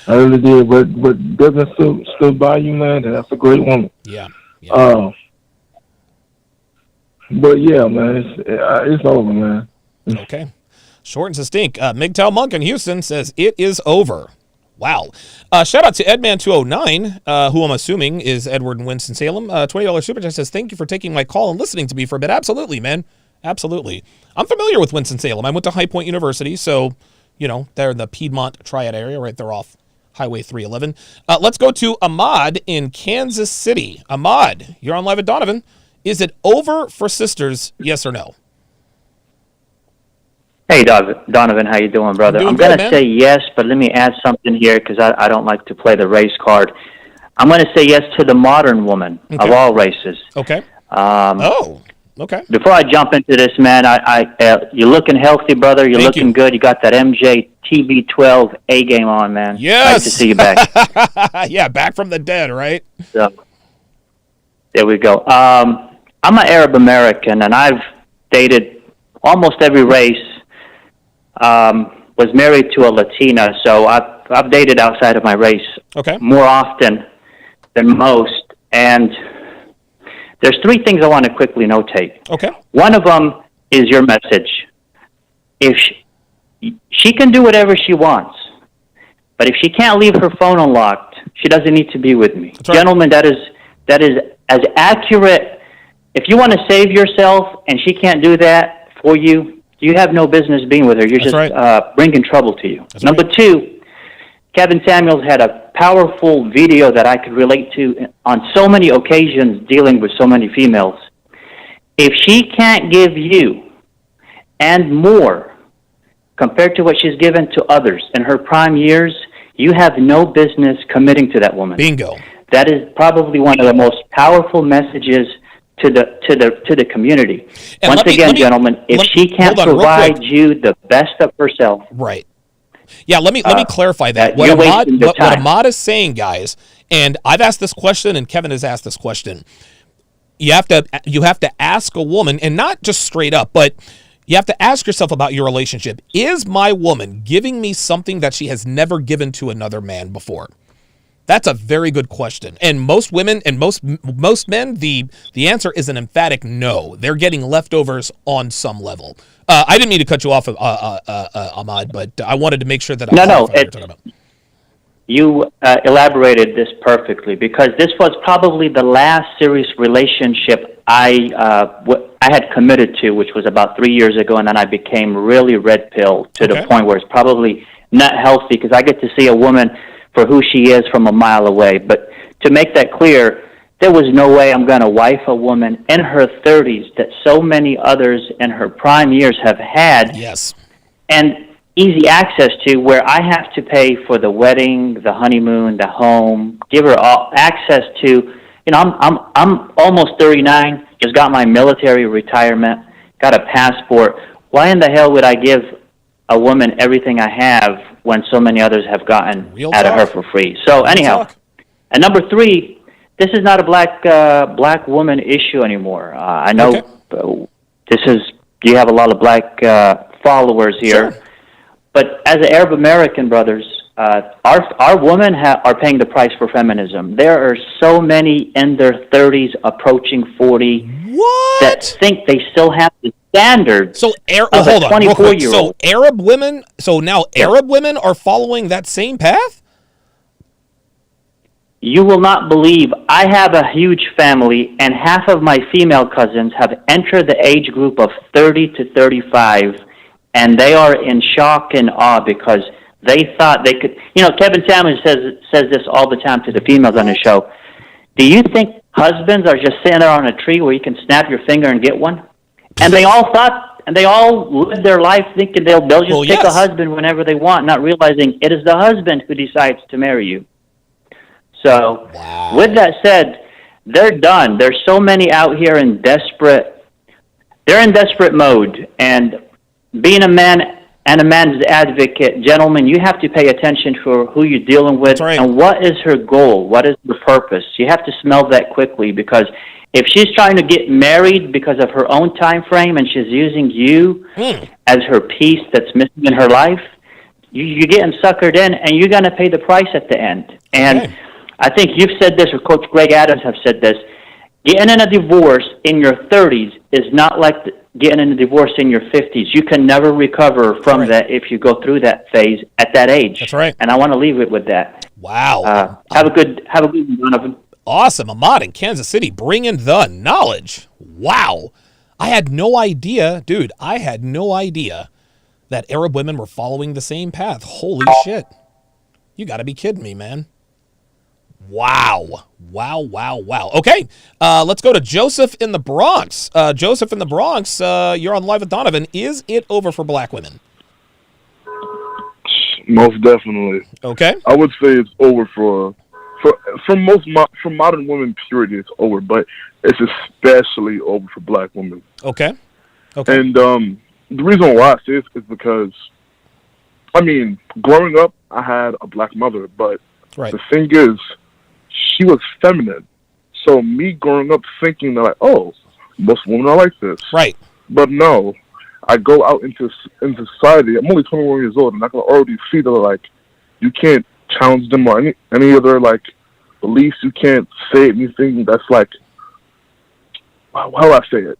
I really did, but Devin stood by you, man. And that's a great woman. Yeah. But yeah, man, it's over, man. Okay. Short and succinct. MGTOW Monk in Houston says it is over. Wow. Shout out to Edman209, who I'm assuming is Edward in Winston-Salem. $20 super chat says, thank you for taking my call and listening to me for a bit. Absolutely, man. Absolutely. I'm familiar with Winston-Salem. I went to High Point University, so, they're in the Piedmont Triad area, right there off Highway 311. Let's go to Ahmad in Kansas City. Ahmad, you're on live at Donovan. Is it over for sisters, yes or no? Hey, Donovan, how you doing, brother? I'm going to say yes, but let me add something here because I don't like to play the race card. I'm going to say yes to the modern woman of all races. Okay. Okay. Before I jump into this, man, you're looking healthy, brother. You're Thank looking good. You got that MJ TB12 A game on, man. Yes. Nice to see you back. Yeah, back from the dead, right? So, there we go. I'm an Arab American, and I've dated almost every race. Was married to a Latina, so I've dated outside of my race more often than most. And there's three things I want to quickly notate. Okay. One of them is your message. If she can do whatever she wants, but if she can't leave her phone unlocked, she doesn't need to be with me. Right. Gentlemen, that is as accurate. If you want to save yourself and she can't do that for you, you have no business being with her. You're just bringing trouble to you. Number two, Kevin Samuels had a powerful video that I could relate to on so many occasions dealing with so many females. If she can't give you and more compared to what she's given to others in her prime years, you have no business committing to that woman. Bingo. That is probably one of the most powerful messages to the community. And Once again, gentlemen, if she can't provide you the best of herself, right? Yeah, let me clarify that. You're What Ahmad is saying, guys, and I've asked this question, and Kevin has asked this question. You have to ask a woman, and not just straight up, but you have to ask yourself about your relationship. Is my woman giving me something that she has never given to another man before? That's a very good question. And most women and most men, the answer is an emphatic no. They're getting leftovers on some level. I didn't mean to cut you off, Ahmad, but I wanted to make sure that you elaborated this perfectly, because this was probably the last serious relationship I had committed to, which was about 3 years ago, and then I became really red pill to the point where it's probably not healthy, because I get to see a woman for who she is from a mile away. But to make that clear, there was no way I'm going to wife a woman in her 30s that so many others in her prime years have had. Yes. And easy access to, where I have to pay for the wedding, the honeymoon, the home, give her all access to, you know, I'm almost 39, just got my military retirement, got a passport. Why in the hell would I give a woman everything I have when so many others have gotten out of her for free? So anyhow, and number three, this is not a black woman issue anymore. I know you have a lot of black followers here, but as an Arab American brothers, our women are paying the price for feminism. There are so many in their 30s, approaching 40, that think they still have the standards. So of hold a on, real quick. 24-year-old. So Arab women. So now Arab women are following that same path. You will not believe, I have a huge family, and half of my female cousins have entered the age group of 30 to 35, and they are in shock and awe because they thought they could. You know, Kevin Samuels says this all the time to the females on his show. Do you think husbands are just sitting there on a tree where you can snap your finger and get one? And they all thought, and they all lived their life thinking they'll just pick a husband whenever they want, not realizing it is the husband who decides to marry you. So, with that said, they're done. There's so many out here in desperate mode. And being a man and a man's advocate, gentlemen, you have to pay attention for who you're dealing with and what is her goal, what is the purpose. You have to smell that quickly, because if she's trying to get married because of her own time frame and she's using you as her piece that's missing in her life, you're getting suckered in, and you're going to pay the price at the end. And I think you've said this, or Coach Greg Adams have said this, getting in a divorce in your 30s is not like getting in a divorce in your 50s. You can never recover from that if you go through that phase at that age. That's right. And I want to leave it with that. Wow. Have a good one, Donovan. Awesome. Ahmad in Kansas City, bringing the knowledge. Wow. I had no idea, dude. I had no idea that Arab women were following the same path. Holy shit. You got to be kidding me, man. Wow. Okay, let's go to Joseph in the Bronx. Joseph in the Bronx, you're on Live with Donovan. Is it over for black women? Most definitely. Okay. I would say it's over for for modern women, purity is over, but it's especially over for black women. Okay. And the reason why I say this is because, I mean, growing up, I had a black mother, but the thing is, she was feminine. So me growing up thinking that, like, oh, most women are like this. Right. But no, I go out into society. I'm only 21 years old, and I can already see that, like, you can't challenge them or any other, like, beliefs. You can't say anything that's, like, how do I say it?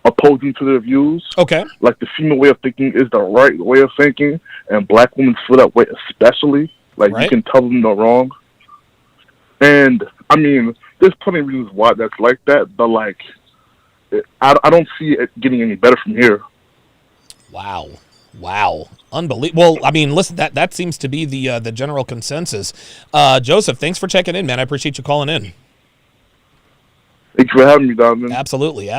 Opposing to their views. Okay. Like, the female way of thinking is the right way of thinking, and black women feel that way especially. Like, you can tell them they're wrong. And, I mean, there's plenty of reasons why that's like that, but, like, I don't see it getting any better from here. Wow. Unbelievable. Well, I mean, listen, that seems to be the general consensus. Joseph, thanks for checking in, man. I appreciate you calling in. Thanks for having me, Donovan. Absolutely.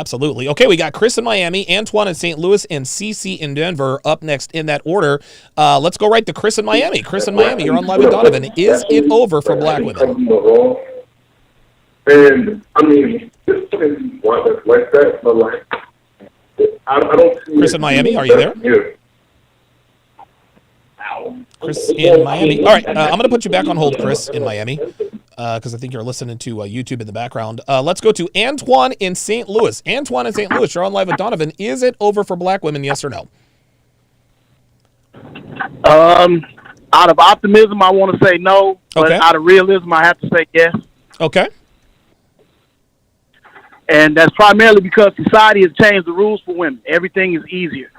Okay, we got Chris in Miami, Antoine in St. Louis, and Cece in Denver up next in that order. Let's go right to Chris in Miami. Chris in Miami, you're on Live with Donovan. Is it over for black women? And, I mean, there's plenty of reasons why that's like that, but, like, I don't see Chris in Miami, are you there? Chris in Miami. All right, I'm going to put you back on hold, Chris in Miami, because I think you're listening to YouTube in the background. Let's go to Antoine in St. Louis. Antoine in St. Louis, you're on Live with Donovan. Is it over for black women, yes or no? Out of optimism, I want to say no, but out of realism, I have to say yes. Okay. And that's primarily because society has changed the rules for women. Everything is easier.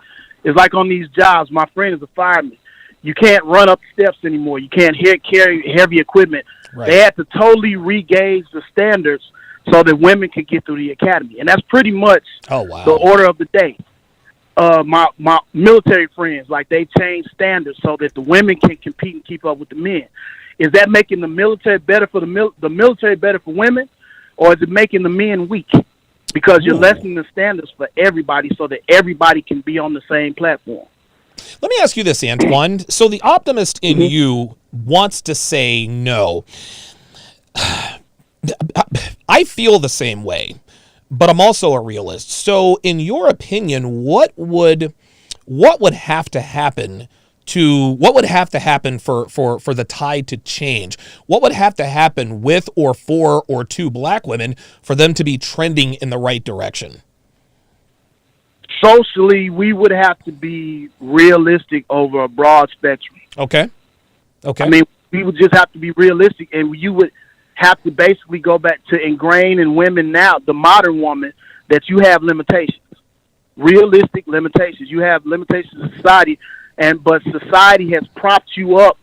It's like on these jobs. My friend is a fireman. You can't run up steps anymore. You can't carry heavy equipment. Right. They had to totally re-gauge the standards so that women could get through the academy. And that's pretty much the order of the day. My military friends, like, they changed standards so that the women can compete and keep up with the men. Is that making the military better for the military better for women, or is it making the men weak? Because you're lessening the standards for everybody so that everybody can be on the same platform. Let me ask you this, Antoine. So the optimist in you wants to say no. I feel the same way, but I'm also a realist. So in your opinion, what would have to happen for the tide to change? What would have to happen with or for or to black women for them to be trending in the right direction? Socially, we would have to be realistic over a broad spectrum. Okay. I mean, we would just have to be realistic, and you would have to basically go back to ingrain in women now, the modern woman, that you have limitations, realistic limitations. You have limitations in society, but society has propped you up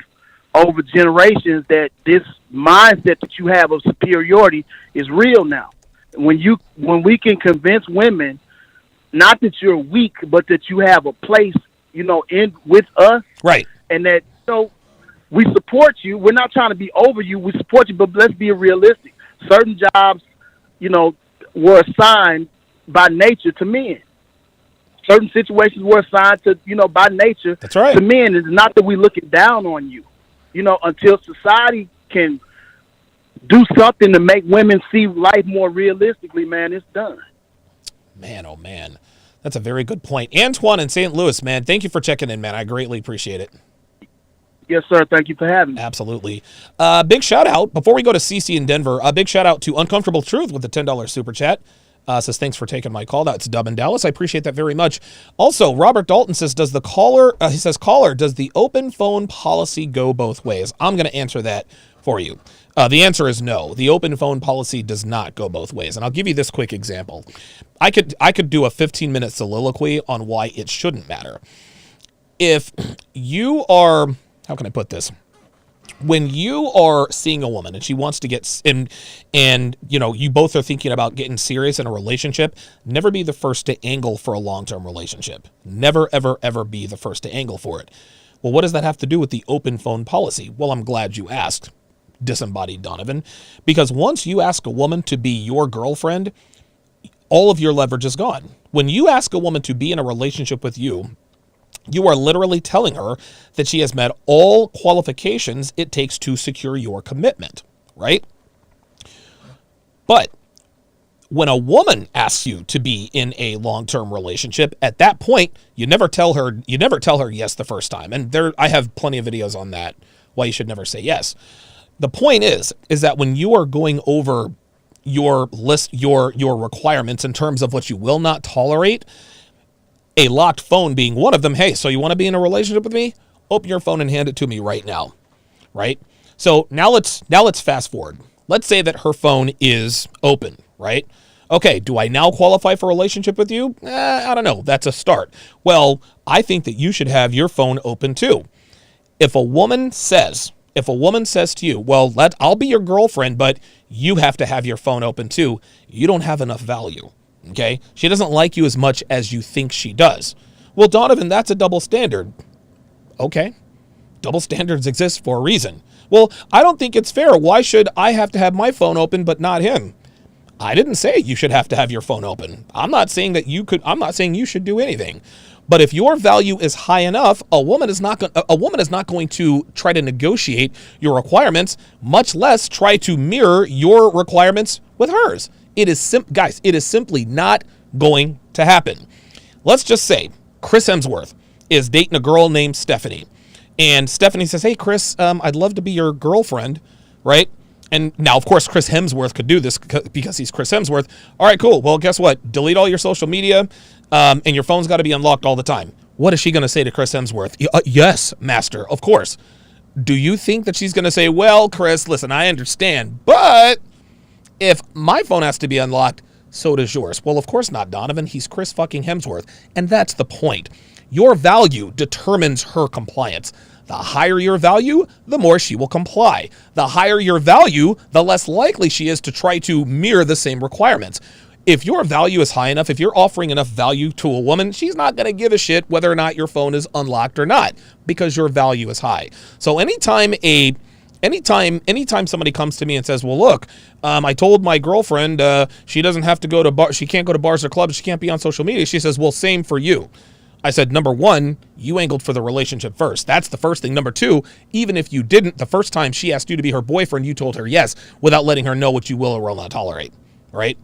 over generations that this mindset that you have of superiority is real now. When we can convince women, not that you're weak, but that you have a place, in with us. Right. And that, we support you. We're not trying to be over you. We support you, but let's be realistic. Certain jobs, were assigned by nature to men. Certain situations were assigned to, by nature to men. It's not that we're looking down on you, until society can do something to make women see life more realistically, man, it's done. Man, oh man, that's a very good point. Antoine in St. Louis, man, thank you for checking in, man. I greatly appreciate it. Yes, sir. Thank you for having me. Absolutely. Big shout out, before we go to CC in Denver, a big shout out to Uncomfortable Truth with the $10 super chat. Says, thanks for taking my call. That's Dub in Dallas. I appreciate that very much. Also, Robert Dalton says, does the open phone policy go both ways? I'm going to answer that for you. The answer is no. The open phone policy does not go both ways. And I'll give you this quick example. I could do a 15-minute soliloquy on why it shouldn't matter. If you are, how can I put this? When you are seeing a woman and she wants to get and you both are thinking about getting serious in a relationship, never be the first to angle for a long-term relationship. Never, ever, ever be the first to angle for it. Well, what does that have to do with the open phone policy? Well, I'm glad you asked, disembodied Donovan, because once you ask a woman to be your girlfriend, all of your leverage is gone. When you ask a woman to be in a relationship with you, You are literally telling her that she has met all qualifications it takes to secure your commitment, right? But when a woman asks you to be in a long-term relationship, at that point, you never tell her yes the first time. And I have plenty of videos on that, why you should never say yes. The point is that when you are going over your list, your requirements in terms of what you will not tolerate, a locked phone being one of them. Hey, so you want to be in a relationship with me? Open your phone and hand it to me right now, right? So now let's fast forward. Let's say that her phone is open, right? Okay, do I now qualify for a relationship with you? I don't know. That's a start. Well, I think that you should have your phone open too. If a woman says to you, well, I'll be your girlfriend, but you have to have your phone open too, you don't have enough value. Okay? She doesn't like you as much as you think she does. Well, Donovan, that's a double standard. Okay. Double standards exist for a reason. Well, I don't think it's fair. Why should I have to have my phone open but not him? I didn't say you should have to have your phone open. I'm not saying you should do anything. But if your value is high enough, a woman is not going to try to negotiate your requirements, much less try to mirror your requirements with hers. Guys, it is simply not going to happen. Let's just say Chris Hemsworth is dating a girl named Stephanie. And Stephanie says, hey, Chris, I'd love to be your girlfriend, right? And now, of course, Chris Hemsworth could do this because he's Chris Hemsworth. All right, cool. Well, guess what? Delete all your social media, and your phone's got to be unlocked all the time. What is she going to say to Chris Hemsworth? Yes, master, of course. Do you think that she's going to say, well, Chris, listen, I understand, but if my phone has to be unlocked, so does yours? Well, of course not, Donovan. He's Chris fucking Hemsworth. And that's the point. Your value determines her compliance. The higher your value, the more she will comply. The higher your value, the less likely she is to try to mirror the same requirements. If your value is high enough, if you're offering enough value to a woman, she's not going to give a shit whether or not your phone is unlocked or not, because your value is high. So anytime somebody comes to me and says, well, look, I told my girlfriend she doesn't have to go to she can't go to bars or clubs, she can't be on social media. She says, well, same for you. I said, number one, you angled for the relationship first. That's the first thing. Number two, even if you didn't, the first time she asked you to be her boyfriend, you told her yes, without letting her know what you will or will not tolerate, right?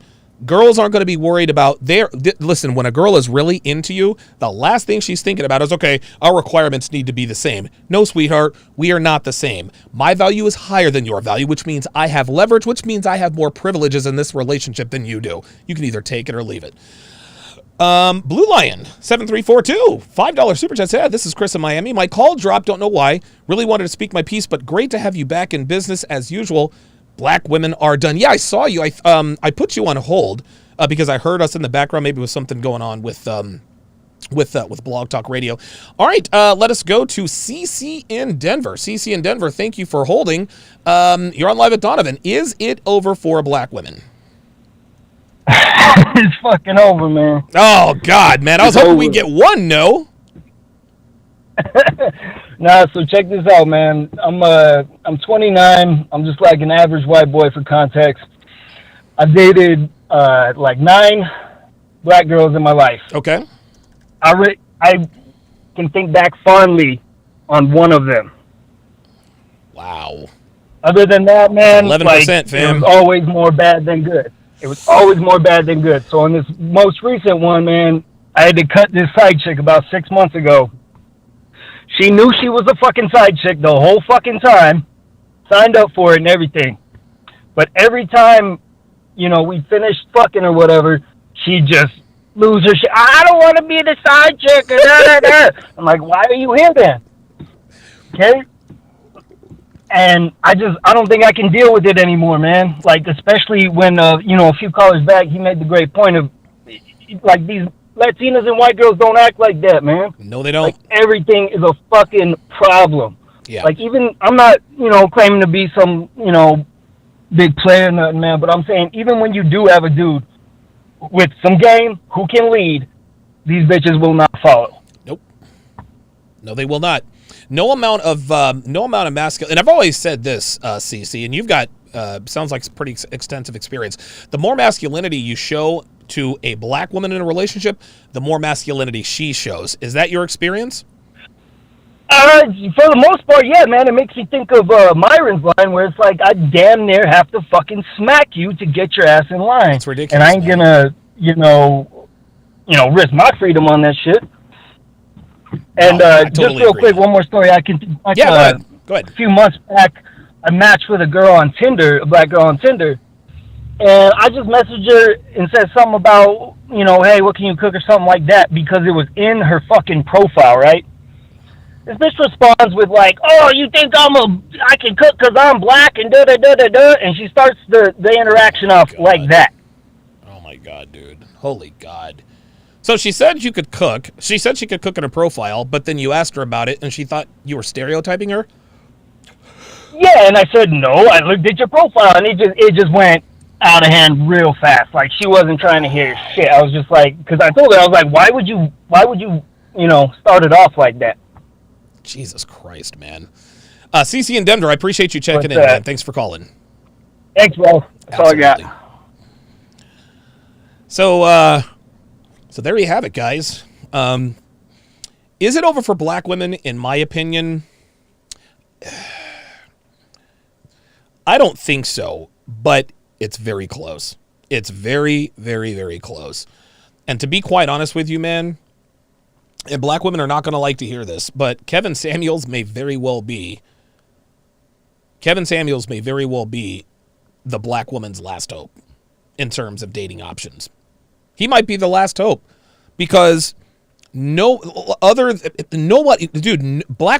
Girls aren't going to be worried about listen, when a girl is really into you, the last thing she's thinking about is, okay, our requirements need to be the same. No, sweetheart, we are not the same. My value is higher than your value, which means I have leverage, which means I have more privileges in this relationship than you do. You can either take it or leave it. Blue Lion 7342 $5 super chat said, this is Chris in Miami. My call dropped, don't know why. Really wanted to speak my piece, but great to have you back in business as usual. Black women are done. Yeah, I saw you. I put you on hold because I heard us in the background. Maybe it was something going on with Blog Talk Radio. All right, let us go to CC in Denver. CC in Denver, thank you for holding. You're on Live at Donovan. Is it over for black women? It's fucking over, man. Oh God, man! I was hoping we'd get one no. Nah, so check this out, man. I'm 29. I'm just like an average white boy for context. I've dated like 9 black girls in my life. Okay. I can think back fondly on one of them. Wow. Other than that, man, 11%, like, fam. it was always more bad than good. It was always more bad than good. So on this most recent one, man, I had to cut this side chick about 6 months ago. She knew she was a fucking side chick the whole fucking time, signed up for it and everything. But every time, we finished fucking or whatever, she just lose her shit. I don't want to be the side chick. I'm like, why are you here then? Okay? And I don't think I can deal with it anymore, man. Like, especially when, a few callers back, he made the great point of, like, these Latinas and white girls don't act like that, man. No, they don't. Like, everything is a fucking problem. Yeah. Like, even, I'm not, claiming to be some, big player or nothing, man, but I'm saying, even when you do have a dude with some game who can lead, these bitches will not follow. Nope. No, they will not. No amount of masculine, and I've always said this, CC, and you've got sounds like pretty extensive experience. The more masculinity you show to a black woman in a relationship, the more masculinity she shows. Is that your experience? For the most part, yeah, man. It makes me think of Myron's line where it's like, I damn near have to fucking smack you to get your ass in line. It's ridiculous. And I ain't gonna, risk my freedom on that shit. And just real quick, one more story. Go ahead. A few months back, I matched with a girl on Tinder, a black girl on Tinder. And I just messaged her and said something about, hey, what can you cook or something like that, because it was in her fucking profile, right? This bitch responds with like, oh, you think I can cook because I'm black and da-da-da-da-da, and she starts the interaction off like that. Oh my God, dude. Holy God. So she said you could cook. She said she could cook in her profile, but then you asked her about it and she thought you were stereotyping her? Yeah, and I said, no, I looked at your profile, and it just went out of hand real fast. Like, she wasn't trying to hear shit. I was just like, because I told her, I was like, why would you start it off like that? Jesus Christ, man. CC and Denver, I appreciate you checking in, man. Thanks for calling. Thanks, bro. That's all I got. So there you have it, guys. Is it over for black women? In my opinion, I don't think so, but it's very close. It's very, very, very close. And to be quite honest with you, man, and black women are not going to like to hear this, but Kevin Samuels may very well be the black woman's last hope in terms of dating options. He might be the last hope because black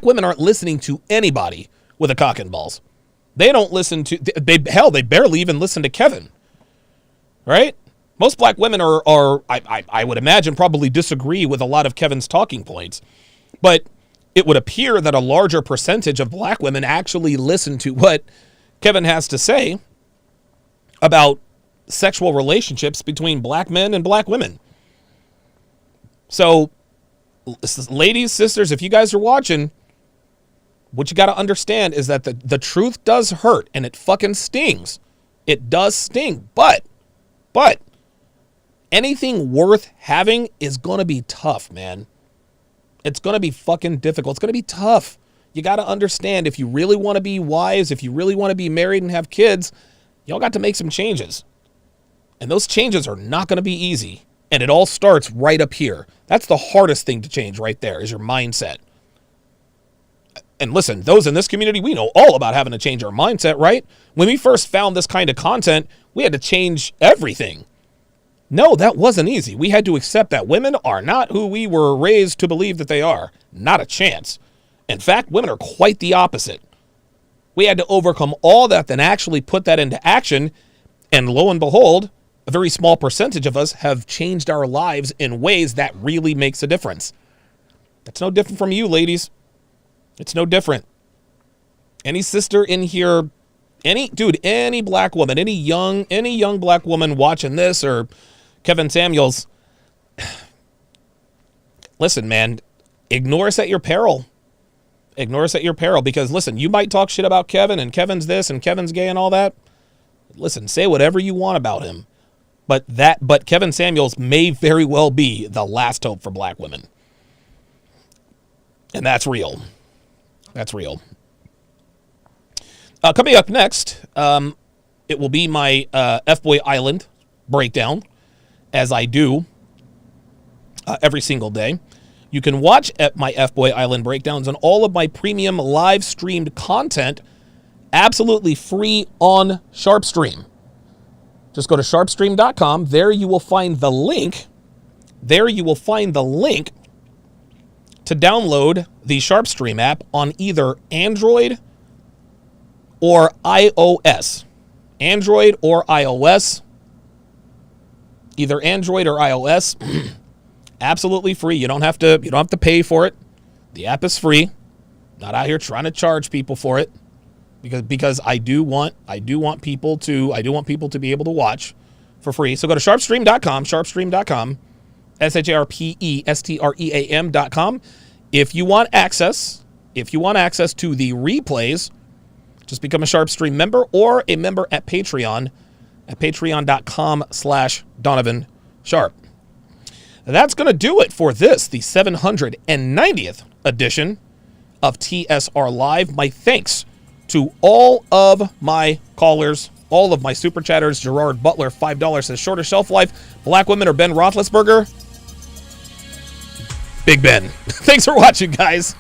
women aren't listening to anybody with a cock and balls. They don't listen to, they barely even listen to Kevin, right? Most black women I would imagine, probably disagree with a lot of Kevin's talking points, but it would appear that a larger percentage of black women actually listen to what Kevin has to say about sexual relationships between black men and black women. So, ladies, sisters, if you guys are watching, what you got to understand is that the truth does hurt, and it fucking stings. It does sting, but anything worth having is going to be tough, man. It's going to be fucking difficult. It's going to be tough. You got to understand, if you really want to be wise, if you really want to be married and have kids, y'all got to make some changes. And those changes are not going to be easy. And it all starts right up here. That's the hardest thing to change right there, is your mindset. And listen, those in this community, we know all about having to change our mindset, right? When we first found this kind of content, we had to change everything. No, that wasn't easy. We had to accept that women are not who we were raised to believe that they are. Not a chance. In fact, women are quite the opposite. We had to overcome all that, then actually put that into action. And lo and behold, a very small percentage of us have changed our lives in ways that really makes a difference. That's no different from you, ladies. It's no different. Any sister in here, any black woman, any young black woman watching this, or Kevin Samuels, listen, man, ignore us at your peril. Ignore us at your peril, because listen, you might talk shit about Kevin, and Kevin's this and Kevin's gay and all that. Listen, say whatever you want about him. But Kevin Samuels may very well be the last hope for black women. And that's real. That's real. Coming up next, it will be my F-Boy Island breakdown, as I do every single day. You can watch my F-Boy Island breakdowns and all of my premium live streamed content absolutely free on SharpStream. Just go to sharpstream.com. There you will find the link. To download the SharpStream app on either Android or iOS. Android or iOS. Either Android or iOS. Absolutely free. You don't have to pay for it. The app is free. Not out here trying to charge people for it. Because I do want people to be able to watch for free. So go to sharpstream.com, sharpstream.com, SharpStream.com. If you want access to the replays, just become a SharpStream member or a member at Patreon at patreon.com/Donovan Sharp. That's going to do it for this, the 790th edition of TSR Live. My thanks to all of my callers, all of my super chatters. Gerard Butler, $5 says shorter shelf life. Black women or Ben Roethlisberger? Big Ben. Thanks for watching, guys.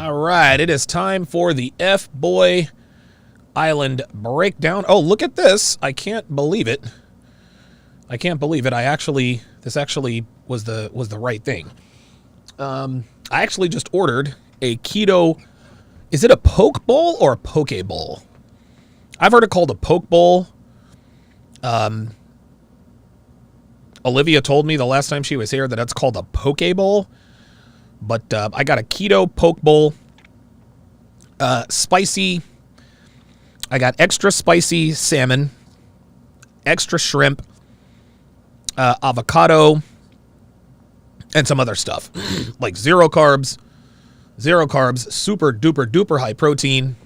All right, it is time for the F-Boy Island breakdown. Oh, look at this. I can't believe it. This actually was the right thing. I actually just ordered a keto, is it a poke bowl or a poke bowl? I've heard it called a poke bowl. Olivia told me the last time she was here that it's called a poke bowl. But I got a keto poke bowl. Spicy. I got extra spicy salmon, extra shrimp, avocado, and some other stuff. Like zero carbs, super duper duper high protein.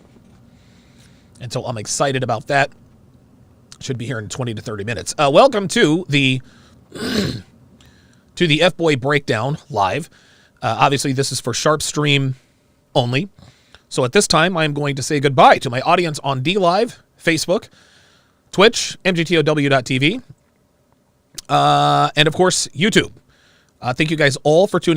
And so I'm excited about that. Should be here in 20 to 30 minutes. Welcome to the F-Boy Breakdown live. Obviously, this is for Sharp Stream only. So at this time, I'm going to say goodbye to my audience on DLive, Facebook, Twitch, mgtow.tv, and of course, YouTube. Thank you guys all for tuning